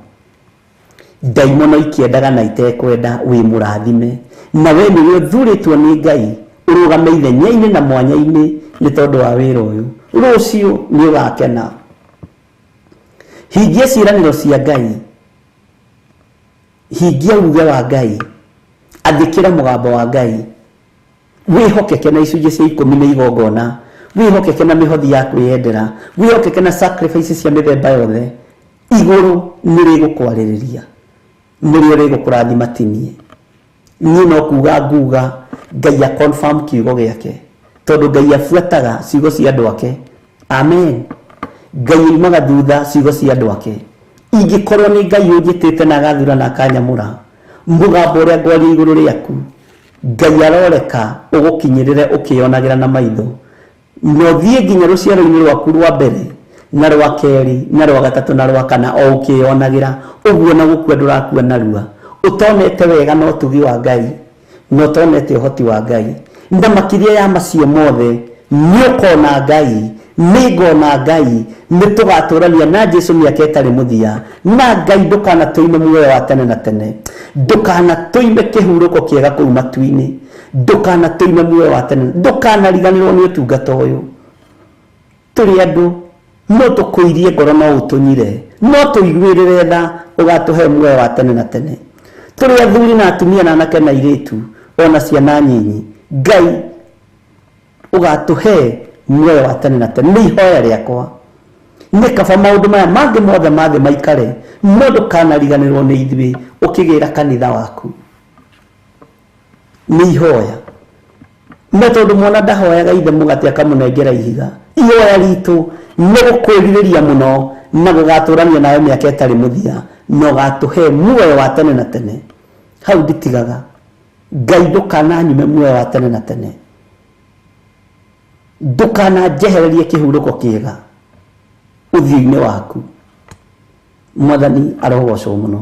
daimono ikiendaga na itekwenda wi murathime na we niwe thuritwo ni ngai urugameire nyaine na mwanyaine ni tondu wa wira uyu rucio ni ugakena hingia ciraniro cia ngai hingia uge wa ngai athikira mugambo wa ngai wihokeke na icunjĩ cia 10 nĩ igongona wihokeke na mihothi ya kwiyendera wihokeke na sacrifices cia mĩthemba yothe iguru nĩ rĩgũkwarĩrĩria nĩrĩo rĩgũkũrathima timie niĩ no kuga nguga ngai a confirm kiugo gĩake tondũ ngai afuataga ciugo cia andũ ake amen ngai umaga thutha ciugo cia andũ ake ingĩkorwo nĩ ngai ũnjĩtĩte na agathura na akanyamũra mũgambo ũrĩa ngwaria igũrũ rĩaku ngai aroreka ũgũkinyĩrĩre ũkĩonagĩra na maitho no thiĩ nginya rũciaro-inĩ rwaku rwa mbere na rwa keri na rwa gatatũ na rwa kana o ũkĩonagĩra ũguo na gũkua ndũrakua narua ũtonete wega no tugi wa ngai no tonete ũhoti wa ngai na makĩria ya macio mothe nĩ ũkona ngai nĩ ngona ngai nĩ tũgatũrania na Jesũ mĩaka ĩtarĩ mũthia na ngai ndũkanatũime muoyo wa tene na tene ndũkanatũime kĩhurũko kĩega kũu matu-inĩ ndũkanatũime muoyo wa tene ndũkanariganĩrwo nĩ ũtungata ũyũ tũrĩ andũ no tũkũirie ngoro no ũtũnyire no tũiguĩrĩre tha ũgatũhe muoyo wa tene na tene tũrĩ athuri na atumia na anake na airĩtu ona ciana nyinyi ngai ũgatũhe muoyo wa tene na tene nĩ ihoya rĩakwa nĩ kaba maũndũ maya mangĩ mothe mathĩ maikare no ndũkanariganĩrwo nĩ ithuĩ ũkĩgĩra kanitha waku nĩ ihoya na tondũ mwana ndahoyaga ithe mũgate akamũnengera ihiga ihoya ritũ nĩ gũkwĩrirĩria mũno na gũgatũrania nawe mĩaka ĩtarĩ mũthia no gatũhe muoyo wa tene na tene hau nditigaga ngai ndũkananyume muoyo wa tene na tene ndũkananjehererie kĩhurũko kĩega ũthiũ-inĩ waku mwathani arogocwo mũno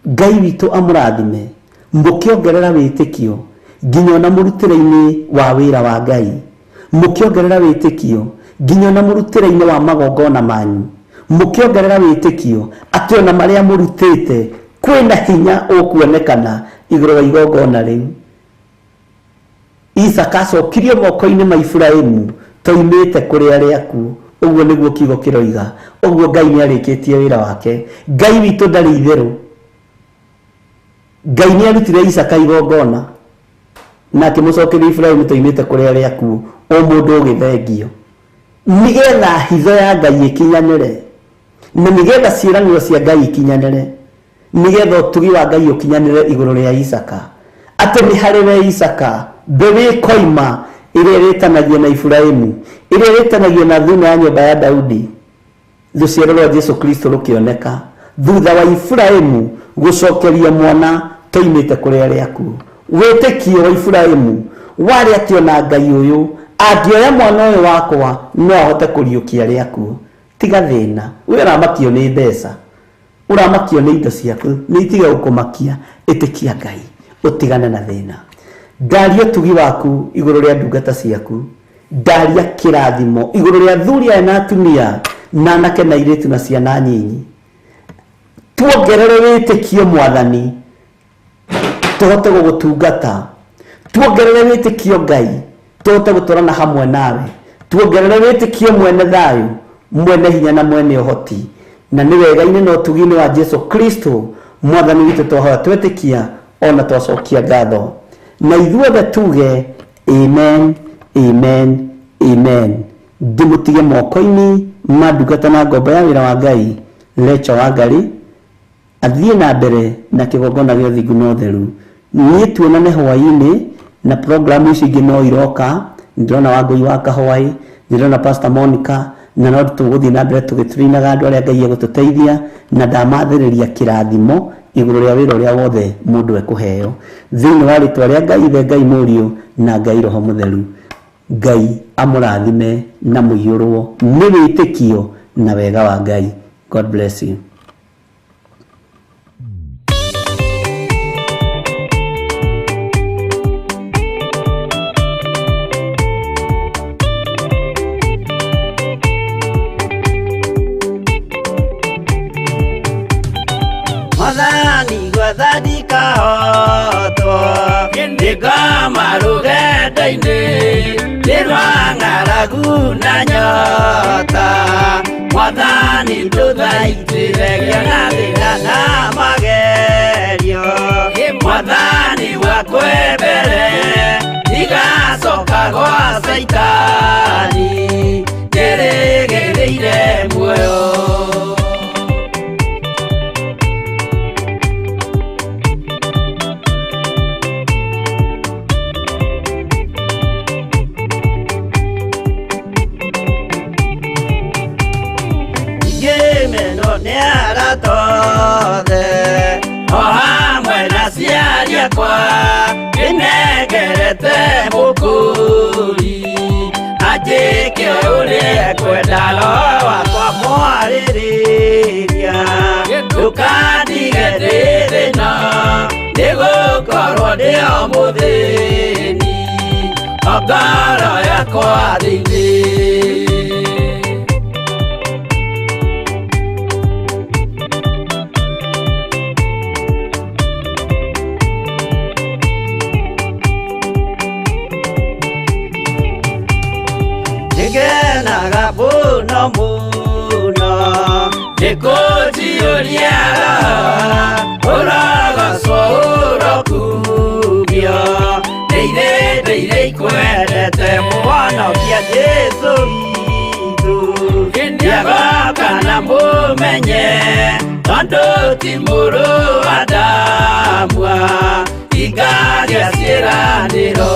ngai witũ amũrathime mũkĩongerera wĩtĩkio nginya ona mũrutĩre-inĩ wa wĩra wa ngai mũkĩongerera wĩtĩkio nginya ona mũrutĩre-inĩ wa magongona manyu mũkĩongerera wĩtĩkio atĩ ona marĩa mũrutĩte kwĩna hinya ũkuonekana igũrũ wa igongona rĩu Isaka acokirio moko-inĩ ma Iburahĩmu toimĩte kũrĩ arĩa akuũ ũguo nĩguo kiugo kĩroiga ũguo ngai nĩ arĩkĩtie wĩra wake ngai witũ ndarĩ itherũ ngai nĩ arutire Isaka igongona na akĩmũcokeria Iburahĩmu toimĩte kũrĩ arĩa akuũ o mũndũ ũgĩthengio nĩgetha hitho ya ngai ĩkinyanĩre na nĩgetha ciĩranĩro cia ngai ikinyanĩre nĩgetha ũtugi wa ngai ũkinyanĩre igũrũ rĩa Isaka atĩ nĩ harĩ we Isaka mbere koima ĩrĩa ĩrĩtanagio na Iburahĩmu ĩrĩa ĩrĩtanagio na thuna ya nyũmba ya Daudi rũciaro rwa Jesũ Kristo rũkĩoneka thutha wa Iburahĩmu gũcokeria mwana toimĩte kũrĩ arĩa akuũ wĩtĩkio wa Iburahĩmu warĩ atĩ ona ngai ũyũ angĩoya mwana ũyũ wakwa no ahote kũriũkia arĩa akuũ tiga thĩna we ũramakio nĩ mbeca ũramakio nĩ indo ciaku nĩ itiga gũkũmakia ĩtĩkia ngai ũtigane na thĩna ndaria ũtugi waku igũrũ rĩa ndungata ciaku ndaria kĩrathimo igũrũ rĩa athuri aya na atumia na anake na airĩtu na ciana nyinyi tuongerere wĩtĩkio mwathani tũhote gũgũtungata tuongerere wĩtĩkio ngai tũhote gũtũrana hamwe nawe tuongerere wĩtĩkio mwene thayũ mwene hinya na mwene ũhoti na nĩ wega-inĩ na ũtugi-inĩ wa Jesũ Kristo mwathani witũ twahoya twetĩkia ona twacokia ngatho na ithuothe tuge amen amen amen ndimutige moko-ini mandungata na ngombo ya wĩra wa Ngai Lecho Wangari athiĩ na mbere na kĩgongona gĩa ũthingu na ũtheru. Niĩ tuonane hwaĩ-inĩ na program ici ingĩ no iroka. Ndĩrona Wangui wa Kahũai, ndĩrona Pastor Monica, na no tũgũthiĩ na mbere tũgĩtũinaga andũ arĩa Ngai egũtũteithia, na ndamathĩrĩria kĩrathimo igũrũ rĩa wĩra ũrĩa wothe mũndũ ekũheo thĩinĩ wa rĩtwa rĩa Ngai Ithe, Ngai Mũriũ na Ngai Roho Mũtheru. Ngai amũrathime na mũiyũrwo nĩ wĩtĩkio na wega wa Ngai. God bless you. Madani gwathani kahoto Ndiga marugenda-inĩ Nĩrwang'aragu na nyota Mwathani ndũthaitĩrĩria na thĩna na magerio Mwathani wakwe mbere Igacoka gwa Saitani Nĩrĩgĩrĩire muoyo kwa inegerete mukuri ajike ule kwenda lowa kwa mwaririria tukandigethire no nigukorwo ndio muthini ogoro yakwa thĩinĩ muno nikujiuria uragacwo urokugio ndeire ikwendete mũhonokia Jesũ witũ ndiagoka na mũmenye tondũ ti mũrũ wa ndamwa ingagĩa ciĩranĩro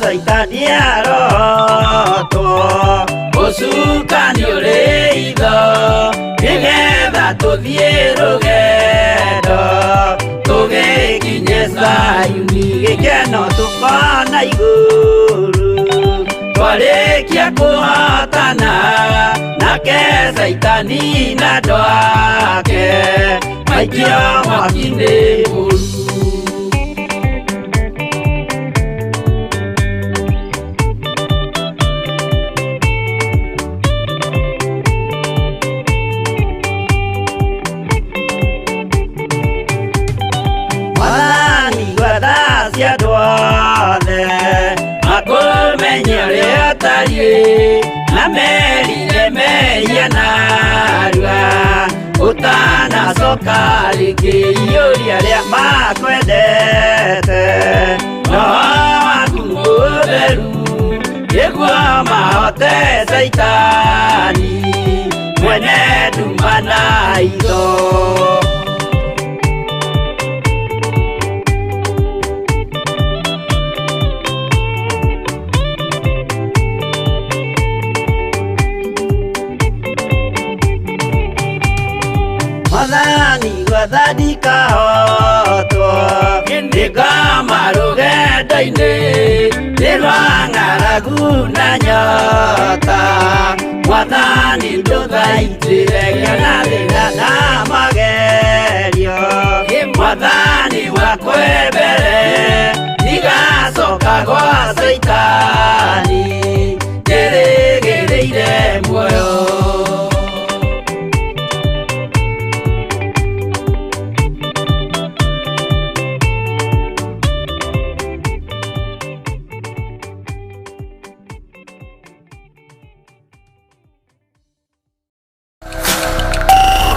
Saitani arotwo ũcukani ũrĩ itho nĩgetha tũthiĩ rũgendo tũgĩkinye Zayuni gĩkeno tũkona igũrũ twarĩkia kũhotana nake Saitani na andũ ake maikio mwaki-inĩ mũru na merire meia narua utanacoka rĩngĩ iũria rĩa makwendete Roho waku mũtheru nĩguo mahote Saitani mwene nduma na itho Mwathani gwathani kahotwo Ndiga marugenda-inĩ Nĩrwang'aragu na nyota Mwathani ndũthaitĩrĩria na thĩna na magerio Mwathani wakwe mbere Igacoka gwa Saitani